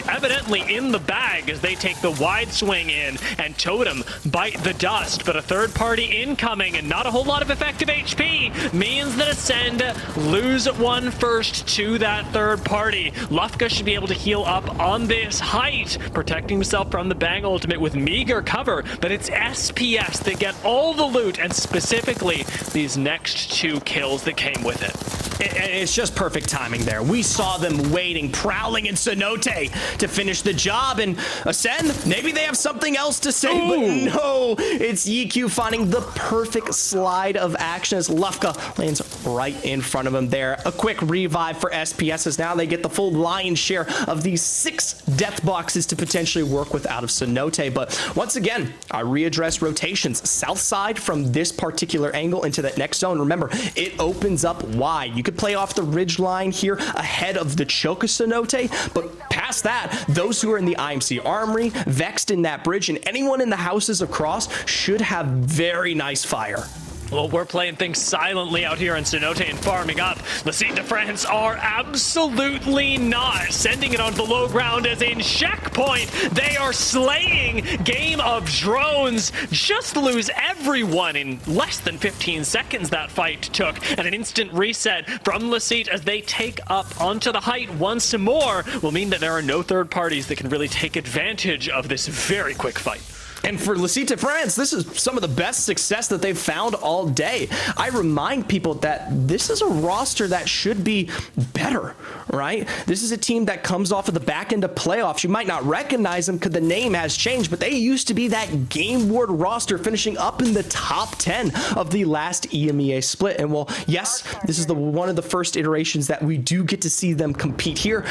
Speaker 2: evidently in the bag as they take the wide swing in, and Totem bite the dust, but a third party incoming and not a whole lot of effective HP means that Ascend lose one first to that third party. Lufka should be able to heal up on this height, protecting himself from the Bang ultimate with meager cover, but it's SPS that get all the loot, and specifically these next 2 kills that came with it.
Speaker 3: It's just perfect timing there. We saw them waiting, prowling in Cenote to finish the job, and Ascend, maybe they have something else to say, but no, it's EQ finding the perfect slide of action as Lufka lands right in front of him there. A quick revive for SPS as now they get the full lion's share of these 6 death boxes to potentially work with out of Cenote. But once again, I readdress rotations south side from this particular angle into that next zone. Remember, it opens up wide. You could play off the ridge line here ahead of the choke of Cenote, but past that, those who are in the IMC Armory, Vexed in that bridge, and anyone in the houses across should have very nice fire.
Speaker 2: Well, we're playing things silently out here in Cenote and farming up. The Seed de France are absolutely not sending it on the low ground as in checkpoint. They are slaying Game of Drones. Just lose everyone in less than 15 seconds that fight took. And an instant reset from Lecite as they take up onto the height once more will mean that there are no third parties that can really take advantage of this very quick fight.
Speaker 3: And for Lecite de France, this is some of the best success that they've found all day. I remind people that this is a roster that should be better, right? This is a team that comes off of the back end of playoffs. You might not recognize them because the name has changed, but they used to be that Game Ward roster finishing up in the top 10 of the last EMEA split. And well, yes, this is one of the first iterations that we do get to see them compete here.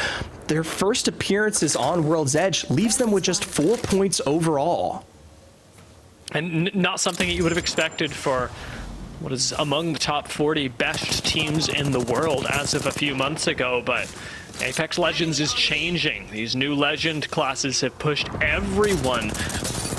Speaker 3: Their first appearances on World's Edge leaves them with just 4 points overall.
Speaker 2: And not something that you would have expected for what is among the top 40 best teams in the world as of a few months ago, but Apex Legends is changing. These new Legend classes have pushed everyone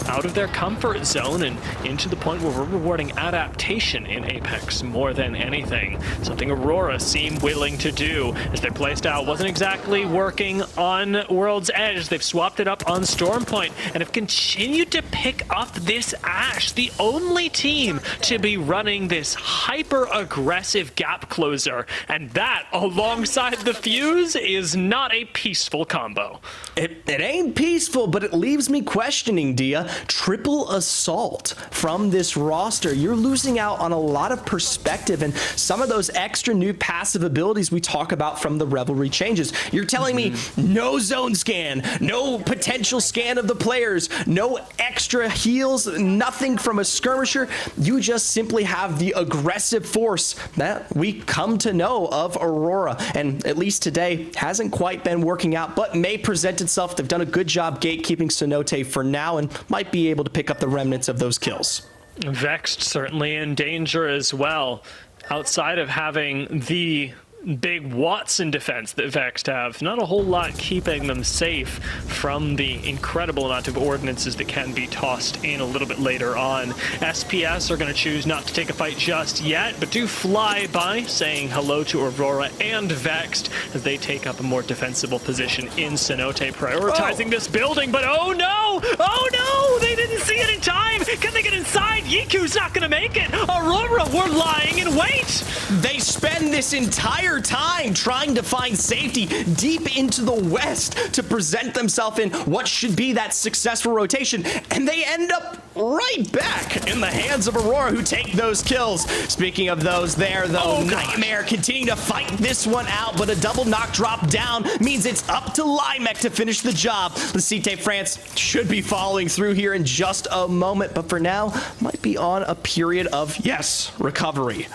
Speaker 2: out of their comfort zone and into the point where we're rewarding adaptation in Apex more than anything. Something Aurora seem willing to do as their playstyle wasn't exactly working on World's Edge. They've swapped it up on Stormpoint and have continued to pick up this Ashe, the only team to be running this hyper-aggressive gap closer. And that, alongside the Fuse, is not a peaceful combo.
Speaker 3: It ain't peaceful, but it leaves me questioning, Dia. Triple assault from this roster. You're losing out on a lot of perspective and some of those extra new passive abilities we talk about from the Revelry changes. You're telling me no zone scan, no potential scan of the players, no extra heals, nothing from a skirmisher. You just simply have the aggressive force that we come to know of Aurora, and at least today hasn't quite been working out, but may present itself. They've done a good job gatekeeping Cenote for now and might be able to pick up the remnants of those kills.
Speaker 2: Vexed certainly in danger as well. Outside of having the big Watson defense that Vexed have, not a whole lot keeping them safe from the incredible amount of ordinances that can be tossed in a little bit later on. SPS are going to choose not to take a fight just yet, but do fly by, saying hello to Aurora and Vexed as they take up a more defensible position in Cenote, prioritizing this building, but oh no! Oh no! They didn't see it in time! Can they get inside? Yiku's not going to make it! Aurora, we're lying in wait!
Speaker 3: They spend this entire time trying to find safety deep into the west to present themselves in what should be that successful rotation, and they end up right back in the hands of Aurora, who take those kills. Speaking of those there, though, Nightmare continuing to fight this one out, but a double knock drop down means it's up to Limek to finish the job. Lecite de France should be following through here in just a moment, but for now, might be on a period of, yes, recovery.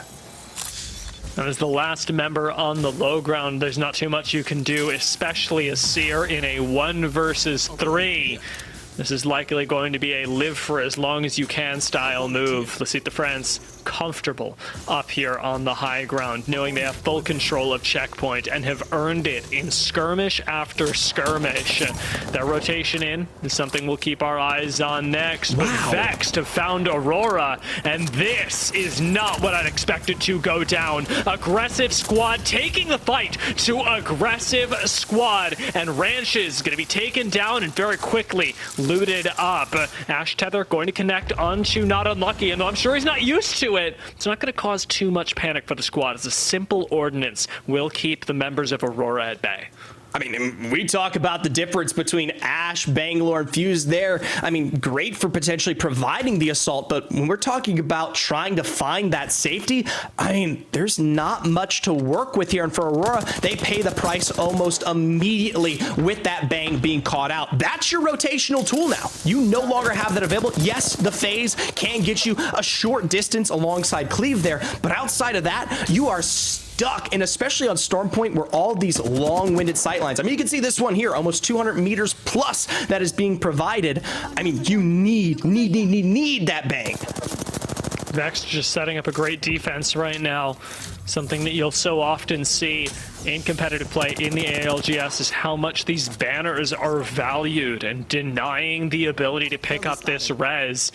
Speaker 2: As the last member on the low ground, there's not too much you can do, especially a Seer in a 1 versus 3. This is likely going to be a live for as long as you can style move. Let's see the France comfortable up here on the high ground, knowing they have full control of checkpoint and have earned it in skirmish after skirmish. Their rotation in is something we'll keep our eyes on next. Wow. But Vexed have found Aurora, and this is not what I'd expected to go down. Aggressive squad taking the fight to aggressive squad, and Ranch is going to be taken down and very quickly looted up. Ash Tether going to connect onto Not Unlucky, and though I'm sure he's not used to it, it's not going to cause too much panic for the squad. It's a simple ordinance will keep the members of Aurora at bay.
Speaker 3: I mean, we talk about the difference between Ash, Bangalore, and Fuse there. I mean, great for potentially providing the assault, but when we're talking about trying to find that safety, I mean, there's not much to work with here. And for Aurora, they pay the price almost immediately with that Bang being caught out. That's your rotational tool now. You no longer have that available. Yes, the phase can get you a short distance alongside Cleave there, but outside of that, you are stuck, and especially on Storm Point where all these long-winded sight lines. I mean, you can see this one here, almost 200 meters plus that is being provided. I mean, you need that Bang.
Speaker 2: Vex just setting up a great defense right now. Something that you'll so often see in competitive play in the ALGS is how much these banners are valued, and denying the ability to pick up this res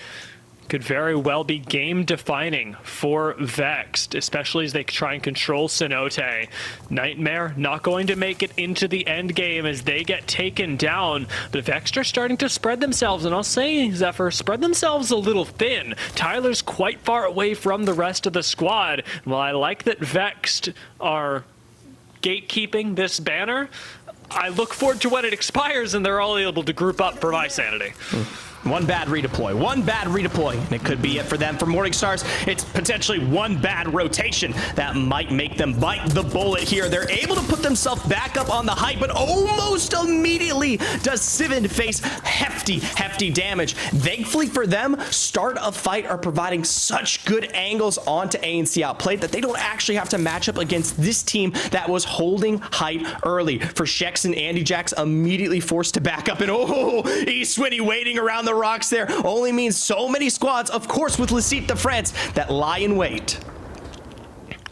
Speaker 2: could very well be game-defining for Vexed, especially as they try and control Cenote. Nightmare not going to make it into the end game as they get taken down, but Vexed are starting to spread themselves, and I'll say, Zephyr, spread themselves a little thin. Tyler's quite far away from the rest of the squad. While I like that Vexed are gatekeeping this banner, I look forward to when it expires and they're all able to group up for my sanity.
Speaker 3: One bad redeploy, and it could be it for them. For Morningstars, it's potentially one bad rotation that might make them bite the bullet here. They're able to put themselves back up on the height, but almost immediately does Sivan face hefty damage. Thankfully for them, start of fight are providing such good angles onto ANC Outplayed that they don't actually have to match up against this team that was holding height early. For Shex and Andy Jax immediately forced to back up, and Swinny waiting around the rocks there only means so many squads, of course, with Lecite de France that lie in wait.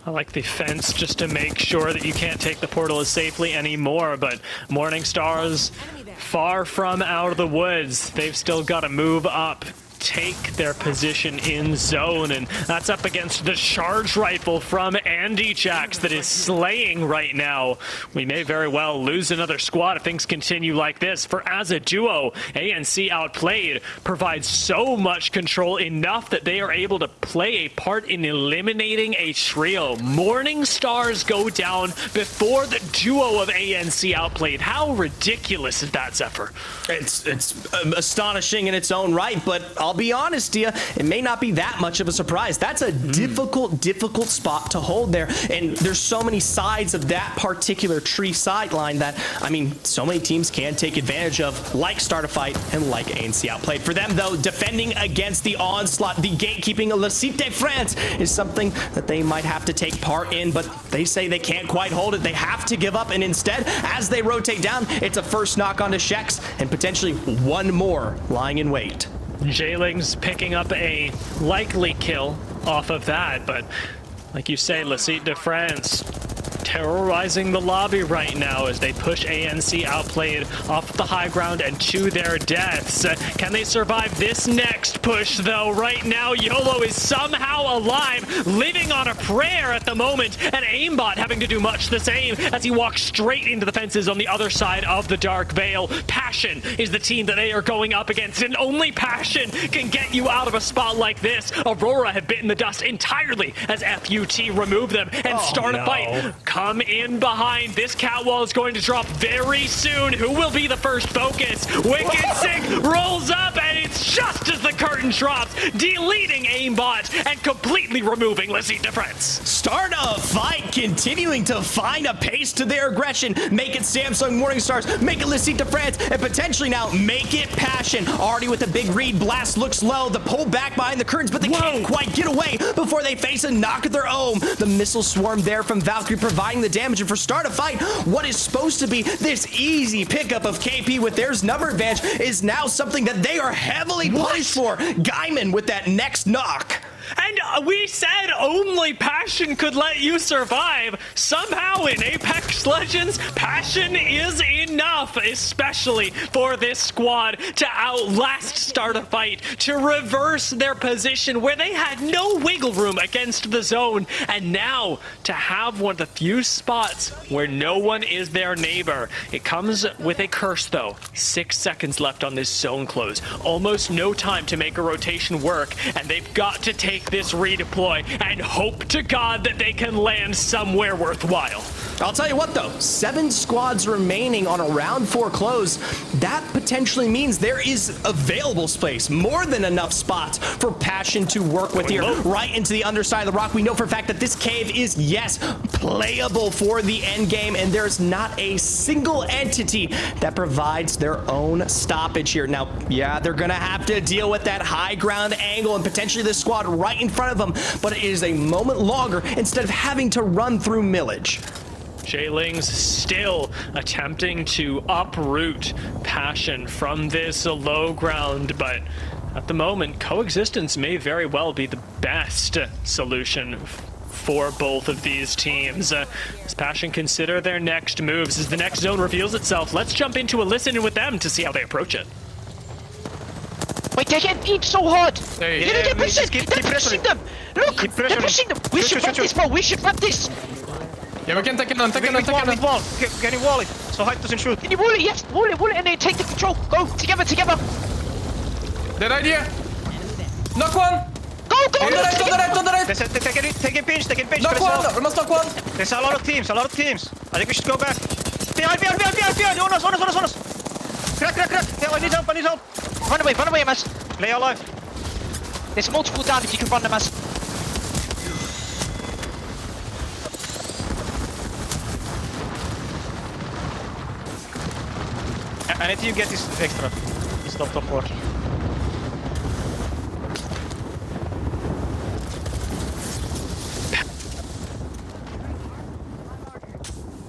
Speaker 2: I like the fence just to make sure that you can't take the portal as safely anymore, but Morningstars far from out of the woods. They've still got to move up, take their position in zone, and that's up against the charge rifle from Andy Jax that is slaying right now. We may very well lose another squad if things continue like this, for as a duo, ANC Outplayed provides so much control, enough that they are able to play a part in eliminating a trio. Morningstars go down before the duo of ANC Outplayed. How ridiculous is that, Zephyr?
Speaker 3: It's astonishing in its own right, but I'll be honest, Dia, it may not be that much of a surprise. That's a difficult spot to hold there, and there's so many sides of that particular tree sideline that, I mean, so many teams can take advantage of, like Start a Fight and like ANC Outplayed. For them, though, defending against the onslaught, the gatekeeping of Lecite de France is something that they might have to take part in, but they say they can't quite hold it. They have to give up, and instead, as they rotate down, it's a first knock onto Shex, and potentially one more lying in wait.
Speaker 2: Jailing's picking up a likely kill off of that, but like you say, Lecite de France terrorizing the lobby right now as they push ANC Outplayed off the high ground and to their deaths. Can they survive this next push, though? Right now, YOLO is somehow alive, living on a prayer at the moment, and Aimbot having to do much the same as he walks straight into the fences on the other side of the Dark Veil. Passion is the team that they are going up against, and only Passion can get you out of a spot like this. Aurora have bitten the dust entirely as FUT remove them and start a fight. Come in behind. This catwall is going to drop very soon. Who will be the first focus? Wicked Sick rolls up and grenades just as the curtain drops, deleting aimbot and completely removing Lizzie defense.
Speaker 3: Start a fight, continuing to find a pace to their aggression. Make it Samsung Morningstars, make it Lizzie defense, and potentially now make it Passion. Already with a big read, Blast looks low, the pull back behind the curtains, but they can't quite get away before they face a knock of their own. The missile swarm there from Valkyrie providing the damage, and for start a fight, what is supposed to be this easy pickup of KP with their number advantage is now something that they are heavily punished for. Gaiman with that next knock.
Speaker 2: And we said only Passion could let you survive. Somehow in Apex Legends, Passion is enough, especially for this squad, to outlast start a fight, to reverse their position where they had no wiggle room against the zone, and now to have one of the few spots where no one is their neighbor. It comes with a curse though. 6 seconds left on this zone close. Almost no time to make a rotation work, and they've got to take this redeploy and hope to God that they can land somewhere worthwhile.
Speaker 3: I'll tell you what though, 7 squads remaining on a round 4 close. That potentially means there is available space, more than enough spots for Passion to work with here. Right into the underside of the rock. We know for a fact that this cave is, yes, playable for the end game, and there's not a single entity that provides their own stoppage here. Now, yeah, they're gonna have to deal with that high ground angle and potentially this squad right in front of them, but it is a moment longer instead of having to run through millage.
Speaker 2: J-Lings still attempting to uproot Passion from this low ground, but at the moment, coexistence may very well be the best solution for both of these teams. As Passion consider their next moves, as the next zone reveals itself, let's jump into a listen with them to see how they approach it.
Speaker 9: Wait, they're getting beat so hard!
Speaker 8: Hey,
Speaker 9: They're pushing them! Look! They're pushing them! We should wrap this, bro! We should wrap this!
Speaker 8: Yeah, we can take it on, take it on, take it on.
Speaker 9: Wall. Can you wall it? So hard doesn't shoot. Can you wall it? Yes, wall it, and then take the control. Go, together.
Speaker 8: Dead idea. Knock one.
Speaker 9: Go!
Speaker 8: On the right.
Speaker 9: Taking pinch.
Speaker 8: Knock one, we must knock one.
Speaker 9: There's a lot of teams. I think we should go back. Behind. On us. Crack. Yeah, I need help. Run away, Mas. Play alive. There's multiple down if you can run them, Mas. I need you to get this extra. It's top 4.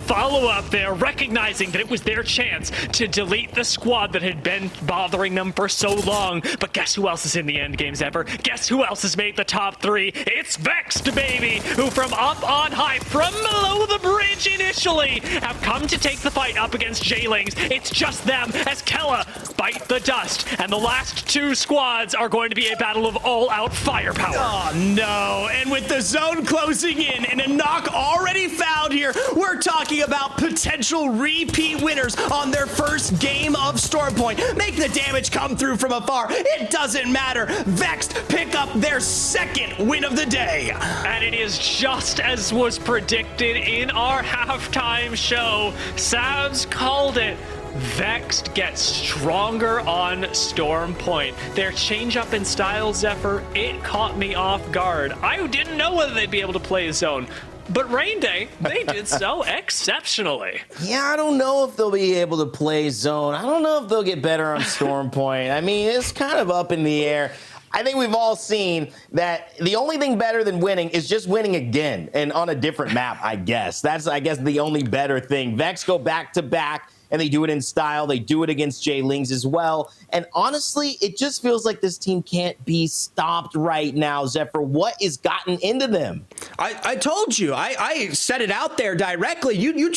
Speaker 2: Follow up there, recognizing that it was their chance to delete the squad that had been bothering them for so long. But guess who else is in the end games ever? Guess who else has made the top 3? It's Vexed, baby, who from up on high, from below the bridge initially, have come to take the fight up against J-Lings. It's just them as Kella bite the dust, and the last 2 squads are going to be a battle of all-out firepower.
Speaker 3: Oh no, and with the zone closing in and a knock already found here, we're talking about potential repeat winners on their first game of Stormpoint. Make the damage come through from afar. It doesn't matter. Vexed pick up their 2nd win of the day.
Speaker 2: And it is just as was predicted in our halftime show. Savs called it. Vexed gets stronger on Stormpoint. Their change up in style, Zephyr, it caught me off guard. I didn't know whether they'd be able to play zone. But Rain Day, they did so exceptionally.
Speaker 1: Yeah, I don't know if they'll be able to play zone. I don't know if they'll get better on Stormpoint. I mean, it's kind of up in the air. I think we've all seen that the only thing better than winning is just winning again and on a different map, I guess. That's, I guess, the only better thing. Vex go back to back, and they do it in style. They do it against J-Lings as well. And honestly, it just feels like this team can't be stopped right now. Zephyr, what has gotten into them?
Speaker 3: I told you. I said it out there directly. You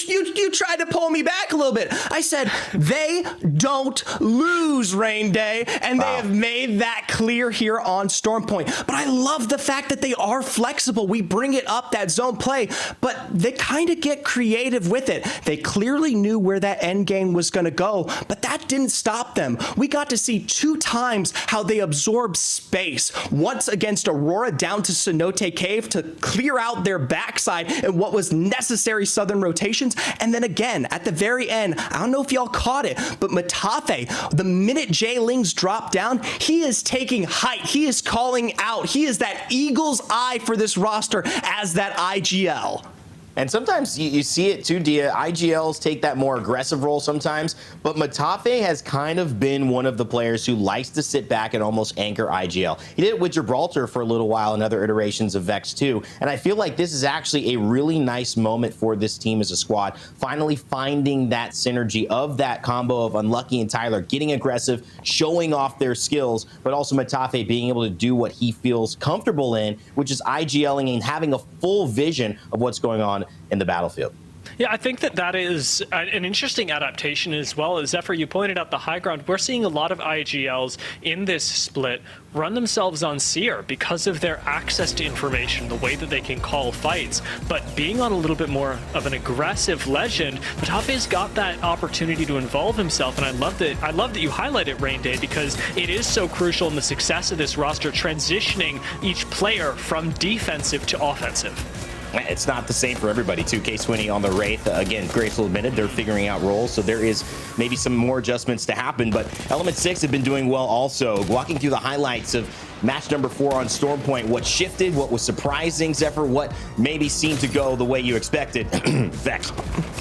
Speaker 3: tried to pull me back a little bit. I said they don't lose, Rain Day, and they have made that clear here on Stormpoint. But I love the fact that they are flexible. We bring it up, that zone play, but they kind of get creative with it. They clearly knew where that end end game was going to go, but that didn't stop them. We got to see 2 times how they absorbed space. Once against Aurora down to Cenote Cave to clear out their backside and what was necessary southern rotations. And then again, at the very end, I don't know if y'all caught it, but Matafe, the minute Jay Lings dropped down, he is taking height. He is calling out. He is that eagle's eye for this roster as that IGL.
Speaker 1: And sometimes you see it too, Dia. IGLs take that more aggressive role sometimes, but Matafe has kind of been one of the players who likes to sit back and almost anchor IGL. He did it with Gibraltar for a little while in other iterations of Vex too, and I feel like this is actually a really nice moment for this team as a squad, finally finding that synergy of that combo of Unlucky and Tyler getting aggressive, showing off their skills, but also Matafe being able to do what he feels comfortable in, which is IGLing and having a full vision of what's going on in the battlefield.
Speaker 2: Yeah, I think that is an interesting adaptation as well. As Zephyr, you pointed out the high ground. We're seeing a lot of IGLs in this split run themselves on Seer because of their access to information, the way that they can call fights. But being on a little bit more of an aggressive Legend, Matafe's got that opportunity to involve himself, and I love that you highlight it, Rain Day, because it is so crucial in the success of this roster, transitioning each player from defensive to offensive.
Speaker 1: It's not the same for everybody, too. K-Swinny on the Wraith, again, Graceful admitted they're figuring out roles, so there is maybe some more adjustments to happen, but Element 6 have been doing well also. Walking through the highlights of match number 4 on Stormpoint, what shifted, what was surprising, Zephyr, what maybe seemed to go the way you expected. Vex.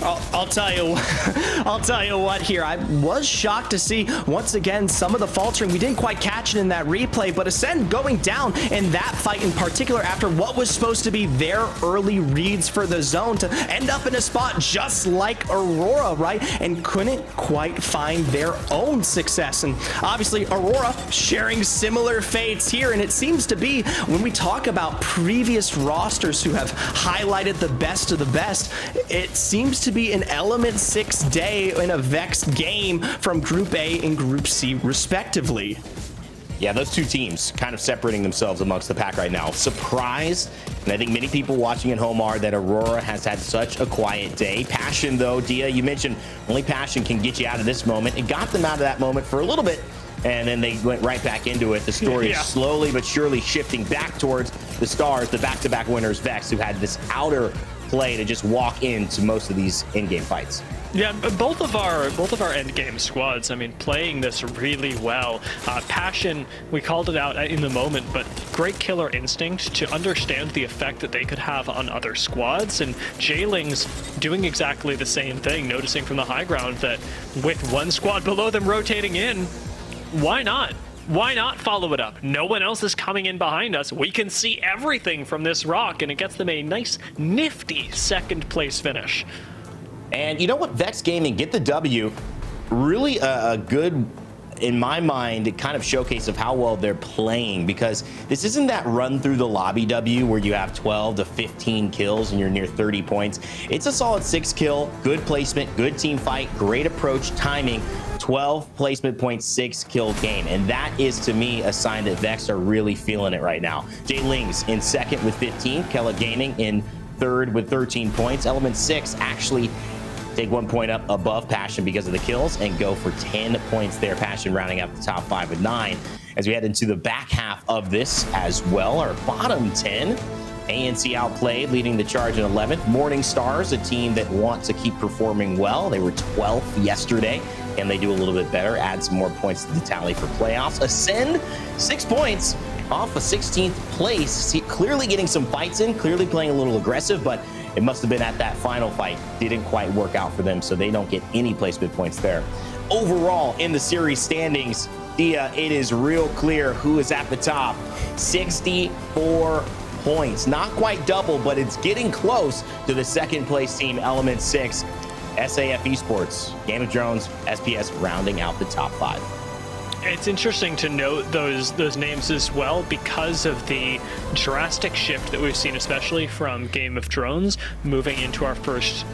Speaker 3: I'll tell you what here. I was shocked to see once again some of the faltering. We didn't quite catch it in that replay, but Ascend going down in that fight in particular after what was supposed to be their early reads for the zone to end up in a spot just like Aurora, right? And couldn't quite find their own success. And obviously Aurora sharing similar fates here, and it seems to be when we talk about previous rosters who have highlighted the best of the best, it seems to be an Element 6 day in a Vex game from Group A and Group C respectively.
Speaker 1: Yeah, those two teams kind of separating themselves amongst the pack right now. Surprised, and I think many people watching at home are, that Aurora has had such a quiet day. Passion, though, Dia, you mentioned only Passion can get you out of this moment. It got them out of that moment for a little bit, and then they went right back into it. The story is slowly but surely shifting back towards the Stars, the back-to-back winners, Vex, who had this outer play to just walk into most of these in-game fights.
Speaker 2: Yeah, both of our end game squads, I mean, playing this really well. Passion, we called it out in the moment, but great killer instinct to understand the effect that they could have on other squads, and Jaylings doing exactly the same thing, noticing from the high ground that with one squad below them rotating in, why not? Why not follow it up? No one else is coming in behind us. We can see everything from this rock, and it gets them a nice, nifty second place finish.
Speaker 1: And you know what? Vex Gaming get the W. Really a good, in my mind, kind of showcase of how well they're playing, because this isn't that run through the lobby W where you have 12 to 15 kills and you're near 30 points. It's a solid 6 kill, good placement, good team fight, great approach, timing, 12 placement points, 6 kill game. And that is, to me, a sign that Vex are really feeling it right now. Jay Lings in second with 15, Kella Gaming in third with 13 points. Element 6 actually take 1 point up above Passion because of the kills and go for 10 points there. Passion rounding out the top 5 with 9. As we head into the back half of this as well, our bottom 10, ANC outplayed, leading the charge in 11th. Morning Stars, a team that wants to keep performing well. They were 12th yesterday, and they do a little bit better, add some more points to the tally for playoffs. Ascend, 6 points off a 16th place. Clearly getting some fights in, clearly playing a little aggressive, but it must have been at that final fight. Didn't quite work out for them, so they don't get any placement points there. Overall, in the series standings, Dia, it is real clear who is at the top. 64 points. Not quite double, but it's getting close to the second place team, Element 6. SAF Esports, Game of Drones, SPS rounding out the top 5.
Speaker 2: It's interesting to note those names as well because of the drastic shift that we've seen, especially from Game of Thrones moving into our first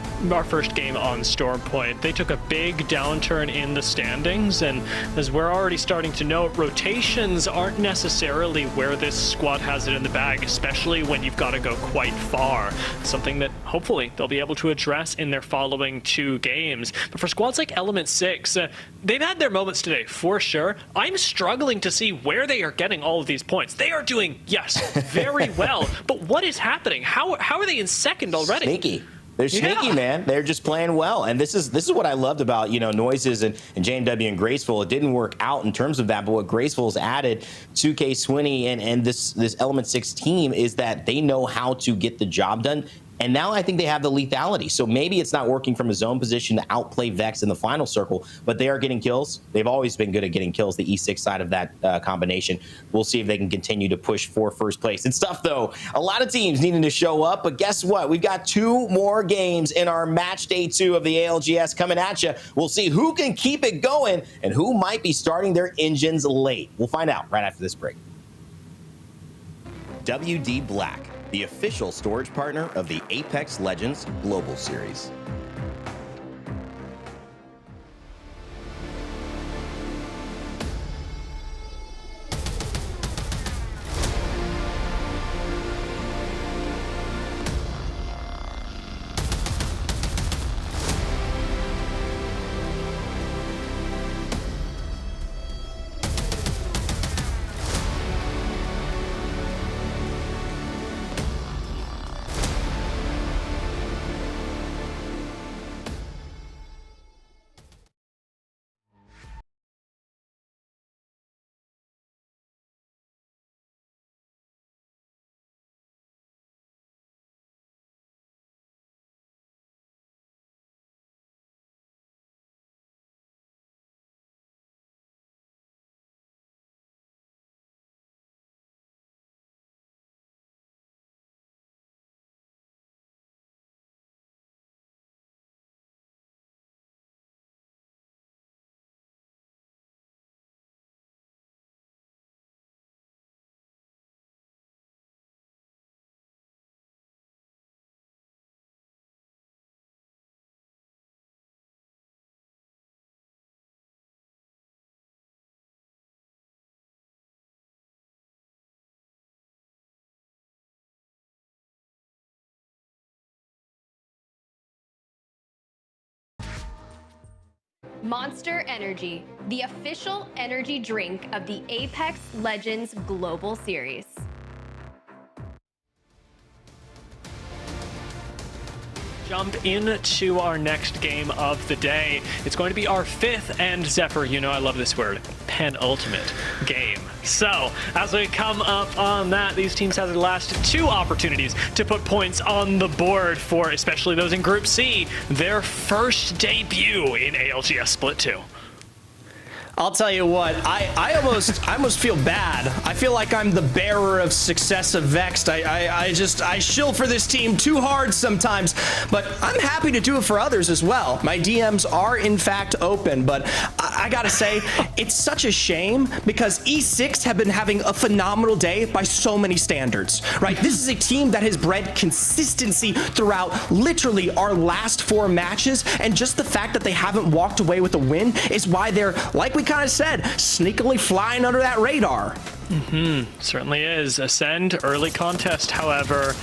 Speaker 2: game on Stormpoint. They took a big downturn in the standings, and as we're already starting to note, rotations aren't necessarily where this squad has it in the bag, especially when you've got to go quite far. Something that hopefully they'll be able to address in their following 2 games. But for squads like Element 6, they've had their moments today for sure. I'm struggling to see where they are getting all of these points. They are doing, yes, very well, but what is happening? How are they in second already?
Speaker 1: Sneaky. They're sneaky, man. They're just playing well. And this is what I loved about, Noises and JMW and Graceful. It didn't work out in terms of that, but what Graceful's added to K Swinney and this Element 6 team is that they know how to get the job done. And now I think they have the lethality. So maybe it's not working from a zone position to outplay Vex in the final circle, but they are getting kills. They've always been good at getting kills, the E6 side of that combination. We'll see if they can continue to push for first place. It's tough, though. A lot of teams needing to show up, but guess what? We've got 2 more games in our match day 2 of the ALGS coming at you. We'll see who can keep it going and who might be starting their engines late. We'll find out right after this break. WD Black, the official storage partner of the Apex Legends Global Series.
Speaker 13: Monster Energy, the official energy drink of the Apex Legends Global Series.
Speaker 2: Jump into our next game of the day. It's going to be our 5th and Zephyr, I love this word, penultimate game. So, as we come up on that, these teams have the last 2 opportunities to put points on the board for, especially those in Group C, their first debut in ALGS Split 2.
Speaker 3: I'll tell you what, I almost feel bad. I feel like I'm the bearer of success of Vexed. I shill for this team too hard sometimes, but I'm happy to do it for others as well. My DMs are in fact open, but I gotta say, it's such a shame because E6 have been having a phenomenal day by so many standards, right? This is a team that has bred consistency throughout literally our last 4 matches, and just the fact that they haven't walked away with a win is why they're, like we kind of said, sneakily flying under that radar.
Speaker 2: Certainly is. Ascend, early contest, however,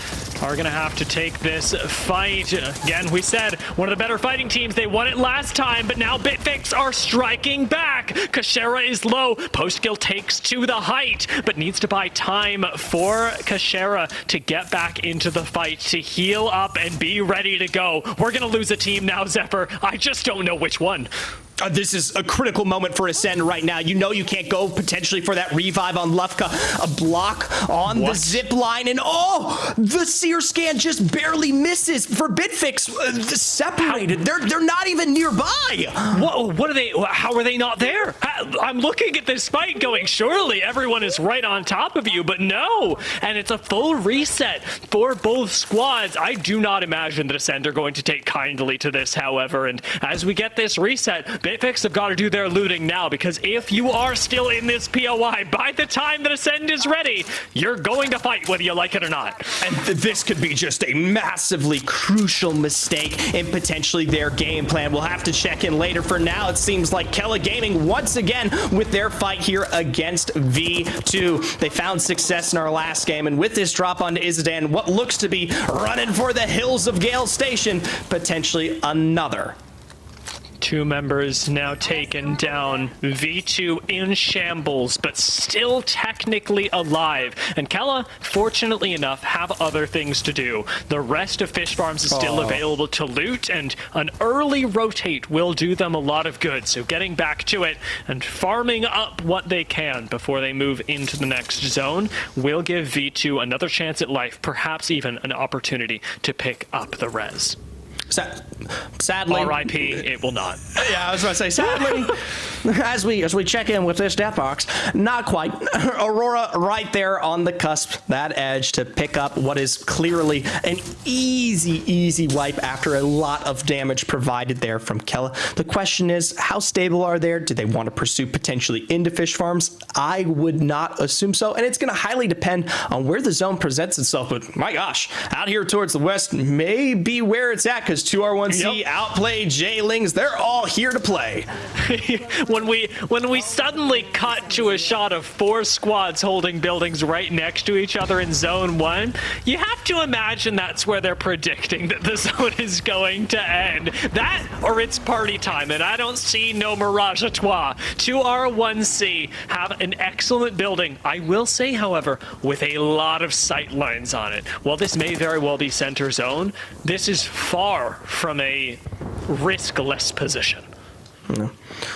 Speaker 2: are going to have to take this fight. Again, we said, one of the better fighting teams. They won it last time, but now Bitfix are striking back. Kashera is low. Postkill takes to the height, but needs to buy time for Kashera to get back into the fight, to heal up and be ready to go. We're going to lose a team now, Zephyr. I just don't know which one.
Speaker 3: This is a critical moment for Ascend right now. You know you can't go potentially for that revive on Lufka. A block on the zip line, and the seer scan just barely misses for Bitfix. Separated. They're not even nearby.
Speaker 2: What are they? How are they not there? there. I'm looking at this fight going, surely everyone is right on top of you, but no. And it's a full reset for both squads. I do not imagine that Ascend are going to take kindly to this, however. And as we get this reset, Bitfix have got to do their looting now, because if you are still in this POI, by the time that Ascend is ready, you're going to fight whether you like it or not.
Speaker 3: And this could be just a massively crucial mistake in potentially their game plan. We'll have to check in later. For now, it seems like Kella Gaming once again with their fight here against V2. They found success in our last game, and with this drop onto Izadin, what looks to be running for the hills of Gale Station, potentially another.
Speaker 2: 2 members now taken down. V2 in shambles, but still technically alive. And Kella, fortunately enough, have other things to do. The rest of Fish Farms is still available to loot, and an early rotate will do them a lot of good. So getting back to it and farming up what they can before they move into the next zone will give V2 another chance at life, perhaps even an opportunity to pick up the res.
Speaker 3: Sadly,
Speaker 2: RIP, it will not.
Speaker 3: Yeah, I was about to say, sadly, as we check in with this death box, not quite. Aurora right there on the cusp, that edge to pick up what is clearly an easy wipe after a lot of damage provided there from Kella. The question is, how stable are they? Do they want to pursue potentially into Fish Farms? I would not assume so, and it's going to highly depend on where the zone presents itself. But my gosh, out here towards the west may be where it's at, because 2R1C, Outplay, J-Lings, they're all here to play.
Speaker 2: When we suddenly cut to a shot of 4 squads holding buildings right next to each other in zone 1, you have to imagine that's where they're predicting that the zone is going to end. That or it's party time, and I don't see no Mirage à Trois. 2R1C have an excellent building. I will say, however, with a lot of sight lines on it. While this may very well be center zone, this is far from a riskless position.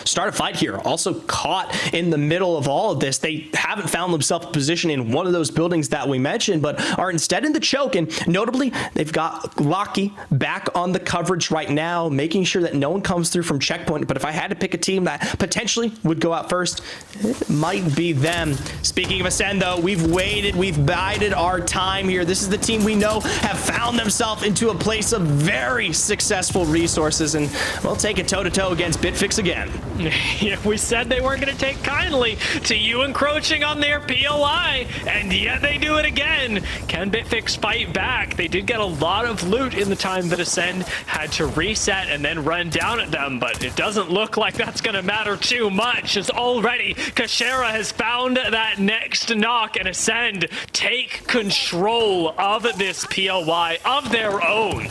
Speaker 3: Start a fight here. Also caught in the middle of all of this. They haven't found themselves a position in one of those buildings that we mentioned, but are instead in the choke. And notably, they've got Locky back on the coverage right now, making sure that no one comes through from checkpoint. But if I had to pick a team that potentially would go out first, it might be them. Speaking of Ascend, though, we've waited, we've bided our time here. This is the team we know have found themselves into a place of very successful resources, and we'll take it toe-to-toe against Bitfix again.
Speaker 2: Yeah, we said they weren't going to take kindly to you encroaching on their POI, and yet they do it again. Can Bitfix fight back? They did get a lot of loot in the time that Ascend had to reset and then run down at them, but it doesn't look like that's going to matter too much, as already Kashera has found that next knock, and Ascend take control of this POI of their own.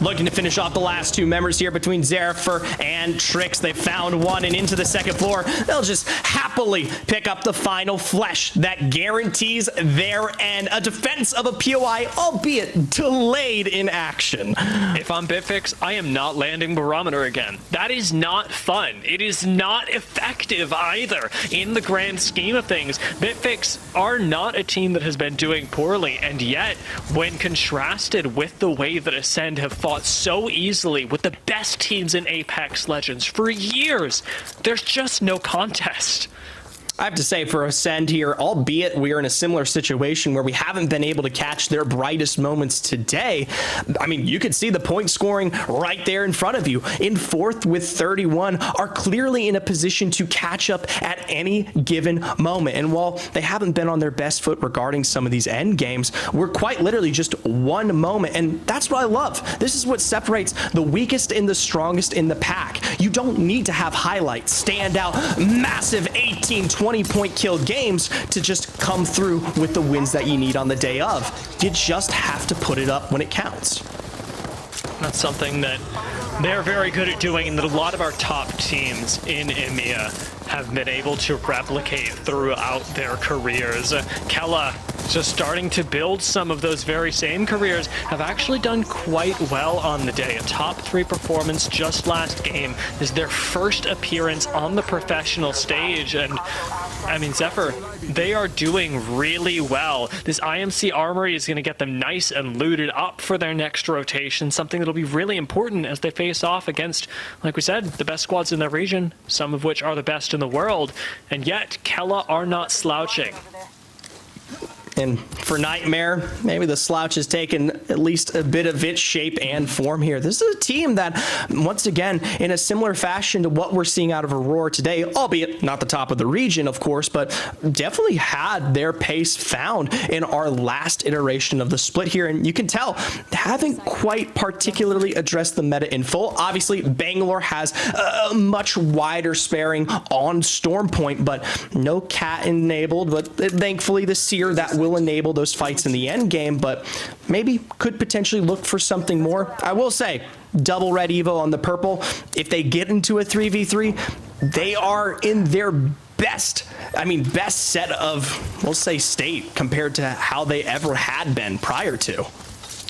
Speaker 3: Looking to finish off the last 2 members here between Zerifer and Trix. They found one, and into the second floor, they'll just happily pick up the final flesh that guarantees their end. A defense of a POI, albeit delayed in action.
Speaker 2: If I'm Bitfix, I am not landing Barometer again. That is not fun. It is not effective either. In the grand scheme of things, Bitfix are not a team that has been doing poorly, and yet, when contrasted with the way that Ascend have fought so easily with the best teams in Apex Legends for years, there's just no contest.
Speaker 3: I have to say, for Ascend here, albeit we are in a similar situation where we haven't been able to catch their brightest moments today, I mean, you could see the point scoring right there in front of you. In 4th with 31, are clearly in a position to catch up at any given moment. And while they haven't been on their best foot regarding some of these end games, we're quite literally just one moment. And that's what I love. This is what separates the weakest and the strongest in the pack. You don't need to have highlights, stand out, massive 18, 20-point kill games to just come through with the wins that you need on the day of. You just have to put it up when it counts.
Speaker 2: That's something that they're very good at doing, and that a lot of our top teams in EMEA have been able to replicate throughout their careers. Kella just starting to build some of those very same careers, have actually done quite well on the day. A top 3 performance just last game is their first appearance on the professional stage, and I mean, Zephyr, they are doing really well. This IMC Armory is going to get them nice and looted up for their next rotation, something that'll be really important as they face off against, like we said, the best squads in their region, some of which are the best in the world, and yet Kella are not slouching.
Speaker 3: And for Nightmare, maybe the slouch has taken at least a bit of its shape and form here. This is a team that, once again, in a similar fashion to what we're seeing out of Aurora today, albeit not the top of the region, of course, but definitely had their pace found in our last iteration of the split here. And you can tell, haven't quite particularly addressed the meta in full. Obviously, Bangalore has a much wider sparing on Stormpoint, but no Cat enabled. But thankfully, the Seer that will enable those fights in the end game, but maybe could potentially look for something more. I will say, double red Evo on the purple. If they get into a 3v3, they are in their best set of, we'll say, state compared to how they ever had been prior to.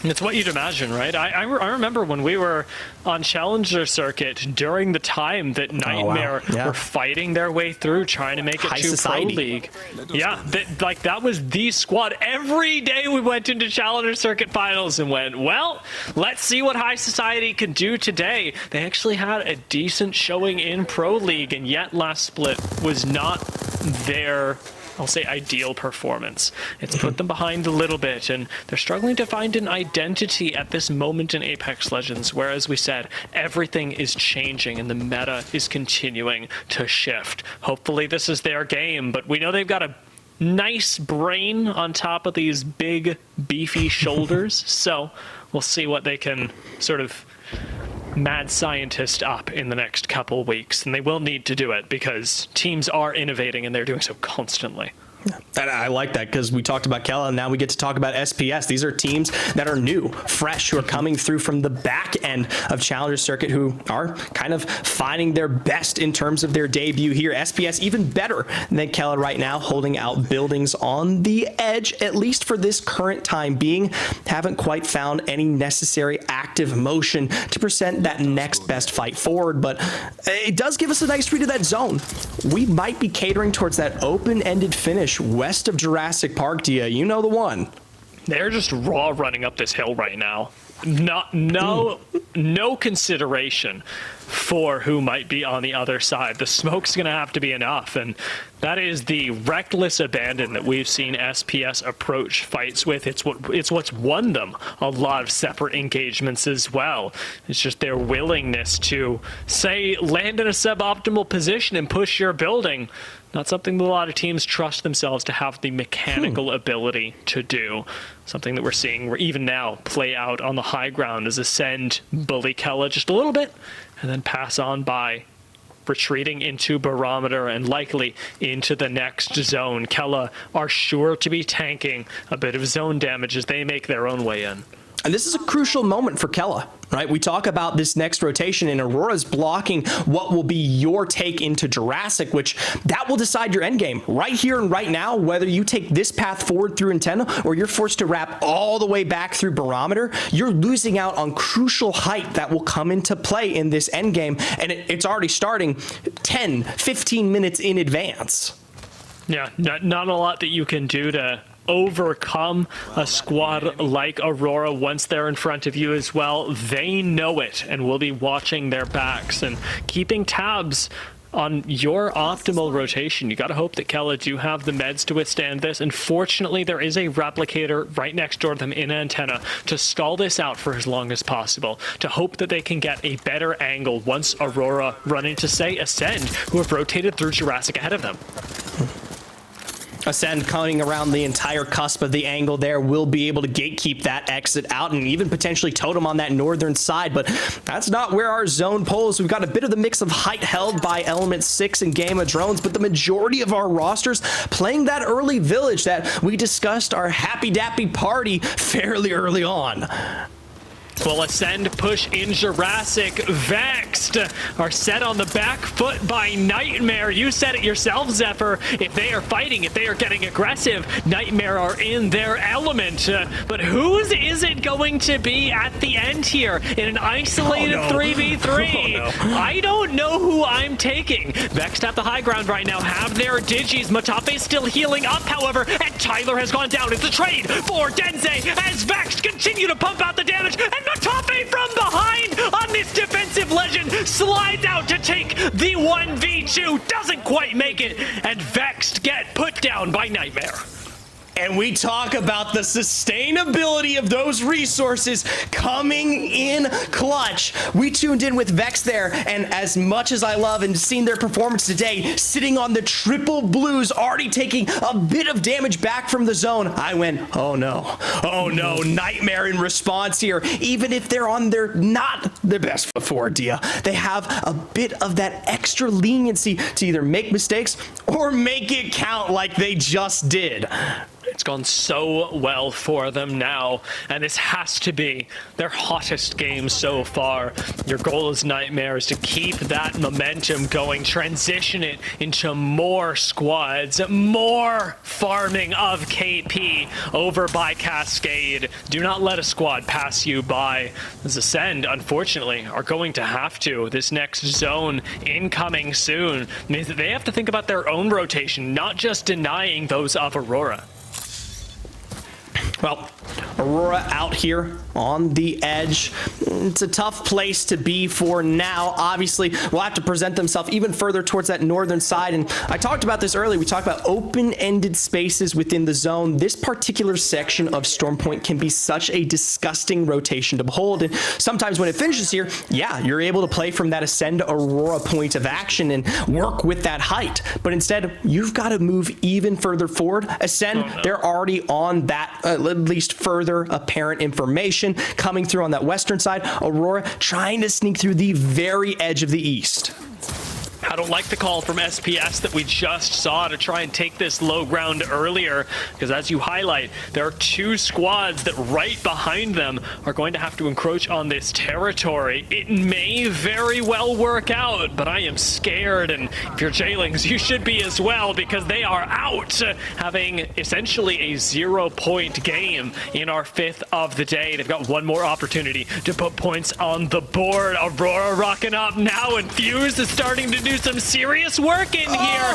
Speaker 2: It's what you'd imagine, right? I remember when we were on Challenger Circuit during the time that Nightmare were fighting their way through, trying to make it to Pro League. Yeah, that was the squad. Every day we went into Challenger Circuit finals and went, well, let's see what High Society can do today. They actually had a decent showing in Pro League, and yet last split was not their, I'll say, ideal performance. It's put them behind a little bit, and they're struggling to find an identity at this moment in Apex Legends, where, as we said, everything is changing and the meta is continuing to shift. Hopefully this is their game, but we know they've got a nice brain on top of these big, beefy shoulders, so we'll see what they can sort of mad scientist up in the next couple weeks, and they will need to do it because teams are innovating and they're doing so constantly.
Speaker 3: And I like that because we talked about Kella, and now we get to talk about SPS. These are teams that are new, fresh, who are coming through from the back end of Challenger Circuit, who are kind of finding their best in terms of their debut here. SPS even better than Kella right now, holding out buildings on the edge, at least for this current time being. Haven't quite found any necessary active motion to present that next best fight forward, but it does give us a nice read of that zone. We might be catering towards that open-ended finish west of Jurassic Park, Dia. You know the one.
Speaker 2: They're just raw running up this hill right now. No consideration for who might be on the other side. The smoke's going to have to be enough, and that is the reckless abandon that we've seen SPS approach fights with. It's what's won them a lot of separate engagements as well. It's just their willingness to, say, land in a suboptimal position and push your building. Not something that a lot of teams trust themselves to have the mechanical ability to do. Something that we're seeing even now play out on the high ground as Ascend bully Kella just a little bit and then pass on by, retreating into Barometer and likely into the next zone. Kella are sure to be tanking a bit of zone damage as they make their own way in.
Speaker 3: And this is a crucial moment for Kella, right? We talk about this next rotation, and Aurora's blocking what will be your take into Jurassic, which that will decide your end game right here and right now, whether you take this path forward through Antenna or you're forced to wrap all the way back through Barometer. You're losing out on crucial height that will come into play in this end game, and it's already starting 10, 15 minutes in advance.
Speaker 2: Yeah, not a lot that you can do to overcome a squad like Aurora once they're in front of you as well. They know it and will be watching their backs and keeping tabs on your optimal rotation. You got to hope that Kella do have the meds to withstand this. Unfortunately, there is a replicator right next door to them in Antenna to stall this out for as long as possible, to hope that they can get a better angle once Aurora run into, say, Ascend, who have rotated through Jurassic ahead of them.
Speaker 3: Ascend coming around the entire cusp of the angle there will be able to gatekeep that exit out and even potentially totem on that northern side, but that's not where our zone pulls. We've got a bit of the mix of height held by Element 6 and Game of Drones, but the majority of our rosters playing that early village that we discussed our happy dappy party fairly early on.
Speaker 2: Well, Ascend push in Jurassic. Vexed are set on the back foot by Nightmare. You said it yourself, Zephyr. If they are fighting, if they are getting aggressive, Nightmare are in their element. But whose is it going to be at the end here in an isolated 3v3? I don't know who I'm taking. Vexed at the high ground right now, have their digis. Matafe still healing up, however, and Tyler has gone down. It's a trade for Denze as Vexed continue to pump out the damage, and Matafe from behind on this defensive legend slides out to take the 1v2, doesn't quite make it, and Vexed get put down by Nightmare.
Speaker 3: And we talk about the sustainability of those resources coming in clutch. We tuned in with Vex there, and as much as I love and seen their performance today, sitting on the triple blues, already taking a bit of damage back from the zone, I went, oh no, Nightmare in response here. Even if they're on their not their best foot forward, Dia, they have a bit of that extra leniency to either make mistakes or make it count like they just did.
Speaker 2: It's gone so well for them now, and this has to be their hottest game so far. Your goal as Nightmare is to keep that momentum going, transition it into more squads, more farming of KP over by Cascade. Do not let a squad pass you by. As Ascend, unfortunately, are going to have to. This next zone incoming soon means that they have to think about their own rotation, not just denying those of Aurora.
Speaker 3: Well, Aurora out here on the edge. It's a tough place to be for now. Obviously, we'll have to present themselves even further towards that northern side. And I talked about this earlier. We talked about open-ended spaces within the zone. This particular section of Storm Point can be such a disgusting rotation to behold. And sometimes when it finishes here, yeah, you're able to play from that Ascend Aurora point of action and work with that height. But instead, you've got to move even further forward. Ascend, they're already on that at least further apparent information coming through on that western side. Aurora trying to sneak through the very edge of the east.
Speaker 2: I don't like the call from SPS that we just saw to try and take this low ground earlier, because as you highlight, there are two squads that right behind them are going to have to encroach on this territory. It may very well work out, but I am scared, and if you're Jailings, you should be as well, because they are out, having essentially a 0-point game in our 5th of the day. They've got one more opportunity to put points on the board. Aurora rocking up now, and Fuse is starting to do some serious work in here.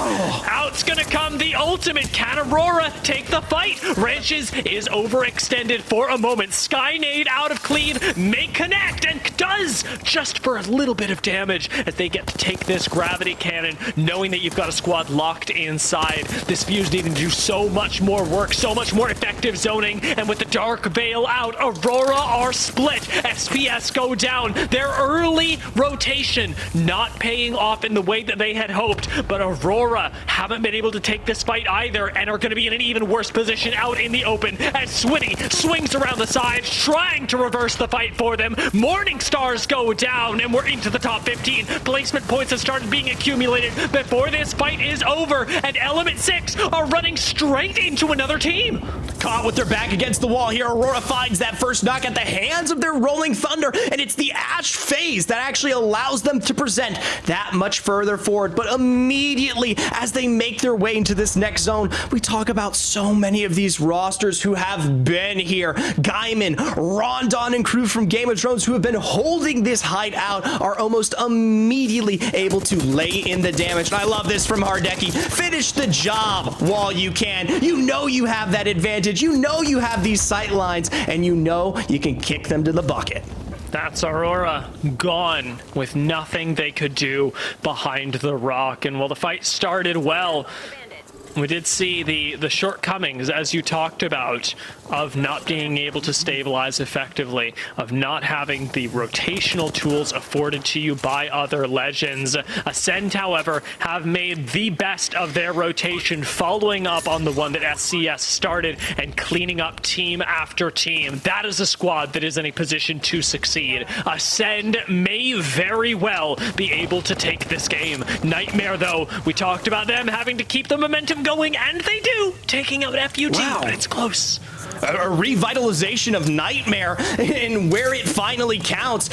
Speaker 2: Out's gonna come the ultimate. Can Aurora take the fight? Ranches is overextended for a moment. Skynade out of clean, may connect, and does just for a little bit of damage as they get to take this gravity cannon, knowing that you've got a squad locked inside. This Fuse needing to do so much more work, so much more effective zoning, and with the Dark Veil out, Aurora are split. SPS go down. Their early rotation not paying off in the way that they had hoped, but Aurora haven't been able to take this fight either and are going to be in an even worse position out in the open as Switty swings around the side trying to reverse the fight for them. Morning Stars go down and we're into the top 15. Placement points have started being accumulated before this fight is over, and Element 6 are running straight into another team.
Speaker 3: Caught with their back against the wall here, Aurora finds that first knock at the hands of their Rolling Thunder, and it's the Ash phase that actually allows them to present that much further forward. But immediately as they make their way into this next zone, we talk about so many of these rosters who have been here. Gaiman, Rondon, and crew from Game of Thrones who have been holding this hideout are almost immediately able to lay in the damage. And I love this from Hardeki. Finish the job while you can. You know you have that advantage. You know you have these sight lines, and you know you can kick them to the bucket.
Speaker 2: That's Aurora gone with nothing they could do behind the rock. And while the fight started well, we did see the shortcomings, as you talked about, of not being able to stabilize effectively, of not having the rotational tools afforded to you by other legends. Ascend, however, have made the best of their rotation, following up on the one that SCS started and cleaning up team after team. That is a squad that is in a position to succeed. Ascend may very well be able to take this game. Nightmare, though, we talked about them having to keep the momentum going, and they do, taking out FUT, but it's close.
Speaker 3: a revitalization of Nightmare and where it finally counts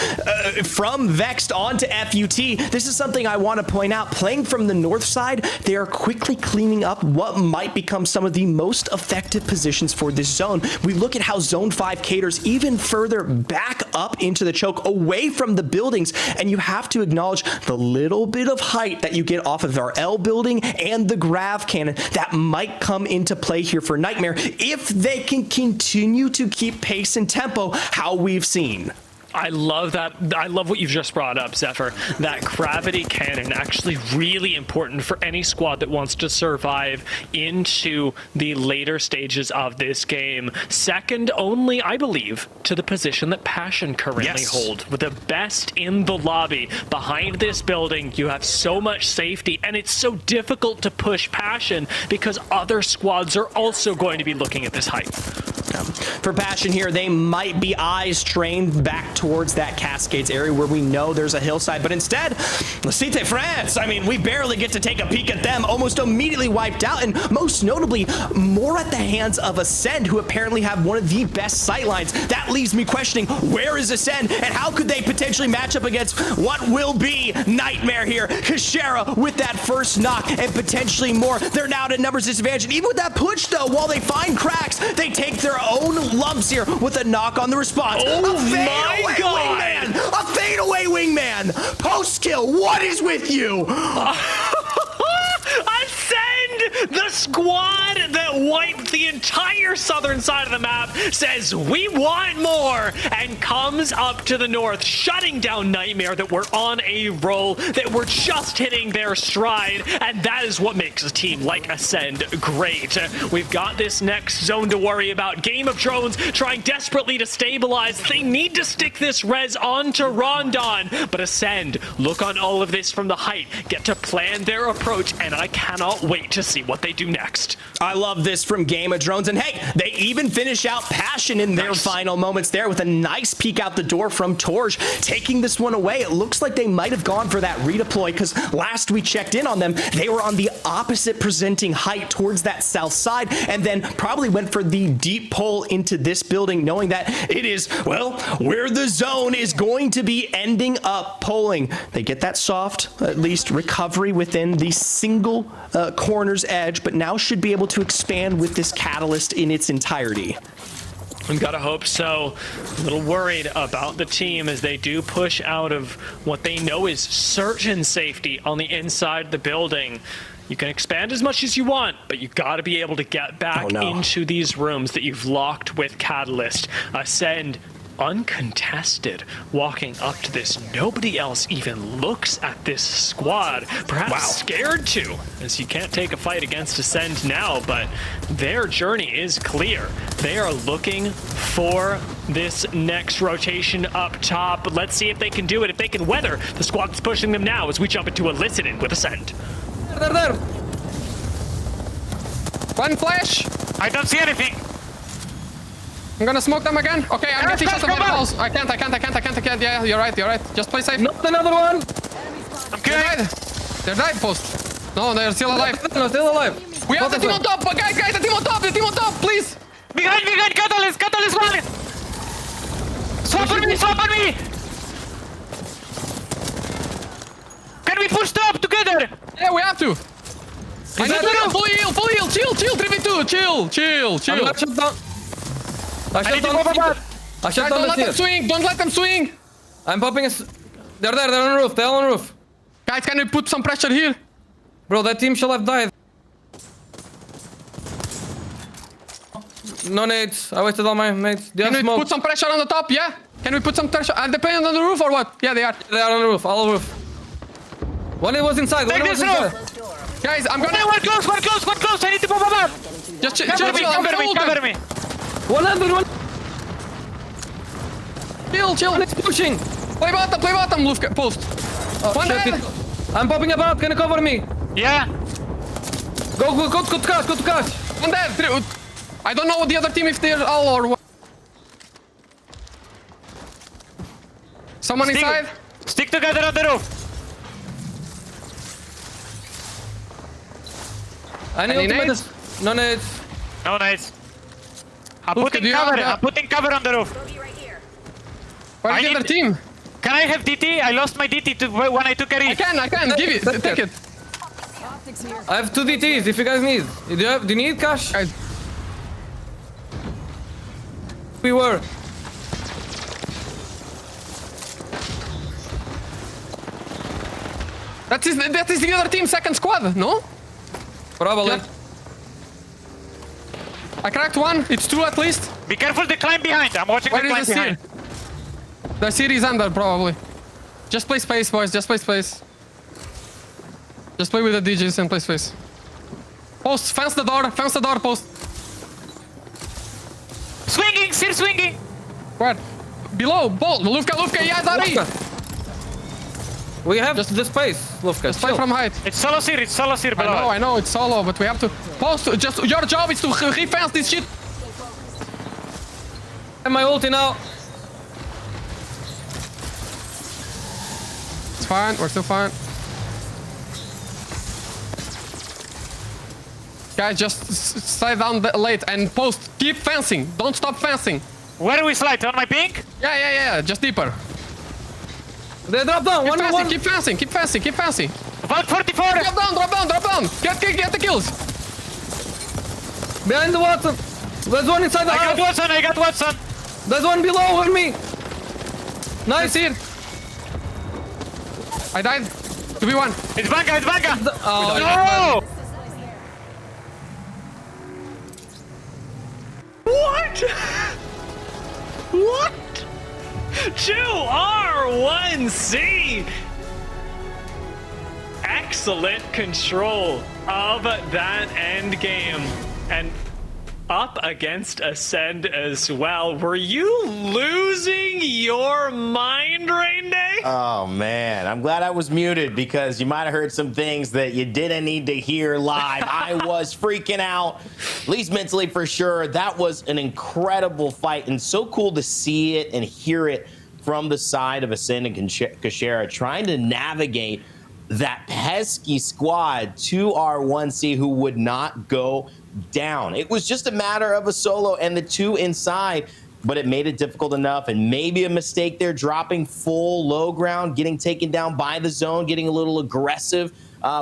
Speaker 3: from Vexed onto FUT. This is something I want to point out. Playing from the north side, they are quickly cleaning up what might become some of the most effective positions for this zone. We look at how Zone 5 caters even further back up into the choke, away from the buildings, and you have to acknowledge the little bit of height that you get off of our L building and the grav cannon that might come into play here for Nightmare if they can continue to keep pace and tempo how we've seen.
Speaker 2: I love that. I love what you've just brought up, Zephyr. That gravity cannon, actually really important for any squad that wants to survive into the later stages of this game. Second only, I believe, to the position that Passion currently hold. With the best in the lobby. Behind this building, you have so much safety, and it's so difficult to push Passion because other squads are also going to be looking at this height.
Speaker 3: For Passion here, they might be eyes trained back towards that Cascades area where we know there's a hillside, but instead, Cité France, I mean, we barely get to take a peek at them, almost immediately wiped out, and most notably, more at the hands of Ascend, who apparently have one of the best sightlines. That leaves me questioning, where is Ascend, and how could they potentially match up against what will be Nightmare here? Kashera with that first knock, and potentially more. They're now at a numbers disadvantage, and even with that push, though, while they find cracks, they take their own lumps here with a knock on the response.
Speaker 2: Oh
Speaker 3: a fadeaway wingman! A fadeaway wingman! Post kill, what is with you?
Speaker 2: Ascend! The squad that wiped the entire southern side of the map says we want more and comes up to the north, shutting down Nightmare that were on a roll, that were just hitting their stride, and that is what makes a team like Ascend great. We've got this next zone to worry about. Game of Thrones trying desperately to stabilize. They need to stick this res onto Rondon, but Ascend look on all of this from the height, get to plan their approach, and I cannot wait to see what they do next.
Speaker 3: I love this from Game of Drones, and hey, they even finish out Passion in their final moments there with a nice peek out the door from Torj, taking this one away. It looks like they might have gone for that redeploy, because last we checked in on them, they were on the opposite presenting height towards that south side, and then probably went for the deep pull into this building, knowing that it is, well, where the zone is going to be ending up polling. They get that soft, at least, recovery within the single corner's edge, but now should be able to expand with this catalyst in its entirety.
Speaker 2: I've got to hope so. A little worried about the team as they do push out of what they know is certain safety on the inside of the building. You can expand as much as you want, but you got to be able to get back into these rooms that you've locked with Catalyst. Ascend uncontested, walking up to this. Nobody else even looks at this squad, perhaps scared to, as you can't take a fight against Ascend now, but their journey is clear. They are looking for this next rotation up top. Let's see if they can do it, if they can weather the squad that's pushing them now as we jump into Elicited with Ascend.
Speaker 8: There. One flash.
Speaker 9: I don't see anything.
Speaker 8: I'm gonna smoke them again. Okay, I'm getting shots of balls. I can't. Yeah, you're right. Just play safe.
Speaker 10: Not another one.
Speaker 8: I'm good. They're died, post. No, they're still alive.
Speaker 10: No, still alive.
Speaker 8: We have the team on top. Guys, the team on top, please.
Speaker 9: Behind, Catalyst one. Swap on me. Can we push top together?
Speaker 8: Yeah, we have to. I need to full heal. Chill, 3v2. Chill.
Speaker 10: I'm not shut down. I shut down the stairs.
Speaker 8: Don't let them swing.
Speaker 10: I'm popping They're there. They're on the roof. They're on the roof.
Speaker 8: Guys, can you put some pressure here?
Speaker 10: Bro, that team shall have died. No nades. I wasted all my nades.
Speaker 8: Can we put some pressure on the top? Yeah. Can we put some pressure? Are they playing on the roof or what? Yeah, they are.
Speaker 10: They are on the roof. All roof. One was inside. One was inside.
Speaker 8: Guys, I'm gonna.
Speaker 9: One close. I need to pop up.
Speaker 8: Just
Speaker 9: cover me.
Speaker 10: 100.
Speaker 8: Chill.
Speaker 10: It's pushing.
Speaker 8: Play bottom. Lufka, post. One dead.
Speaker 10: I'm popping about. Can you cover me?
Speaker 9: Yeah.
Speaker 10: Go to cash.
Speaker 8: One dead. I don't know what the other team if they're all or what. Someone inside.
Speaker 9: Stick together on the roof.
Speaker 10: I need ultimate. No nades.
Speaker 9: No nades. I'm putting cover. I'm putting cover on the roof.
Speaker 10: Where's the other team?
Speaker 9: Can I have DT? I lost my DT when I took a read.
Speaker 10: I can. Give it. Take it.
Speaker 8: I have 2 DTs if you guys need. Do you need cash? We were.
Speaker 10: That is the other team, second squad, no?
Speaker 8: Probably.
Speaker 10: Yeah. I cracked one. It's 2 at least.
Speaker 9: Be careful the climb behind. I'm watching the climb behind.
Speaker 10: The city is under, probably. Just play space, boys. Just play space. Just play with the DJs and play space. Post. Fence the door. Fence the door. Post.
Speaker 9: Swinging. Still swinging.
Speaker 10: Where? Below. Bolt. Lufka. Yeah, Dari.
Speaker 8: We have just the space, Lufka.
Speaker 10: Just play from height.
Speaker 9: It's solo here below.
Speaker 10: I know. It's solo, but we have to post. Just your job is to refence this shit.
Speaker 8: And my ulti now.
Speaker 10: It's fine. We're still fine. Guys, just slide down late and post. Keep fencing. Don't stop fencing.
Speaker 9: Where do we slide? On my pink?
Speaker 10: Yeah. Just deeper.
Speaker 8: They drop down.
Speaker 10: Keep fencing.
Speaker 9: About 44.
Speaker 10: Drop down. Get the kills.
Speaker 8: Behind the Watson. There's one inside the house.
Speaker 9: I got Watson.
Speaker 8: There's one below on me. Nice.
Speaker 10: Here. I died. 2v1.
Speaker 9: It's Banka.
Speaker 8: Oh,
Speaker 9: no!
Speaker 2: What? 2R1C! Excellent control of that end game. And up against Ascend as well. Were you losing your mind, Rain Day?
Speaker 1: Oh, man. I'm glad I was muted because you might have heard some things that you didn't need to hear live. I was freaking out, at least mentally for sure. That was an incredible fight and so cool to see it and hear it from the side of Ascend and Kashera trying to navigate that pesky squad, 2R1C, who would not go down. It was just a matter of a solo and the 2 inside, but it made it difficult enough, and maybe a mistake there, dropping full low ground, getting taken down by the zone, getting a little aggressive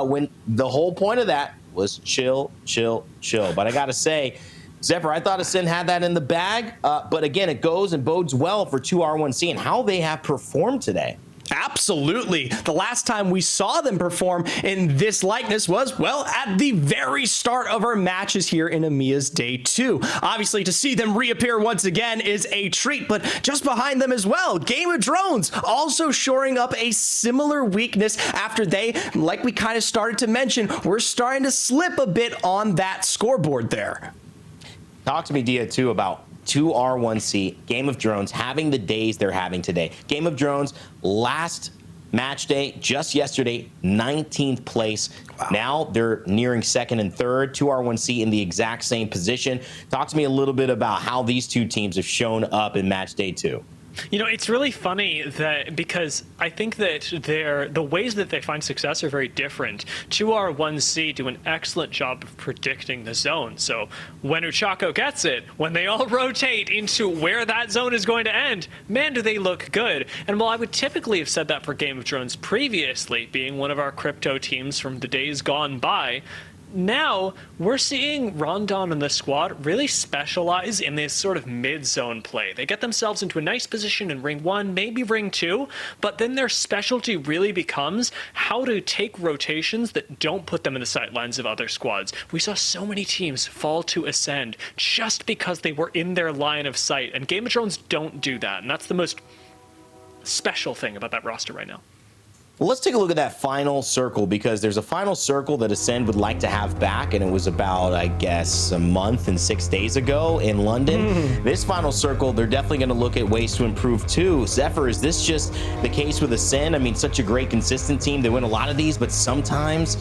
Speaker 1: when the whole point of that was chill. But I gotta say, Zephyr, I thought Ascend had that in the bag, but again, it goes and bodes well for 2R1C and how they have performed today.
Speaker 3: Absolutely. The last time we saw them perform in this likeness was, well, at the very start of our matches here in EMEA's Day 2. Obviously, to see them reappear once again is a treat, but just behind them as well, Game of Drones also shoring up a similar weakness after they, like we kind of started to mention, were starting to slip a bit on that scoreboard there.
Speaker 1: Talk to me, Dia, too, about 2R1C, Game of Drones, having the days they're having today. Game of Drones, last match day, just yesterday, 19th place. Wow. Now they're nearing second and third. 2R1C in the exact same position. Talk to me a little bit about how these two teams have shown up in match day 2.
Speaker 2: You know, it's really funny that because I think that the ways that they find success are very different. 2R1C do an excellent job of predicting the zone. So when Uchako gets it, when they all rotate into where that zone is going to end, man, do they look good. And while I would typically have said that for Game of Drones previously, being one of our crypto teams from the days gone by, now we're seeing Rondon and the squad really specialize in this sort of mid-zone play. They get themselves into a nice position in ring 1, maybe ring 2, but then their specialty really becomes how to take rotations that don't put them in the sightlines of other squads. We saw so many teams fall to Ascend just because they were in their line of sight, and Game of Drones don't do that, and that's the most special thing about that roster right now.
Speaker 1: Well, let's take a look at that final circle, because there's a final circle that Ascend would like to have back, and it was about, I guess, a month and 6 days ago in London. This final circle, they're definitely going to look at ways to improve too. Zephyr, is this just the case with Ascend? I mean, such a great, consistent team. They win a lot of these, but sometimes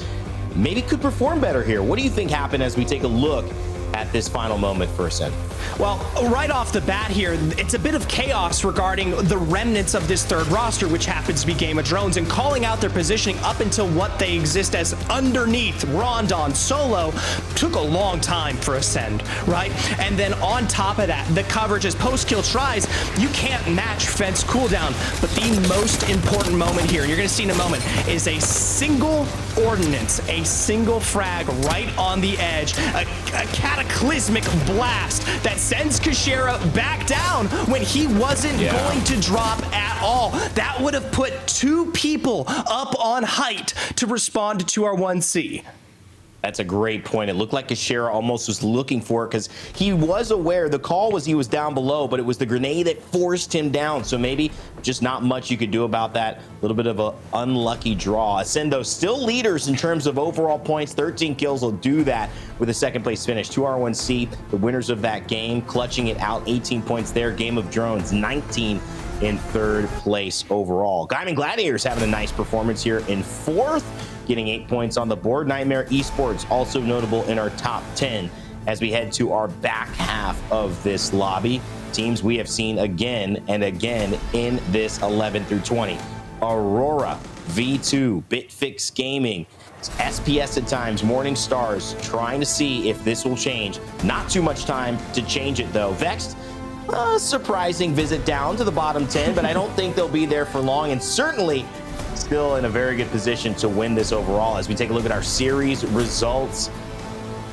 Speaker 1: maybe could perform better here. What do you think happened as we take a look at this final moment for Ascend?
Speaker 3: Well, right off the bat here, it's a bit of chaos regarding the remnants of this third roster, which happens to be Game of Drones, and calling out their positioning up until what they exist as underneath Rondon Solo took a long time for Ascend, right? And then on top of that, the coverage as post-kill tries, you can't match Fence cooldown, but the most important moment here, and you're gonna see in a moment, is a single ordnance, a single frag right on the edge, a cataclysmic blast that sends Kashera back down when he wasn't going to drop at all. That would have put 2 people up on height to respond to our 1C.
Speaker 1: That's a great point. It looked like Kashera almost was looking for it because he was aware. The call was he was down below, but it was the grenade that forced him down. So maybe just not much you could do about that. A little bit of an unlucky draw. Ascend, though, still leaders in terms of overall points. 13 kills will do that with a second place finish. 2R1C, the winners of that game, clutching it out. 18 points there. Game of Drones, 19 in third place overall. Diamond Gladiators having a nice performance here in fourth, getting 8 points on the board. Nightmare Esports also notable in our top 10 as we head to our back half of this lobby. Teams we have seen again and again in this 11 through 20. Aurora, V2, Bitfix Gaming, SPS at times, Morning Stars, trying to see if this will change. Not too much time to change it though. Vexed, surprising visit down to the bottom 10, but I don't think they'll be there for long, and certainly still in a very good position to win this overall. As we take a look at our series results,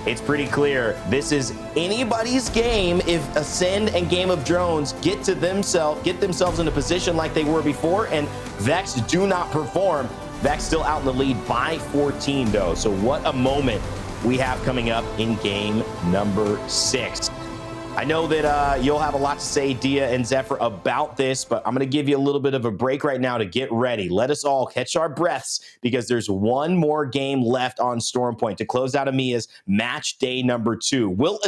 Speaker 1: it's pretty clear this is anybody's game if Ascend and Game of Drones get themselves in a position like they were before, and Vex do not perform. Vex still out in the lead by 14 though. So what a moment we have coming up in game number 6. I know that you'll have a lot to say, Dia and Zephyr, about this, but I'm going to give you a little bit of a break right now to get ready. Let us all catch our breaths because there's one more game left on Stormpoint to close out EMEA's match day number 2. Will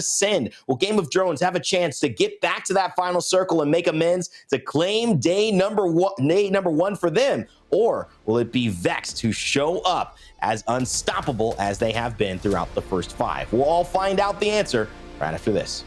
Speaker 1: Game of Drones have a chance to get back to that final circle and make amends to claim day number one for them? Or will it be Vexed who show up as unstoppable as they have been throughout the first 5? We'll all find out the answer right after this.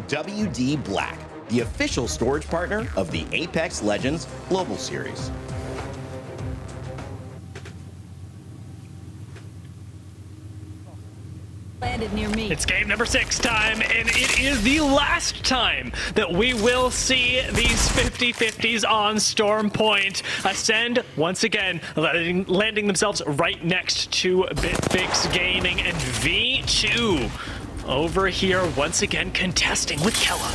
Speaker 1: WD Black, the official storage partner of the Apex Legends Global Series.
Speaker 11: Landed near me.
Speaker 2: It's game number 6 time, and it is the last time that we will see these 50-50s on Storm Point. Ascend, once again, landing themselves right next to Bitfix Gaming, and V2 over here once again contesting with Kella.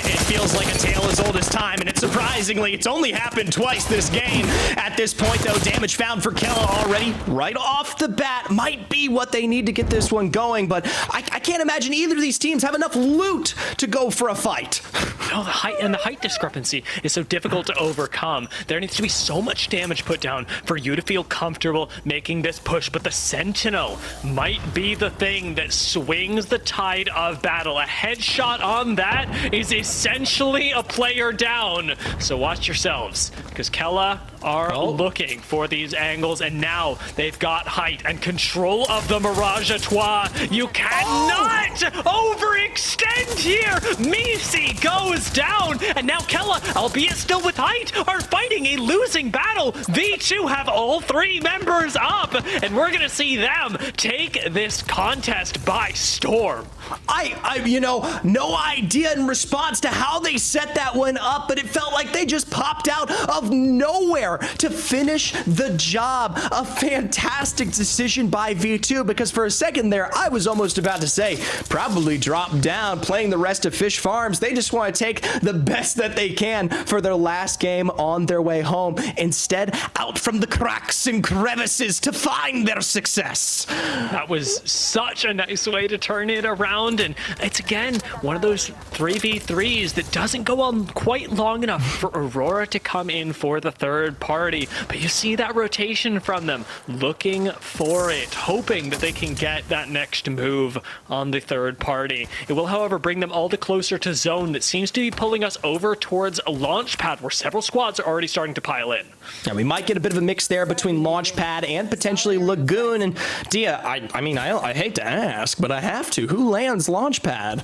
Speaker 3: It feels like a tale as old as time, and surprisingly, it's only happened twice this game. At this point, though, damage found for Kella already right off the bat might be what they need to get this one going, but I can't imagine either of these teams have enough loot to go for a fight.
Speaker 2: No, the height discrepancy is so difficult to overcome. There needs to be so much damage put down for you to feel comfortable making this push. But the Sentinel might be the thing that swings the tide of battle. A headshot on that is essentially a player down. So watch yourselves, because Kella are looking for these angles, and now they've got height and control of the Mirage à Trois. You cannot overextend here. Misi goes down, and now Kella, albeit still with height, are fighting a losing battle. V2 have all 3 members up, and we're gonna see them take this contest by storm.
Speaker 3: I you know, no idea in response to how they set that one up, but it felt like they just popped out of nowhere to finish the job. A fantastic decision by V2, because for a second there, I was almost about to say, probably drop down playing the rest of Fish Farms. They just want to take the best that they can for their last game on their way home. Instead, out from the cracks and crevices to find their success.
Speaker 2: That was such a nice way to turn it around, and it's again one of those 3v3s that doesn't go on quite long enough for Aurora to come in for the third party. But you see that rotation from them, looking for it, hoping that they can get that next move on the third party. It will, however, bring them all the closer to zone that seems to be pulling us over towards a launch pad where several squads are already starting to pile in.
Speaker 3: Yeah, we might get a bit of a mix there between Launchpad and potentially Lagoon. And Dia, I mean, I hate to ask, but I have to. Who lands Launchpad?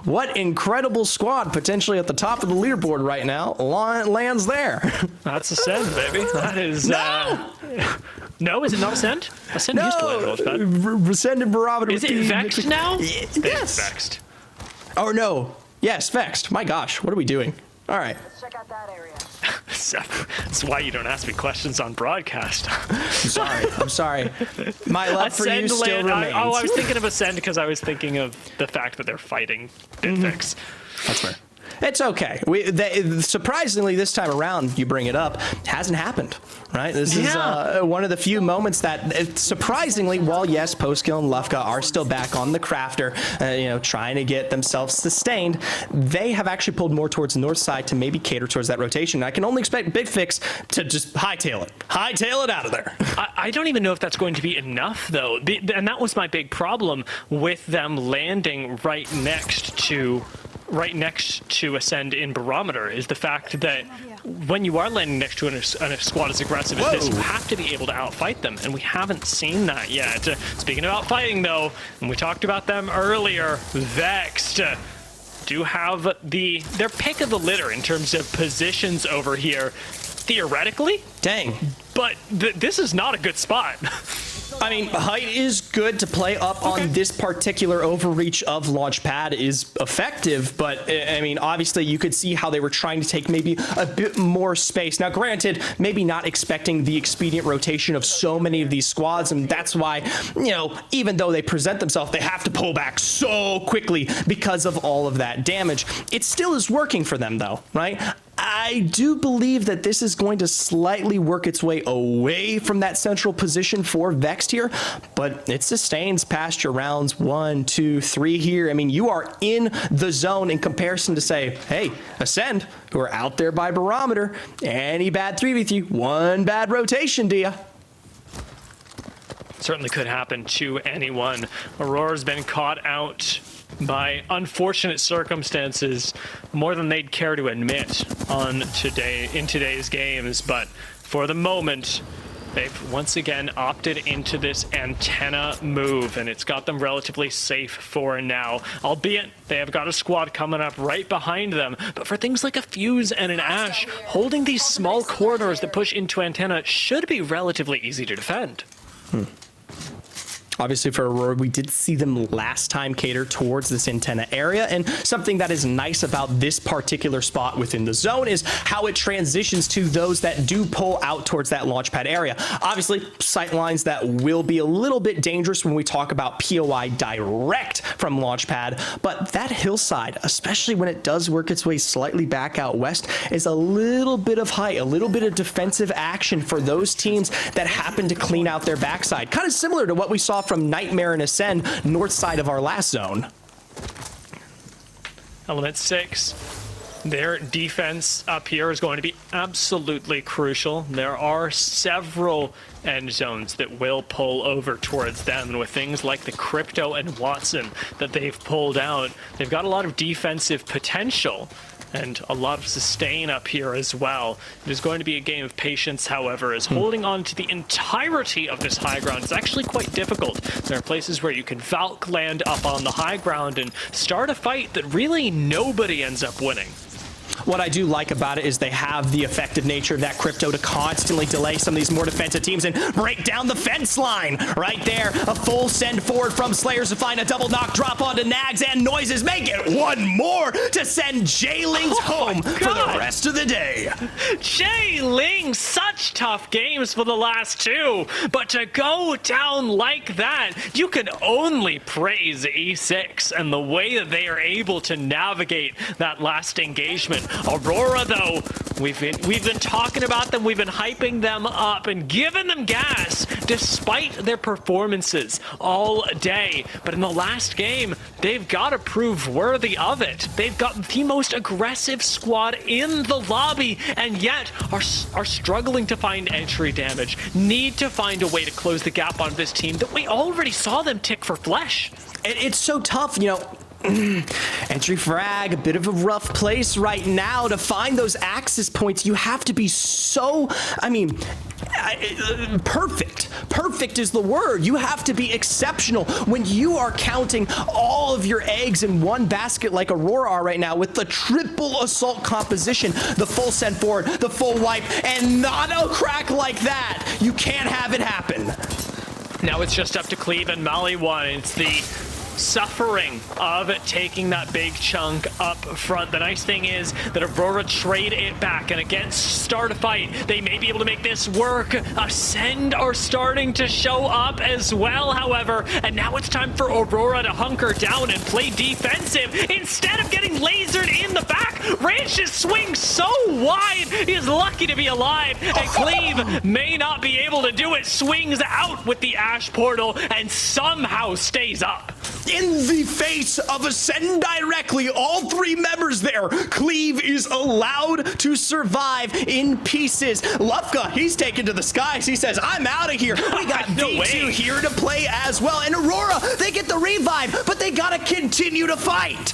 Speaker 3: What incredible squad potentially at the top of the leaderboard right now lands there?
Speaker 2: That's Ascend, baby. That is... No, is it not Ascend? Ascend used to land Launchpad.
Speaker 3: Ascend and Barometer.
Speaker 2: Is it Vexed now?
Speaker 3: Yes.
Speaker 2: It's Vexed.
Speaker 3: Oh, no. Yes, Vexed. My gosh, what are we doing? All right.
Speaker 11: Check out that area.
Speaker 2: That's why you don't ask me questions on broadcast.
Speaker 3: I'm sorry. My love for you still remains.
Speaker 2: I was thinking of Ascend because I was thinking of the fact that they're fighting Bitfix.
Speaker 3: That's fair. It's okay. Surprisingly, this time around, you bring it up, hasn't happened, right? This is one of the few moments that, surprisingly, while yes, Postkill and Lufka are still back on the crafter, trying to get themselves sustained, they have actually pulled more towards the north side to maybe cater towards that rotation. I can only expect Bitfix to just hightail it out of there.
Speaker 2: I don't even know if that's going to be enough, though, and that was my big problem with them landing right next to Ascend in Barometer, is the fact that when you are landing next to a squad as aggressive as this, you have to be able to outfight them, and we haven't seen that yet. Speaking of outfighting, though, and we talked about them earlier, Vexed do have their pick of the litter in terms of positions over here, theoretically.
Speaker 3: Dang.
Speaker 2: But this is not a good spot.
Speaker 3: I mean, height is good to play up on this particular overreach of Launchpad is effective, but I mean, obviously you could see how they were trying to take maybe a bit more space. Now, granted, maybe not expecting the expedient rotation of so many of these squads, and that's why, even though they present themselves, they have to pull back so quickly because of all of that damage. It still is working for them, though, right? I do believe that this is going to slightly work its way away from that central position for Vexed here, but it sustains past your rounds 1, 2, 3 here. I mean, you are in the zone in comparison to, say, hey, Ascend, who are out there by Barometer. Any bad 3v3, one bad rotation, Dia.
Speaker 2: Certainly could happen to anyone. Aurora's been caught out by unfortunate circumstances more than they'd care to admit in today's games, but for the moment they've once again opted into this antenna move, and it's got them relatively safe for now, albeit they have got a squad coming up right behind them. But for things like a Fuse and an Ash, holding these small corridors that push into antenna should be relatively easy to defend.
Speaker 3: Obviously, for Aurora, we did see them last time cater towards this antenna area, and something that is nice about this particular spot within the zone is how it transitions to those that do pull out towards that launch pad area. Obviously, sight lines that will be a little bit dangerous when we talk about POI direct from launch pad, but that hillside, especially when it does work its way slightly back out west, is a little bit of height, a little bit of defensive action for those teams that happen to clean out their backside. Kind of similar to what we saw from Nightmare and Ascend north side of our last zone.
Speaker 2: Element 6. Their defense up here is going to be absolutely crucial. There are several end zones that will pull over towards them, and with things like the Crypto and Watson that they've pulled out, they've got a lot of defensive potential and a lot of sustain up here as well. It is going to be a game of patience, however, as holding on to the entirety of this high ground is actually quite difficult. There are places where you can Valk land up on the high ground and start a fight that really nobody ends up winning.
Speaker 3: What I do like about it is they have the effective nature of that Crypto to constantly delay some of these more defensive teams and break down the fence line. Right there, a full send forward from Slayers to find a double knock drop onto Nags, and Noises make it one more to send J-Lings home for the rest of the day.
Speaker 2: J-Ling, such tough games for the last two, but to go down like that, you can only praise E6 and the way that they are able to navigate that last engagement. Aurora, though, we've been talking about them, we've been hyping them up and giving them gas despite their performances all day. But in the last game, they've got to prove worthy of it. They've got the most aggressive squad in the lobby, and yet are struggling to find entry damage. Need to find a way to close the gap on this team that we already saw them tick for flesh.
Speaker 3: And it's so tough, you know. Entry frag, a bit of a rough place right now to find those access points. You have to be so, perfect. Perfect is the word. You have to be exceptional when you are counting all of your eggs in one basket like Aurora are right now with the triple assault composition, the full send forward, the full wipe, and not a crack like that. You can't have it happen.
Speaker 2: Now it's just up to Cleve and Mali1. It's the suffering of taking that big chunk up front. The nice thing is that Aurora trade it back, and against start a fight, they may be able to make this work. Ascend are starting to show up as well, however, and now it's time for Aurora to hunker down and play defensive instead of getting lasered in the back. Ranch just swings so wide, he is lucky to be alive, and Cleve may not be able to do it. Swings out with the Ash Portal and somehow stays up.
Speaker 3: In the face of Ascend directly, all three members there, Cleve is allowed to survive in pieces. Lufka, he's taken to the skies. He says, I'm out of here. We got V2 here to play as well. And Aurora, they get the revive, but they gotta continue to fight.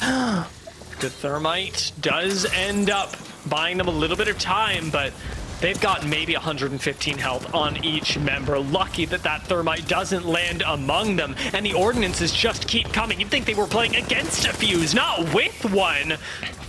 Speaker 2: The Thermite does end up buying them a little bit of time, but they've got maybe 115 health on each member. Lucky that that Thermite doesn't land among them, and the ordinances just keep coming. You'd think they were playing against a fuse, not with one.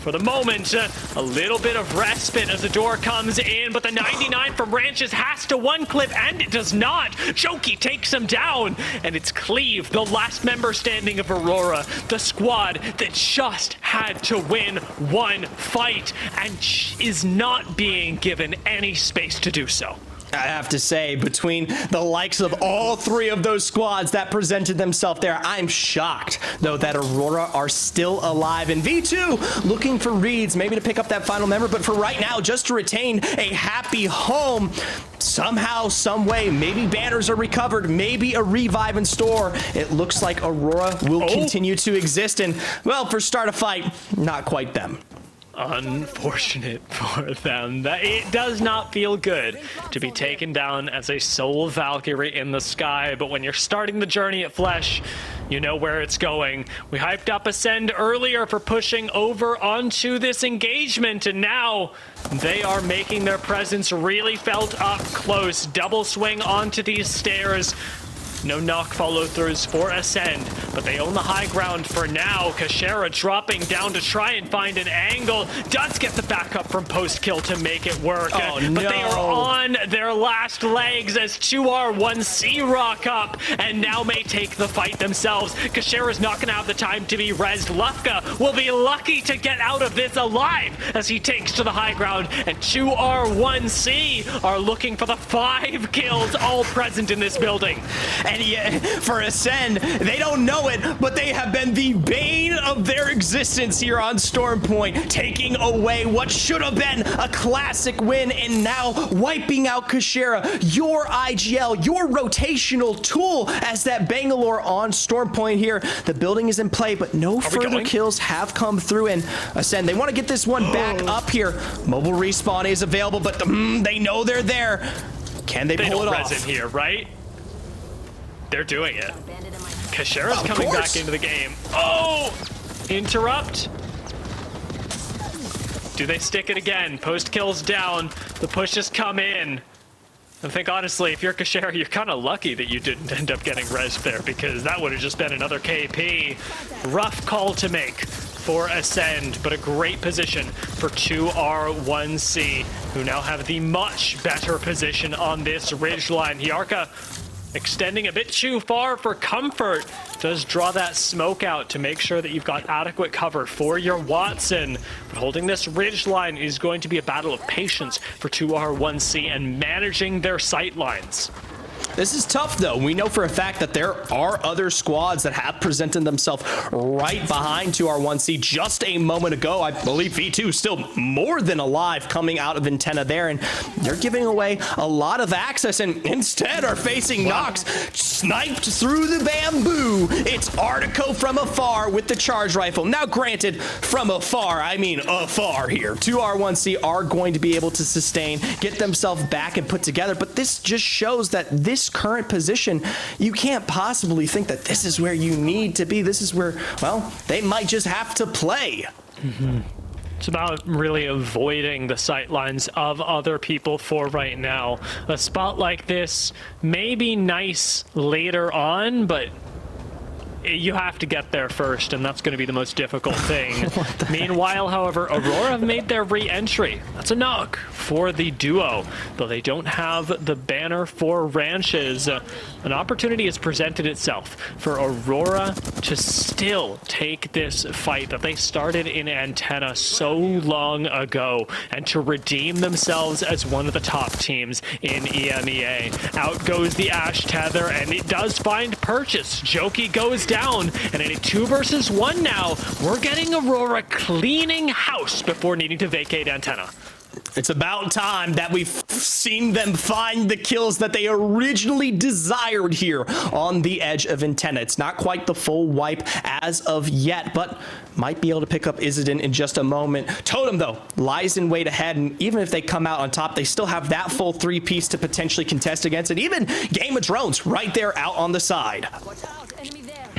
Speaker 2: For the moment, a little bit of respite as the door comes in, but the 99 from Ranches has to one clip, and it does not. Jokey takes him down, and it's Cleve, the last member standing of Aurora, the squad that just had to win one fight and is not being given any space to do so.
Speaker 3: I have to say, between the likes of all three of those squads that presented themselves there, I'm shocked, though, that Aurora are still alive. And V2 looking for reads, maybe to pick up that final member, but for right now, just to retain a happy home. Somehow, some way, maybe banners are recovered, maybe a revive in store. It looks like Aurora will continue to exist, and, well, for start a fight, not quite them.
Speaker 2: Unfortunate for them. It does not feel good to be taken down as a sole Valkyrie in the sky, but when you're starting the journey at Flesh, you know where it's going. We hyped up Ascend earlier for pushing over onto this engagement, and now they are making their presence really felt up close. Double swing onto these stairs. No knock follow-throughs for Ascend, but they own the high ground for now. Kashera dropping down to try and find an angle. Does get the backup from post-kill to make it work. But they are on their last legs as 2R1C rock up and now may take the fight themselves. Kashera's not going to have the time to be rezzed. Lufka will be lucky to get out of this alive as he takes to the high ground, and 2R1C are looking for the 5 kills all present in this building.
Speaker 3: And yet, for Ascend, they don't know it, but they have been the bane of their existence here on Storm Point, taking away what should have been a classic win and now wiping out Kashera, your IGL, your rotational tool as that Bangalore on Storm Point here. The building is in play, but no further kills have come through. And Ascend, they want to get this one back up here. Mobile respawn is available, but they know they're there. Can they pull it off?
Speaker 2: In here, right? They're doing it. Kashera's coming back into the game. Oh! Interrupt. Do they stick it again? Post kills down. The pushes come in. I think honestly, if you're Kashera, you're kind of lucky that you didn't end up getting res there, because that would have just been another KP. Rough call to make for Ascend, but a great position for 2R1C, who now have the much better position on this ridgeline. Hyarka extending a bit too far for comfort. Does draw that smoke out to make sure that you've got adequate cover for your Watson. But holding this ridgeline is going to be a battle of patience for 2R1C and managing their sight lines.
Speaker 3: This is tough, though. We know for a fact that there are other squads that have presented themselves right behind 2R1C just a moment ago. I believe V2 still more than alive coming out of Antenna there, and they're giving away a lot of access and instead are facing Nox sniped through the bamboo. It's Artico from afar with the charge rifle. Now, granted, from afar, I mean afar here. 2R1C are going to be able to sustain, get themselves back and put together, but this just shows that this current position, you can't possibly think that this is where you need to be. This is where, well, they might just have to play.
Speaker 2: It's about really avoiding the sight lines of other people for right now. A spot like this may be nice later on, but you have to get there first, and that's going to be the most difficult thing. Meanwhile, however, Aurora have made their re-entry. That's a knock for the duo, though they don't have the banner for ranches. An opportunity has presented itself for Aurora to still take this fight that they started in Antenna so long ago and to redeem themselves as one of the top teams in EMEA. Out goes the Ash Tether, and it does find purchase. Joki goes down, and in a 2 versus 1 now, we're getting Aurora cleaning house before needing to vacate Antenna.
Speaker 3: It's about time that we've seen them find the kills that they originally desired here on the edge of Antenna. It's not quite the full wipe as of yet, but might be able to pick up Izadin in just a moment. Totem, though, lies in wait ahead, and even if they come out on top, they still have that full 3-piece to potentially contest against, and even Game of Drones right there out on the side.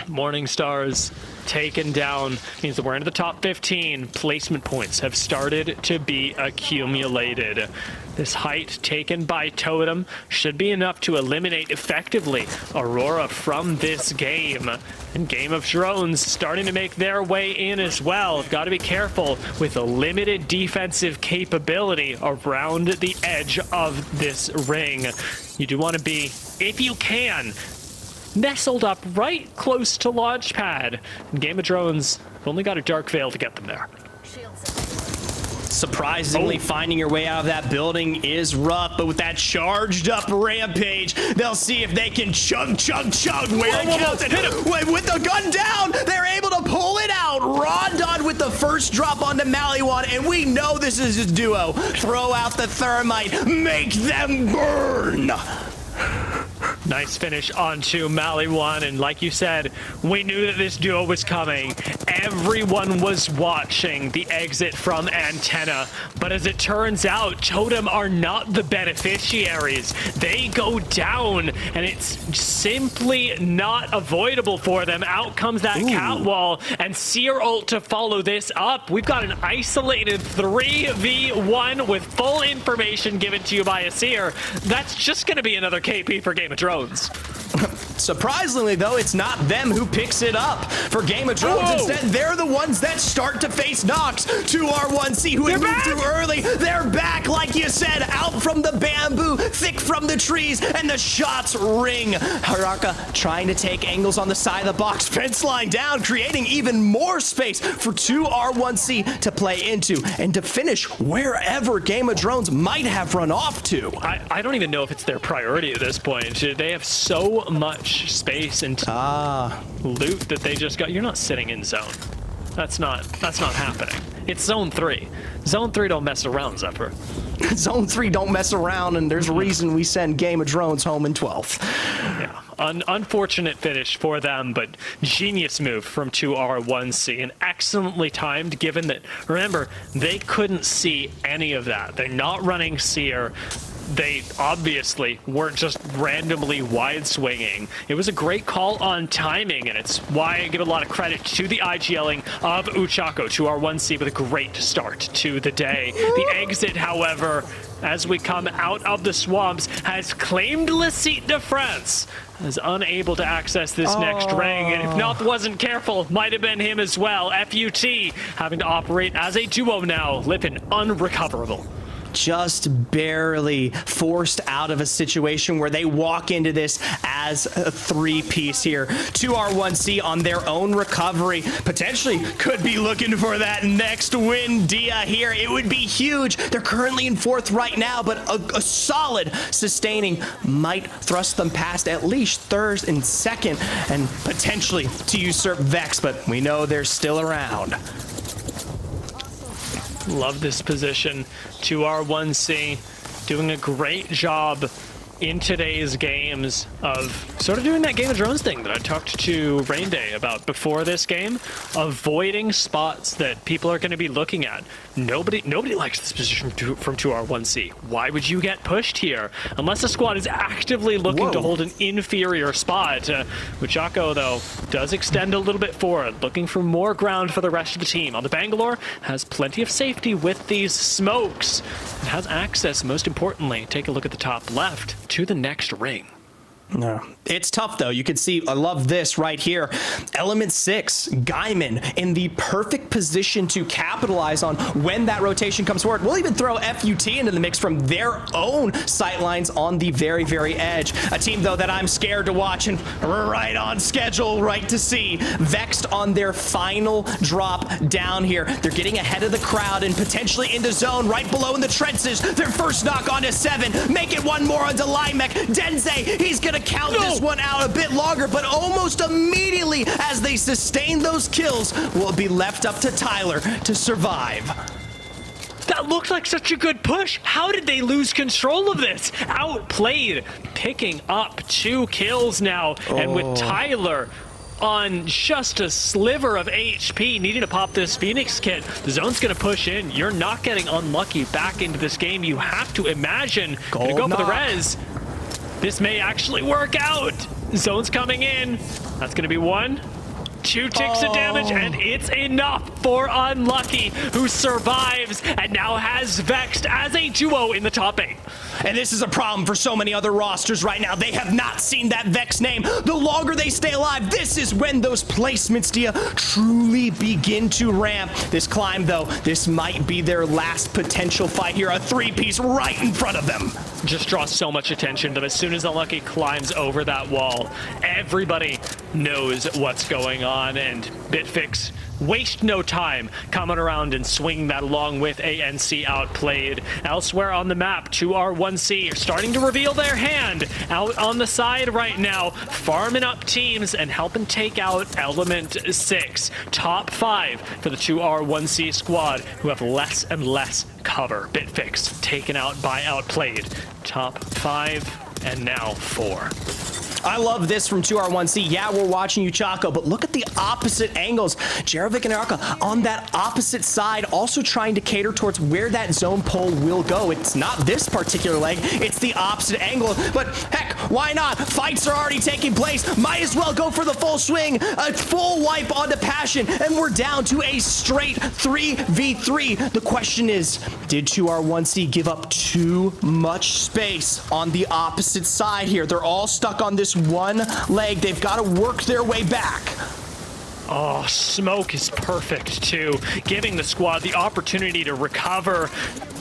Speaker 2: Morning Stars taken down means that we're into the top 15. Placement points have started to be accumulated. This height taken by Totem should be enough to eliminate effectively Aurora from this game. And Game of Drones starting to make their way in as well. Got to be careful with a limited defensive capability around the edge of this ring. You do want to be, if you can, nestled up right close to Launchpad. And Game of Drones have only got a Dark Veil to get them there.
Speaker 3: Surprisingly, finding your way out of that building is rough, but with that charged up Rampage, they'll see if they can chug where it counts. With the gun down, they're able to pull it out. Rondon with the first drop onto Maliwan, and we know this is a duo. Throw out the thermite, make them burn.
Speaker 2: Nice finish onto Maliwan, and like you said, we knew that this duo was coming. Everyone was watching the exit from Antenna, but as it turns out, Totem are not the beneficiaries. They go down, and it's simply not avoidable for them. Out comes that cat wall, and Seer ult to follow this up. We've got an isolated 3v1 with full information given to you by a Seer. That's just going to be another KP for Game of Drones.
Speaker 3: Surprisingly, though, it's not them who picks it up for Game of Drones. Instead, they're the ones that start to face Nox. 2R1C, who had moved through early. They're back, like you said, out from the bamboo, thick from the trees, and the shots ring. Haraka trying to take angles on the side of the box. Fence line down, creating even more space for 2R1C to play into and to finish wherever Game of Drones might have run off to.
Speaker 2: I don't even know if it's their priority at this point. They have so much much space and loot that they just got. You're not sitting in zone. That's not happening. It's zone 3. Zone 3 don't mess around, Zephyr.
Speaker 3: Zone 3 don't mess around, and there's a reason we send Game of Drones home in 12th.
Speaker 2: Yeah, unfortunate finish for them, but genius move from 2R1C, and excellently timed given that, remember, they couldn't see any of that. They're not running Seer. They obviously weren't just randomly wide swinging. It was a great call on timing, and it's why I give a lot of credit to the IGLing of Uchako, 2R1C, with a great start to the day. The exit, however, as we come out of the swamps, has claimed Le Site de France. Is unable to access this next ring, and if not wasn't careful, might have been him as well. FUT having to operate as a duo now. Lippin unrecoverable.
Speaker 3: Just barely forced out of a situation where they walk into this as a 3-piece here. 2R1C on their own recovery potentially could be looking for that next win, Dia, here. It would be huge. They're currently in 4th right now, but a solid sustaining might thrust them past at least 3rd and 2nd and potentially to usurp Vex, but we know they're still around.
Speaker 2: Love this position. 2R1C doing a great job in today's games of sort of doing that Game of Drones thing that I talked to Rain Day about before this game, avoiding spots that people are going to be looking at. Nobody likes this position from 2R1C. Why would you get pushed here? Unless the squad is actively looking to hold an inferior spot. Uchako, though, does extend a little bit forward, looking for more ground for the rest of the team. On the Bangalore, has plenty of safety with these smokes. It has access, most importantly, take a look at the top left, to the next ring.
Speaker 3: No, it's tough though. You can see, I love this right here. Element 6, Gaiman in the perfect position to capitalize on when that rotation comes forward. We'll even throw FUT into the mix from their own sightlines on the very, very edge. A team though that I'm scared to watch and right on schedule, right to see. Vexed on their final drop down here. They're getting ahead of the crowd and potentially into zone right below in the trenches. Their first knock onto 7. Make it one more onto Limek. Denze, he's gonna count this one out a bit longer, but almost immediately as they sustain those kills, will be left up to Tyler to survive.
Speaker 2: That looked like such a good push. How did they lose control of this? Outplayed, picking up 2 kills now, and with Tyler on just a sliver of HP, needing to pop this Phoenix kit, the zone's gonna push in. You're not getting unlucky back into this game. You have to imagine. Gonna go for the res. This may actually work out. Zone's coming in. That's gonna be 1, 2 ticks of damage, and it's enough for Unlucky, who survives and now has Vexed as a duo in the top 8.
Speaker 3: And this is a problem for so many other rosters right now. They have not seen that Vex name. The longer they stay alive, this is when those placements, Dia, truly begin to ramp. This climb, though, this might be their last potential fight here. A 3-piece right in front of them.
Speaker 2: Just draws so much attention that as soon as Unlucky climbs over that wall, everybody knows what's going on, and Bitfix waste no time coming around and swinging that along with ANC outplayed. Elsewhere on the map, 2R1C are starting to reveal their hand out on the side right now, farming up teams and helping take out Element 6. Top 5 for the 2R1C squad, who have less and less cover. Bitfix taken out by outplayed. Top 5 and now 4.
Speaker 3: I love this from 2R1C. Yeah, we're watching Uchako, but look at the opposite angles. Jarovic and Arca on that opposite side, also trying to cater towards where that zone pole will go. It's not this particular leg, it's the opposite angle, but heck, why not? Fights are already taking place. Might as well go for the full swing. A full wipe onto Passion, and we're down to a straight 3v3. The question is, did 2R1C give up too much space on the opposite side here? They're all stuck on this one leg. They've got to work their way back.
Speaker 2: Oh, smoke is perfect too, giving the squad the opportunity to recover.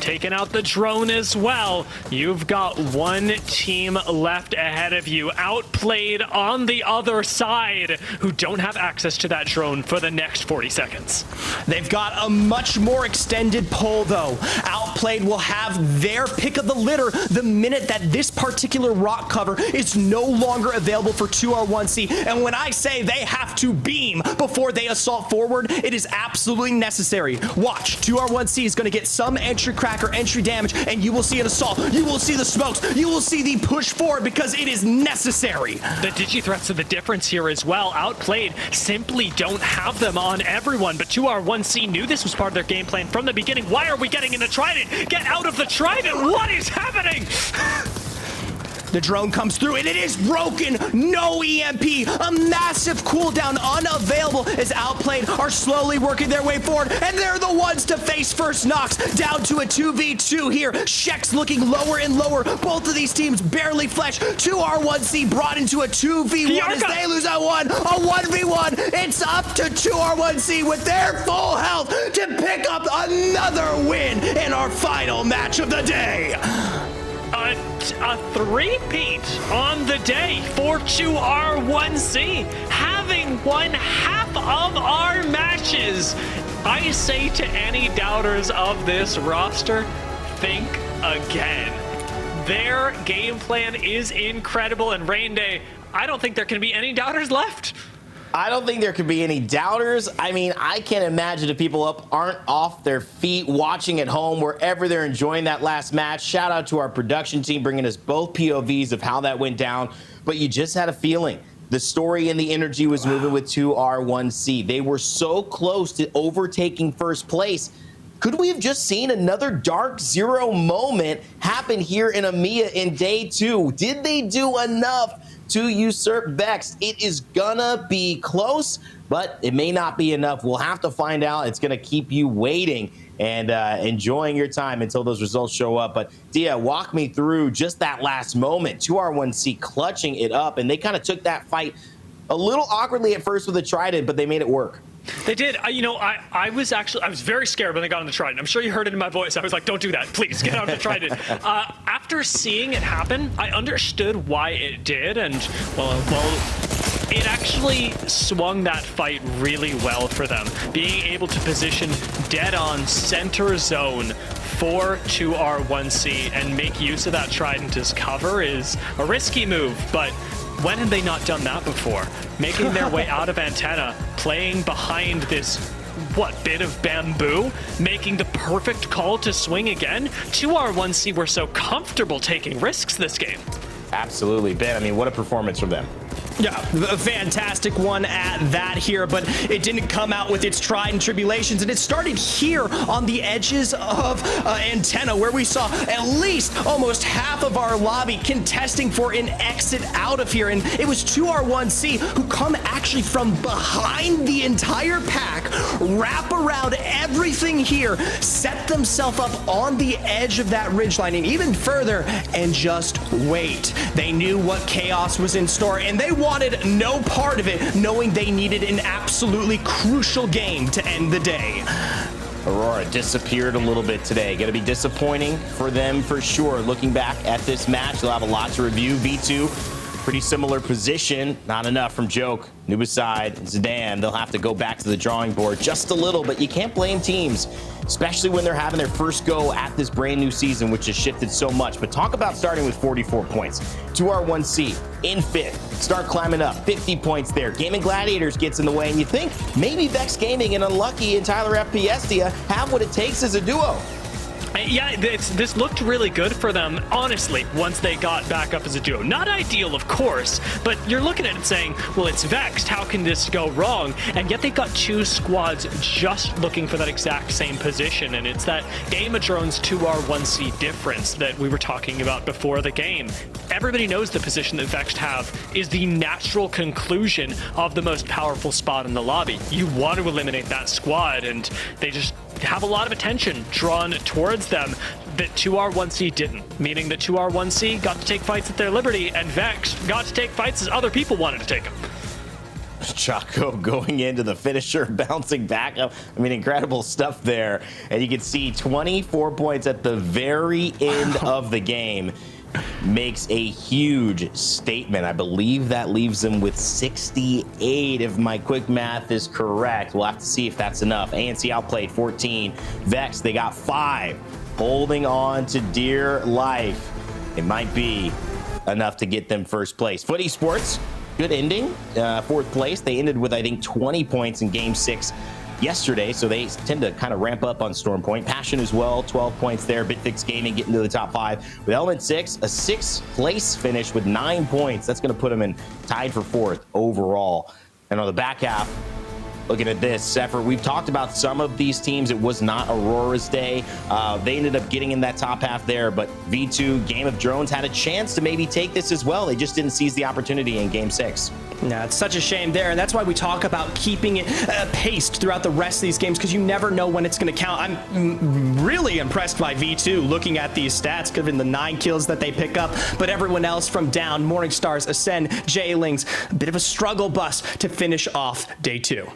Speaker 2: Taking out the drone as well. You've got one team left ahead of you, outplayed on the other side, who don't have access to that drone for the next 40 seconds.
Speaker 3: They've got a much more extended pull, though. Outplayed will have their pick of the litter the minute that this particular rock cover is no longer available for 2R1C. And when I say they have to beam before they assault forward, it is absolutely necessary. Watch, 2R1C is going to get some entry crack or entry damage, and you will see an assault. You will see the smokes. You will see the push forward because it is necessary.
Speaker 2: The digi-threats are the difference here as well. Outplayed simply don't have them on everyone, but 2R1C knew this was part of their game plan from the beginning. Why are we getting in the Trident? Get out of the Trident! What is happening?
Speaker 3: The drone comes through and it is broken. No EMP. A massive cooldown unavailable as Outplayed are slowly working their way forward, and they're the ones to face first knocks. Down to a 2v2 here. Sheck's looking lower and lower. Both of these teams barely flesh. 2R1C brought into a 2v1 as they lose a 1v1. It's up to 2R1C with their full health to pick up another win in our final match of the day.
Speaker 2: A three-peat on the day for 2R1C, having won half of our matches. I say to any doubters of this roster, think again. Their game plan is incredible, and Rain Day, I don't think there can be any doubters left.
Speaker 1: I don't think there could be any doubters. I mean, I can't imagine if people aren't off their feet watching at home wherever they're enjoying that last match. Shout out to our production team bringing us both POVs of how that went down. But you just had a feeling. The story and the energy was moving with 2R1C. They were so close to overtaking first place. Could we have just seen another Dark Zero moment happen here in EMEA in day 2? Did they do enough to usurp Vex? It is gonna be close, but it may not be enough. We'll have to find out. It's gonna keep you waiting and enjoying your time until those results show up. But Dia, walk me through just that last moment. 2R1C clutching it up, and they kind of took that fight a little awkwardly at first with the Trident, but they made it work.
Speaker 2: They did. I was very scared when they got on the Trident. I'm sure you heard it in my voice. I was like, don't do that. Please get on the Trident. After seeing it happen, I understood why it did. And, well, it actually swung that fight really well for them. Being able to position dead on center zone for 2R1C and make use of that Trident as cover is a risky move, but when have they not done that before? Making their way out of antenna, playing behind this, bit of bamboo, making the perfect call to swing again. 2R1C were so comfortable taking risks this game.
Speaker 1: Absolutely, Ben. I mean, what a performance from them.
Speaker 3: Yeah, a fantastic one at that here, but it didn't come out with its tried and tribulations, and it started here on the edges of antenna, where we saw at least almost half of our lobby contesting for an exit out of here, and it was 2R1C who come actually from behind the entire pack, wrap around everything here, set themselves up on the edge of that ridgeline, and even further, and just wait. They knew what chaos was in store, and they wanted no part of it, knowing they needed an absolutely crucial game to end the day.
Speaker 1: Aurora disappeared a little bit today. Going to be disappointing for them for sure. Looking back at this match, they'll have a lot to review. V2, pretty similar position. Not enough from Joke. Nubicide, Zidane, they'll have to go back to the drawing board just a little, but you can't blame teams, especially when they're having their first go at this brand new season, which has shifted so much. But talk about starting with 44 points. 2R1C in 5th, start climbing up, 50 points there. Gaming Gladiators gets in the way, and you think maybe Vex Gaming and Unlucky and Tyler FPS have what it takes as a duo.
Speaker 2: Yeah, this looked really good for them, honestly, once they got back up as a duo. Not ideal, of course, but you're looking at it saying, well, it's Vexed, how can this go wrong? And yet they've got 2 squads just looking for that exact same position, and it's that Game of Thrones 2R1C difference that we were talking about before the game. Everybody knows the position that Vexed have is the natural conclusion of the most powerful spot in the lobby. You want to eliminate that squad, and they just have a lot of attention drawn towards them that 2R1C didn't, meaning that 2R1C got to take fights at their liberty, and Vex got to take fights as other people wanted to take them.
Speaker 1: Chaco going into the finisher, bouncing back up. I mean, incredible stuff there. And you can see 24 points at the very end of the game makes a huge statement. I believe that leaves them with 68, if my quick math is correct. We'll have to see if that's enough. ANC outplayed 14. Vex, they got 5, holding on to dear life. It might be enough to get them first place. Foot Esports, good ending, 4th place. They ended with, I think, 20 points in game 6 yesterday, so they tend to kind of ramp up on Storm Point. Passion as well, 12 points there. Bitfix Gaming getting to the top 5 with Element 6, a 6th place finish with 9 points. That's going to put them in tied for 4th overall. And on the back half, looking at this, Zephyr, we've talked about some of these teams. It was not Aurora's day. They ended up getting in that top half there, but V2, Game of Drones, had a chance to maybe take this as well. They just didn't seize the opportunity in Game 6.
Speaker 3: Yeah, it's such a shame there, and that's why we talk about keeping it paced throughout the rest of these games, because you never know when it's going to count. I'm really impressed by V2 looking at these stats, given the 9 kills that they pick up, but everyone else from Down, Morningstars, Ascend, J-Lings, a bit of a struggle bus to finish off day 2.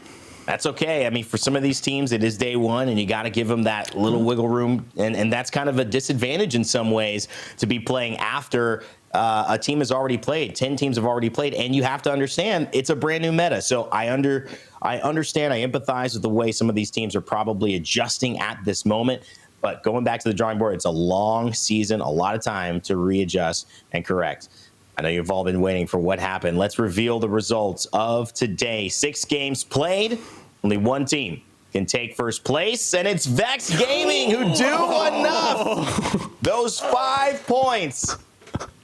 Speaker 1: That's okay. I mean, for some of these teams, it is day 1, and you got to give them that little wiggle room, and that's kind of a disadvantage in some ways to be playing after a team has already played. 10 teams have already played, and you have to understand it's a brand new meta. So I understand, I empathize with the way some of these teams are probably adjusting at this moment. But going back to the drawing board, it's a long season, a lot of time to readjust and correct. I know you've all been waiting for what happened. Let's reveal the results of today. 6 games played, only 1 team can take first place, and it's Vex Gaming who do enough. Those 5 points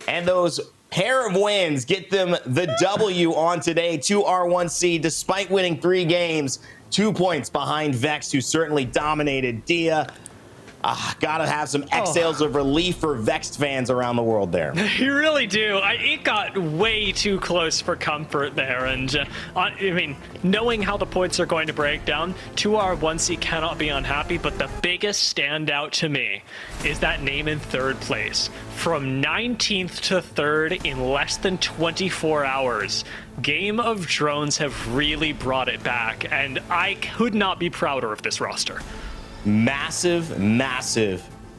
Speaker 1: and those pair of wins get them the W on today. 2R1C, despite winning 3 games, 2 points behind Vex, who certainly dominated Dia. Gotta have some exhales of relief for Vexed fans around the world there.
Speaker 2: You really do. It got way too close for comfort there. And I mean, knowing how the points are going to break down, 2R1C cannot be unhappy. But the biggest standout to me is that name in 3rd place. From 19th to 3rd in less than 24 hours. Game of Drones have really brought it back. And I could not be prouder of this roster.
Speaker 1: Massive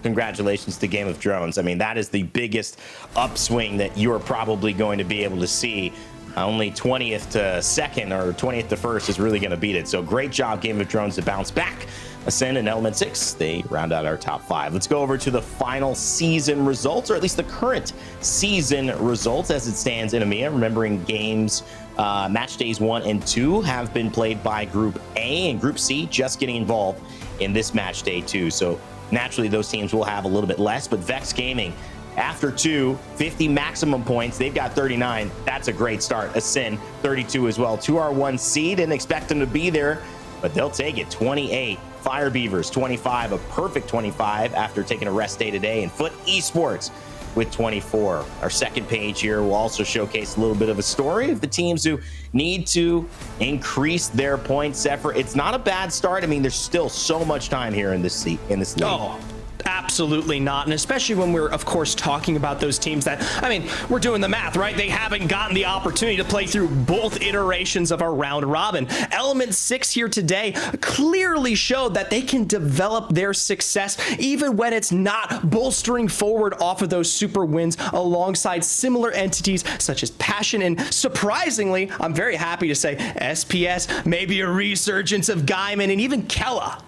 Speaker 1: congratulations to Game of Drones. I mean, that is the biggest upswing that you're probably going to be able to see. Only 20th to 2nd or 20th to 1st is really going to beat it. So great job, Game of Drones, to bounce back. Ascend and Element 6, they round out our top 5. Let's go over to the final season results, or at least the current season results as it stands in EMEA. Remembering games, match days 1 and 2 have been played by Group A, and Group C just getting involved in this match day 2. So naturally those teams will have a little bit less, but Vex Gaming, after 50 maximum points, they've got 39. That's a great start. Ascend 32 as well. 2R1C, didn't expect them to be there, but they'll take it. 28. Fire Beavers 25, a perfect 25 after taking a rest day today. And Foot Esports with 24. Our second page here will also showcase a little bit of a story of the teams who need to increase their points effort. It's not a bad start. I mean, there's still so much time here in this league.
Speaker 3: Oh, absolutely not. And especially when we're, of course, talking about those teams that, I mean, we're doing the math, right? They haven't gotten the opportunity to play through both iterations of our round robin. Element 6 here today clearly showed that they can develop their success even when it's not bolstering forward off of those super wins alongside similar entities such as Passion and, surprisingly, I'm very happy to say, SPS, maybe a resurgence of Gaiman and even Kella.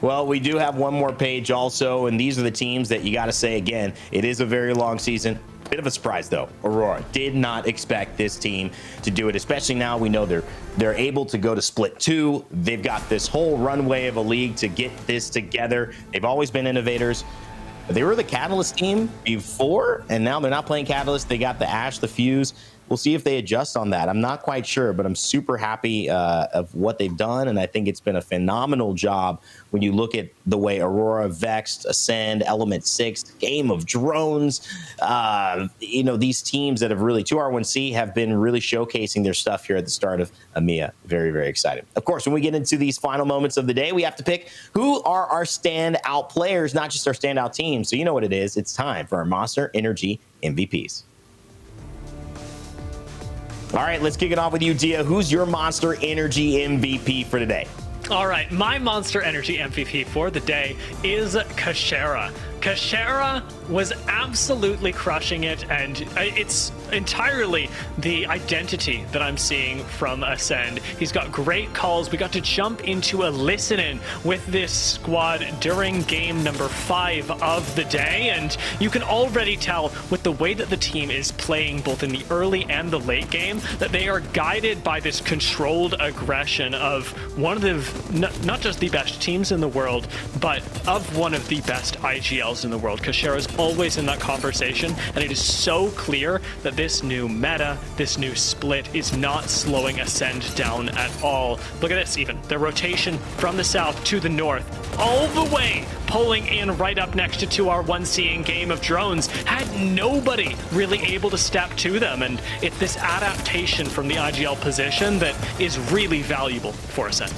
Speaker 1: Well, we do have one more page also, and these are the teams that you got to say again, it is a very long season. Bit of a surprise though. Aurora did not expect this team to do it, especially now we know they're able to go to split 2. They've got this whole runway of a league to get this together. They've always been innovators. They were the Catalyst team before, and now they're not playing Catalyst. They got the Ash, the Fuse. We'll see if they adjust on that. I'm not quite sure, but I'm super happy of what they've done, and I think it's been a phenomenal job when you look at the way Aurora, Vexed, Ascend, Element 6, Game of Drones, you know, these teams that have really, 2R1C, have been really showcasing their stuff here at the start of EMEA. Very, very excited. Of course, when we get into these final moments of the day, we have to pick who are our standout players, not just our standout teams. So you know what it is. It's time for our Monster Energy MVPs. All right, let's kick it off with you, Dia. Who's your Monster Energy MVP for today?
Speaker 2: All right, my Monster Energy MVP for the day is Kashera. Kashera was absolutely crushing it, and it's entirely the identity that I'm seeing from Ascend. He's got great calls. We got to jump into a listen-in with this squad during game number 5 of the day, and you can already tell with the way that the team is playing both in the early and the late game that they are guided by this controlled aggression of one of the, not just the best teams in the world, but of one of the best IGLs in the world. Kashera is always in that conversation, and it is so clear that this new meta, this new split is not slowing Ascend down at all. Look at this even. The rotation from the south to the north, all the way pulling in right up next to 2R1C in game of drones, had nobody really able to step to them, and it's this adaptation from the IGL position that is really valuable for Ascend.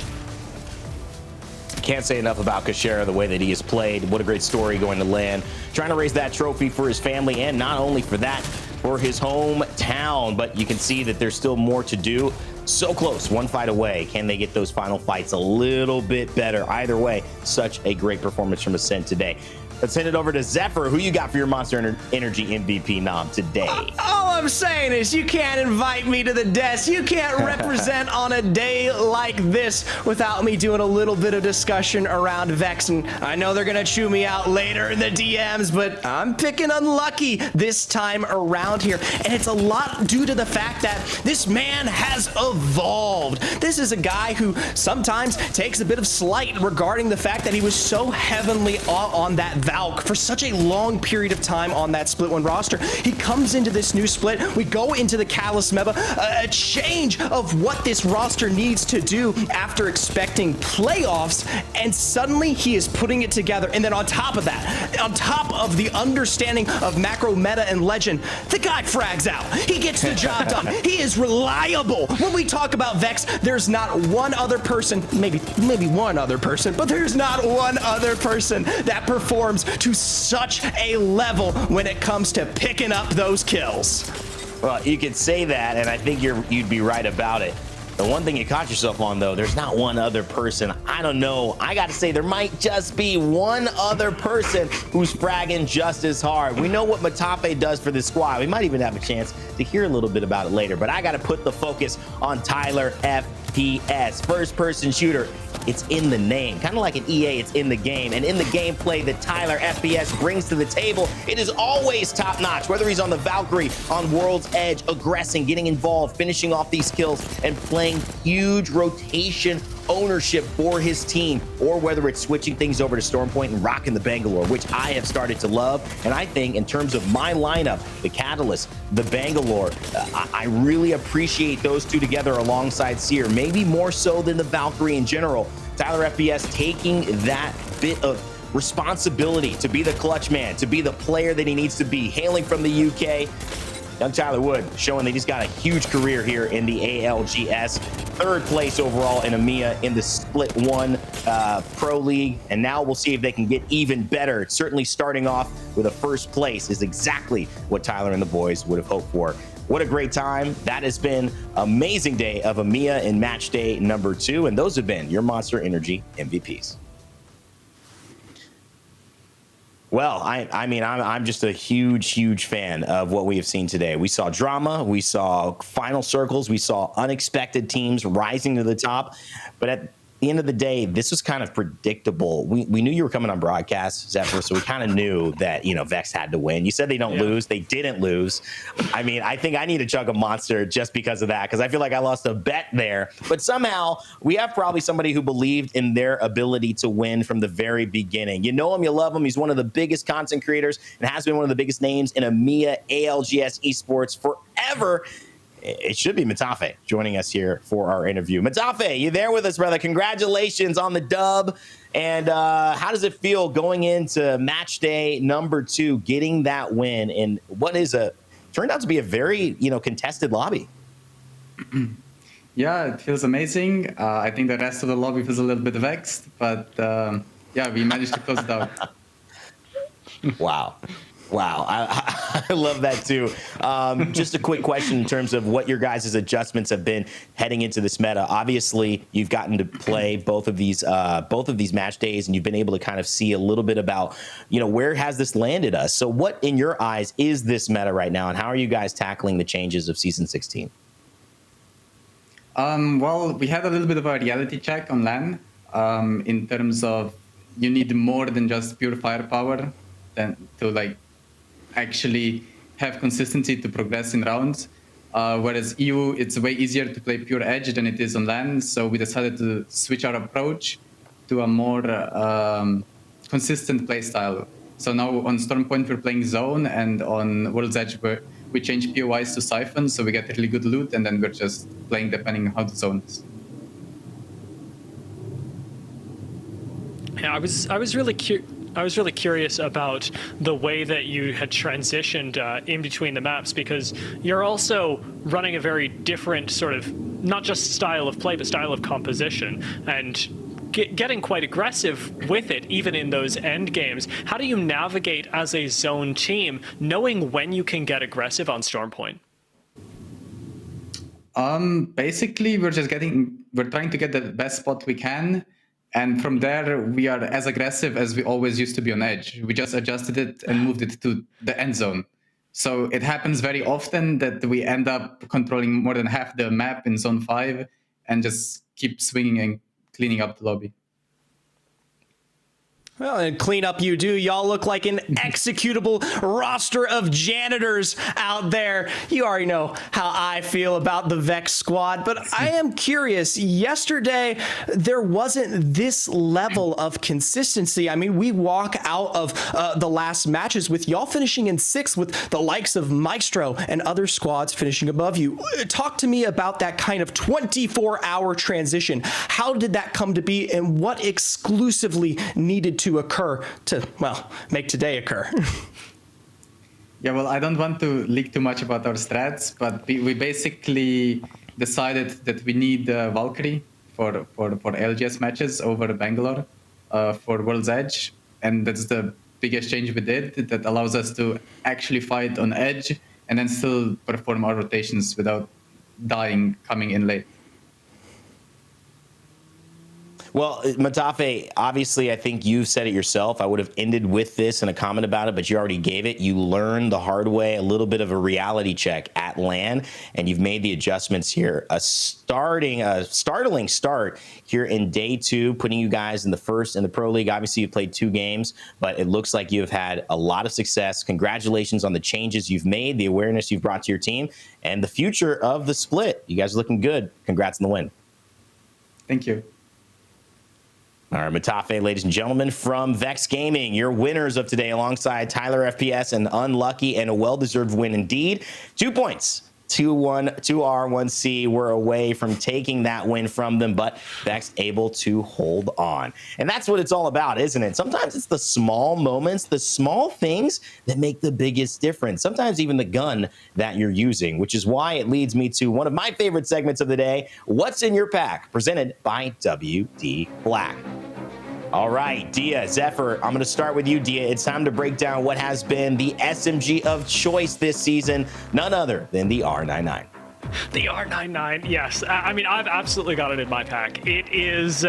Speaker 1: Can't say enough about Kashera, the way that he has played. What a great story going to land. Trying to raise that trophy for his family, and not only for that, for his hometown. But you can see that there's still more to do. So close, one fight away. Can they get those final fights a little bit better? Either way, such a great performance from Ascent today. Let's send it over to Zephyr. Who you got for your Monster Energy MVP nom today?
Speaker 3: All I'm saying is you can't invite me to the desk. You can't represent on a day like this without me doing a little bit of discussion around Vex. And I know they're going to chew me out later in the DMs, but I'm picking unlucky this time around here. And it's a lot due to the fact that this man has evolved. This is a guy who sometimes takes a bit of slight regarding the fact that he was so heavenly on that Valk for such a long period of time on that Split 1 roster. He comes into this new split. We go into the Callus meta, a change of what this roster needs to do after expecting playoffs, and suddenly he is putting it together. And then on top of that, on top of the understanding of macro meta and legend, the guy frags out. He gets the job done. He is reliable. When we talk about Vex, there's not one other person, maybe one other person, but there's not one other person that performs to such a level when it comes to picking up those kills.
Speaker 1: Well, you could say that, and I think you'd be right about it. The one thing you caught yourself on, though, there's not one other person. I don't know. I got to say, there might just be one other person who's fragging just as hard. We know what Matafe does for this squad. We might even have a chance to hear a little bit about it later, but I got to put the focus on Tyler FPS, first-person shooter. It's in the name. Kind of like an EA, it's in the game. And in the gameplay that Tyler FPS brings to the table, it is always top-notch. Whether he's on the Valkyrie, on World's Edge, aggressing, getting involved, finishing off these kills, and playing huge rotation ownership for his team, or whether it's switching things over to Stormpoint and rocking the Bangalore, which I have started to love. And I think in terms of my lineup, the Catalyst, the Bangalore, I really appreciate those two together alongside Seer, maybe more so than the Valkyrie in general. Tyler FPS taking that bit of responsibility to be the clutch man, to be the player that he needs to be, hailing from the UK. Young Tyler Wood showing that he's got a huge career here in the ALGS. 3rd place overall in EMEA in the Split 1 Pro League. And now we'll see if they can get even better. Certainly starting off with a 1st place is exactly what Tyler and the boys would have hoped for. What a great time. That has been amazing day of EMEA in match day number 2. And those have been your Monster Energy MVPs. Well, I mean, I'm just a huge fan of what we have seen today. We saw drama, we saw final circles, we saw unexpected teams rising to the top. But at the end of the day, this was kind of predictable. We knew you were coming on broadcast, Zephyr, so we kind of knew that, you know, Vex had to win. You said they don't lose. They didn't lose. I mean, I think I need to chug a monster just because of that, because I feel like I lost a bet there. But somehow, we have probably somebody who believed in their ability to win from the very beginning. You know him, you love him. He's one of the biggest content creators and has been one of the biggest names in EMEA ALGS esports forever. It should be Matafe joining us here for our interview. Matafe, you there with us, brother? Congratulations on the dub. And how does it feel going into match day number 2, getting that win in what is turned out to be a very, contested lobby?
Speaker 8: Yeah, it feels amazing. I think the rest of the lobby feels a little bit vexed, but yeah, we managed to close it out.
Speaker 1: Wow. Wow, I love that too. Just a quick question in terms of what your guys' adjustments have been heading into this meta. Obviously, you've gotten to play both of these match days, and you've been able to kind of see a little bit about, where has this landed us. So, what in your eyes is this meta right now, and how are you guys tackling the changes of Season 16?
Speaker 8: Well, we had a little bit of a reality check on LAN in terms of you need more than just pure firepower to actually have consistency to progress in rounds. Whereas EU, it's way easier to play pure edge than it is on LAN. So we decided to switch our approach to a more consistent playstyle. So now on Stormpoint, we're playing zone, and on World's Edge, we change POIs to Siphon, so we get really good loot, and then we're just playing depending on how the zone is.
Speaker 2: Yeah, I was really curious about the way that you had transitioned in between the maps, because you're also running a very different sort of, not just style of play, but style of composition, and getting quite aggressive with it, even in those end games. How do you navigate as a zone team, knowing when you can get aggressive on Stormpoint?
Speaker 8: Basically, we're trying to get the best spot we can. And from there, we are as aggressive as we always used to be on edge. We just adjusted it and moved it to the end zone. So it happens very often that we end up controlling more than half the map in zone 5 and just keep swinging and cleaning up the lobby.
Speaker 3: Well, and clean up you do. Y'all look like an executable roster of janitors out there. You already know how I feel about the Vex squad, but I am curious. Yesterday, there wasn't this level of consistency. I mean, we walk out of the last matches with y'all finishing in 6th, with the likes of Maestro and other squads finishing above you. Talk to me about that kind of 24-hour transition. How did that come to be, and what exclusively needed to occur to, well, make today occur?
Speaker 8: Yeah, well, I don't want to leak too much about our strats, but we basically decided that we need Valkyrie for ALGS matches over Bangalore for World's Edge, and that's the biggest change we did. That allows us to actually fight on edge and then still perform our rotations without dying coming in late.
Speaker 1: Well, Matafe, obviously, I think you've said it yourself. I would have ended with this and a comment about it, but you already gave it. You learned the hard way, a little bit of a reality check at LAN, and you've made the adjustments here. A startling start here in day 2, putting you guys in the first in the Pro League. Obviously, you played 2 games, but it looks like you've had a lot of success. Congratulations on the changes you've made, the awareness you've brought to your team, and the future of the split. You guys are looking good. Congrats on the win.
Speaker 8: Thank you.
Speaker 1: All right, Matafe, ladies and gentlemen, from Vex Gaming, your winners of today, alongside Tyler FPS, an unlucky and a well-deserved win indeed. 2 points. 2-1, 2R, 1C. We're away from taking that win from them, but Vex able to hold on. And that's what it's all about, isn't it? Sometimes it's the small moments, the small things that make the biggest difference. Sometimes even the gun that you're using, which is why it leads me to one of my favorite segments of the day, What's in Your Pack, presented by WD Black. All right, Dia, Zephyr, I'm going to start with you, Dia. It's time to break down what has been the SMG of choice this season, none other than the R99.
Speaker 2: The R99, yes. I mean, I've absolutely got it in my pack. It is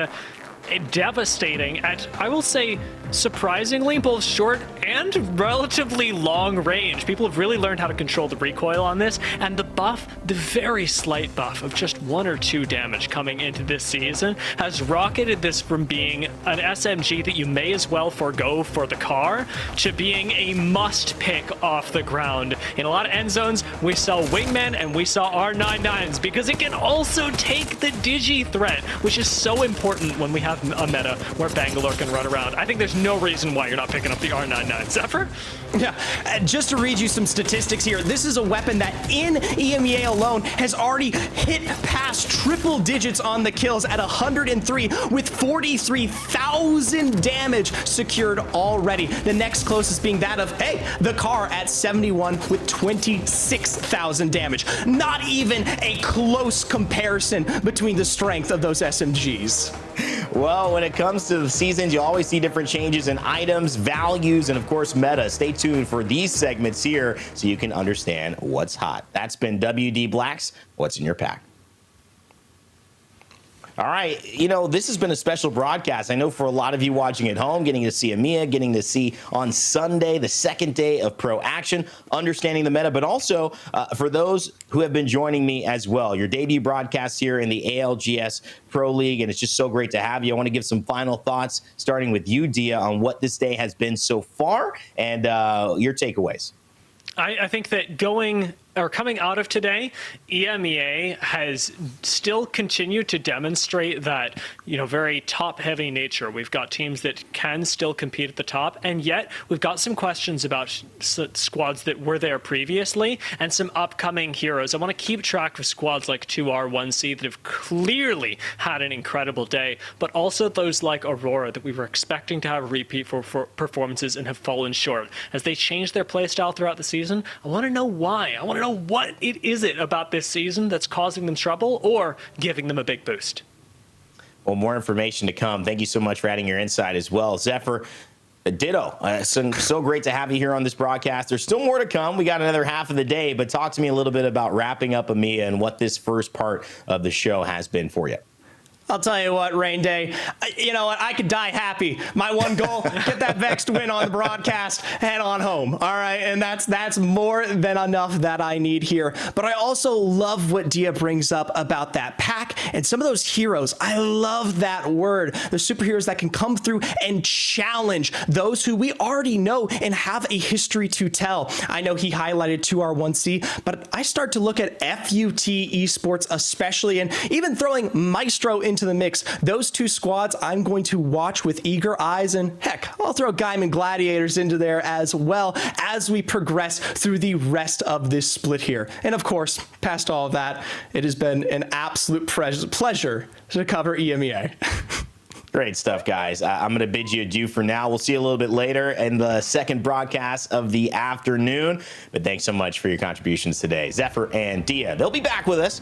Speaker 2: devastating at, I will say, surprisingly, both short and relatively long range. People have really learned how to control the recoil on this, and the buff, the very slight buff of just 1 or 2 damage coming into this season, has rocketed this from being an SMG that you may as well forgo for the car to being a must pick off the ground. In a lot of end zones, we saw Wingman and we saw R99s, because it can also take the digi threat, which is so important when we have a meta where Bangalore can run around. I think there's no reason why you're not picking up the R99. Zephyr?
Speaker 3: Yeah, just to read you some statistics here, this is a weapon that in EMEA alone has already hit past triple digits on the kills at 103 with 43,000 damage secured already. The next closest being that of, hey, the car at 71 with 26,000 damage. Not even a close comparison between the strength of those SMGs.
Speaker 1: Well, when it comes to the seasons, you always see different changes in items, values, and of course, meta. Stay tuned for these segments here so you can understand what's hot. That's been WD Blacks. What's in your pack? All right, you know, this has been a special broadcast. I know for a lot of you watching at home, getting to see EMEA, getting to see on Sunday, the second day of pro action, understanding the meta, but also for those who have been joining me as well, your debut broadcast here in the ALGS Pro League, and it's just so great to have you. I want to give some final thoughts, starting with you, Dia, on what this day has been so far and your takeaways.
Speaker 2: I think that coming out of today, EMEA has still continued to demonstrate that, you know, very top-heavy nature. We've got teams that can still compete at the top, and yet we've got some questions about squads that were there previously and some upcoming heroes. I want to keep track of squads like 2R, 1C that have clearly had an incredible day, but also those like Aurora that we were expecting to have repeat for performances and have fallen short. As they change their playstyle throughout the season, I want to know why. I want to know what it is about this season that's causing them trouble or giving them a big boost.
Speaker 1: Well, more information to come. Thank you so much for adding your insight as well. Zephyr, ditto. So great to have you here on this broadcast. There's still more to come. We got another half of the day, but talk to me a little bit about wrapping up EMEA and what this first part of the show has been for you.
Speaker 3: I'll tell you what, Rain Day, you know what? I could die happy. My one goal, get that Vexed win on the broadcast, head on home. All right, and that's more than enough that I need here. But I also love what Dia brings up about that pack and some of those heroes. I love that word. The superheroes that can come through and challenge those who we already know and have a history to tell. I know he highlighted 2R1C, but I start to look at FUT Esports especially, and even throwing Maestro into the mix. Those two squads I'm going to watch with eager eyes, and heck, I'll throw Gaiman Gladiators into there as well as we progress through the rest of this split here. And of course, past all of that, it has been an absolute pleasure to cover EMEA.
Speaker 1: Great stuff, guys. I'm going to bid you adieu for now. We'll see you a little bit later in the second broadcast of the afternoon. But thanks so much for your contributions today. Zephyr and Dia, they'll be back with us.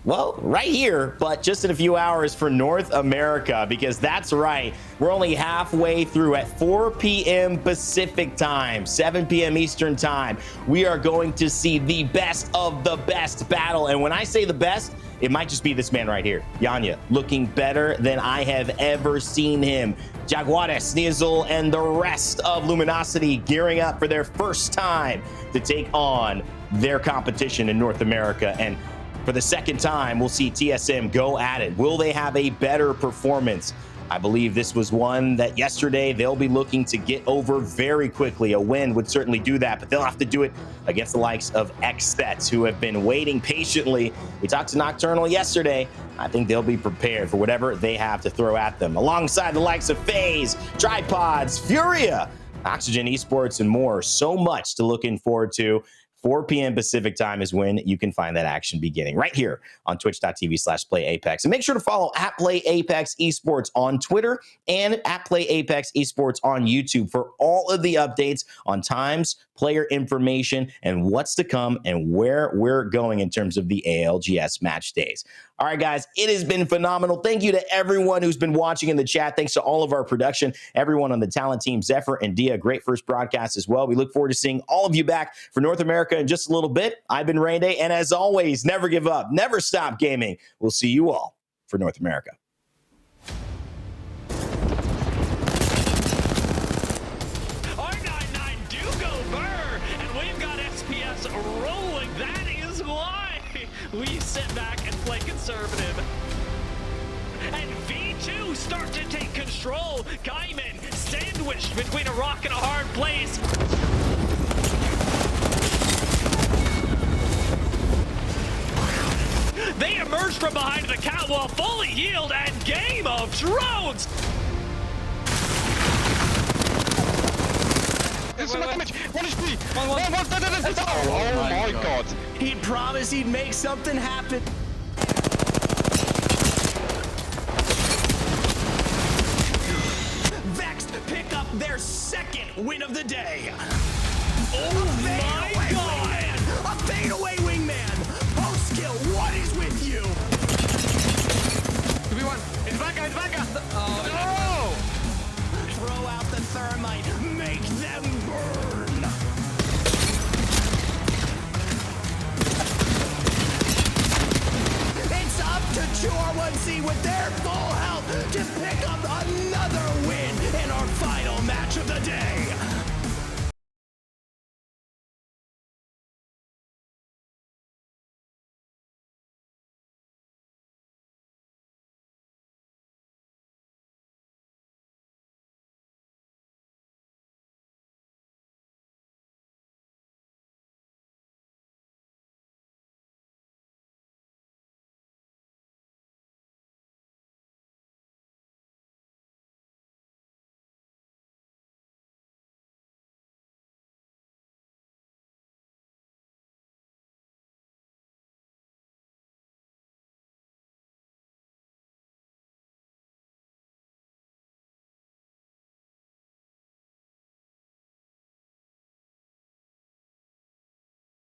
Speaker 1: Well, right here, but just in a few hours for North America, because that's right. We're only halfway through at 4 p.m. Pacific time, 7 p.m. Eastern time. We are going to see the best of the best battle. And when I say the best, it might just be this man right here, Yanya, looking better than I have ever seen him. Jaguares, Sneasel, and the rest of Luminosity gearing up for their first time to take on their competition in North America. And for the second time, we'll see TSM go at it. Will they have a better performance? I believe this was one that yesterday they'll be looking to get over very quickly. A win would certainly do that, but they'll have to do it against the likes of XSets, who have been waiting patiently. We talked to Nocturnal yesterday. I think they'll be prepared for whatever they have to throw at them, alongside the likes of FaZe, Tripods, Furia, Oxygen Esports, and more. So much to looking forward to. 4 p.m. Pacific time is when you can find that action beginning right here on twitch.tv/playapex. And make sure to follow @PlayApex Esports on Twitter and @PlayApex Esports on YouTube for all of the updates on times, player information, and what's to come and where we're going in terms of the ALGS match days. All right, guys, it has been phenomenal. Thank you to everyone who's been watching in the chat. Thanks to all of our production, everyone on the talent team, Zephyr and Dia. Great first broadcast as well. We look forward to seeing all of you back for North America in just a little bit. I've been Rain Day, and as always, never give up, never stop gaming. We'll see you all for North America.
Speaker 2: R99 do go burr, and we've got SPS rolling. That is why we sit back and play conservative. And V2 start to take control. Gaiman sandwiched between a rock and a hard place. They emerge from behind the catwall, fully healed, and Game of Drones!
Speaker 9: There's so much damage! 1 HP! Oh my god.
Speaker 3: He promised he'd make something happen. Vexed pick up their second win of the day. Oh my god! A fadeaway wingman! Post kill, what is with you?
Speaker 10: 2v1.
Speaker 1: with their full health to pick up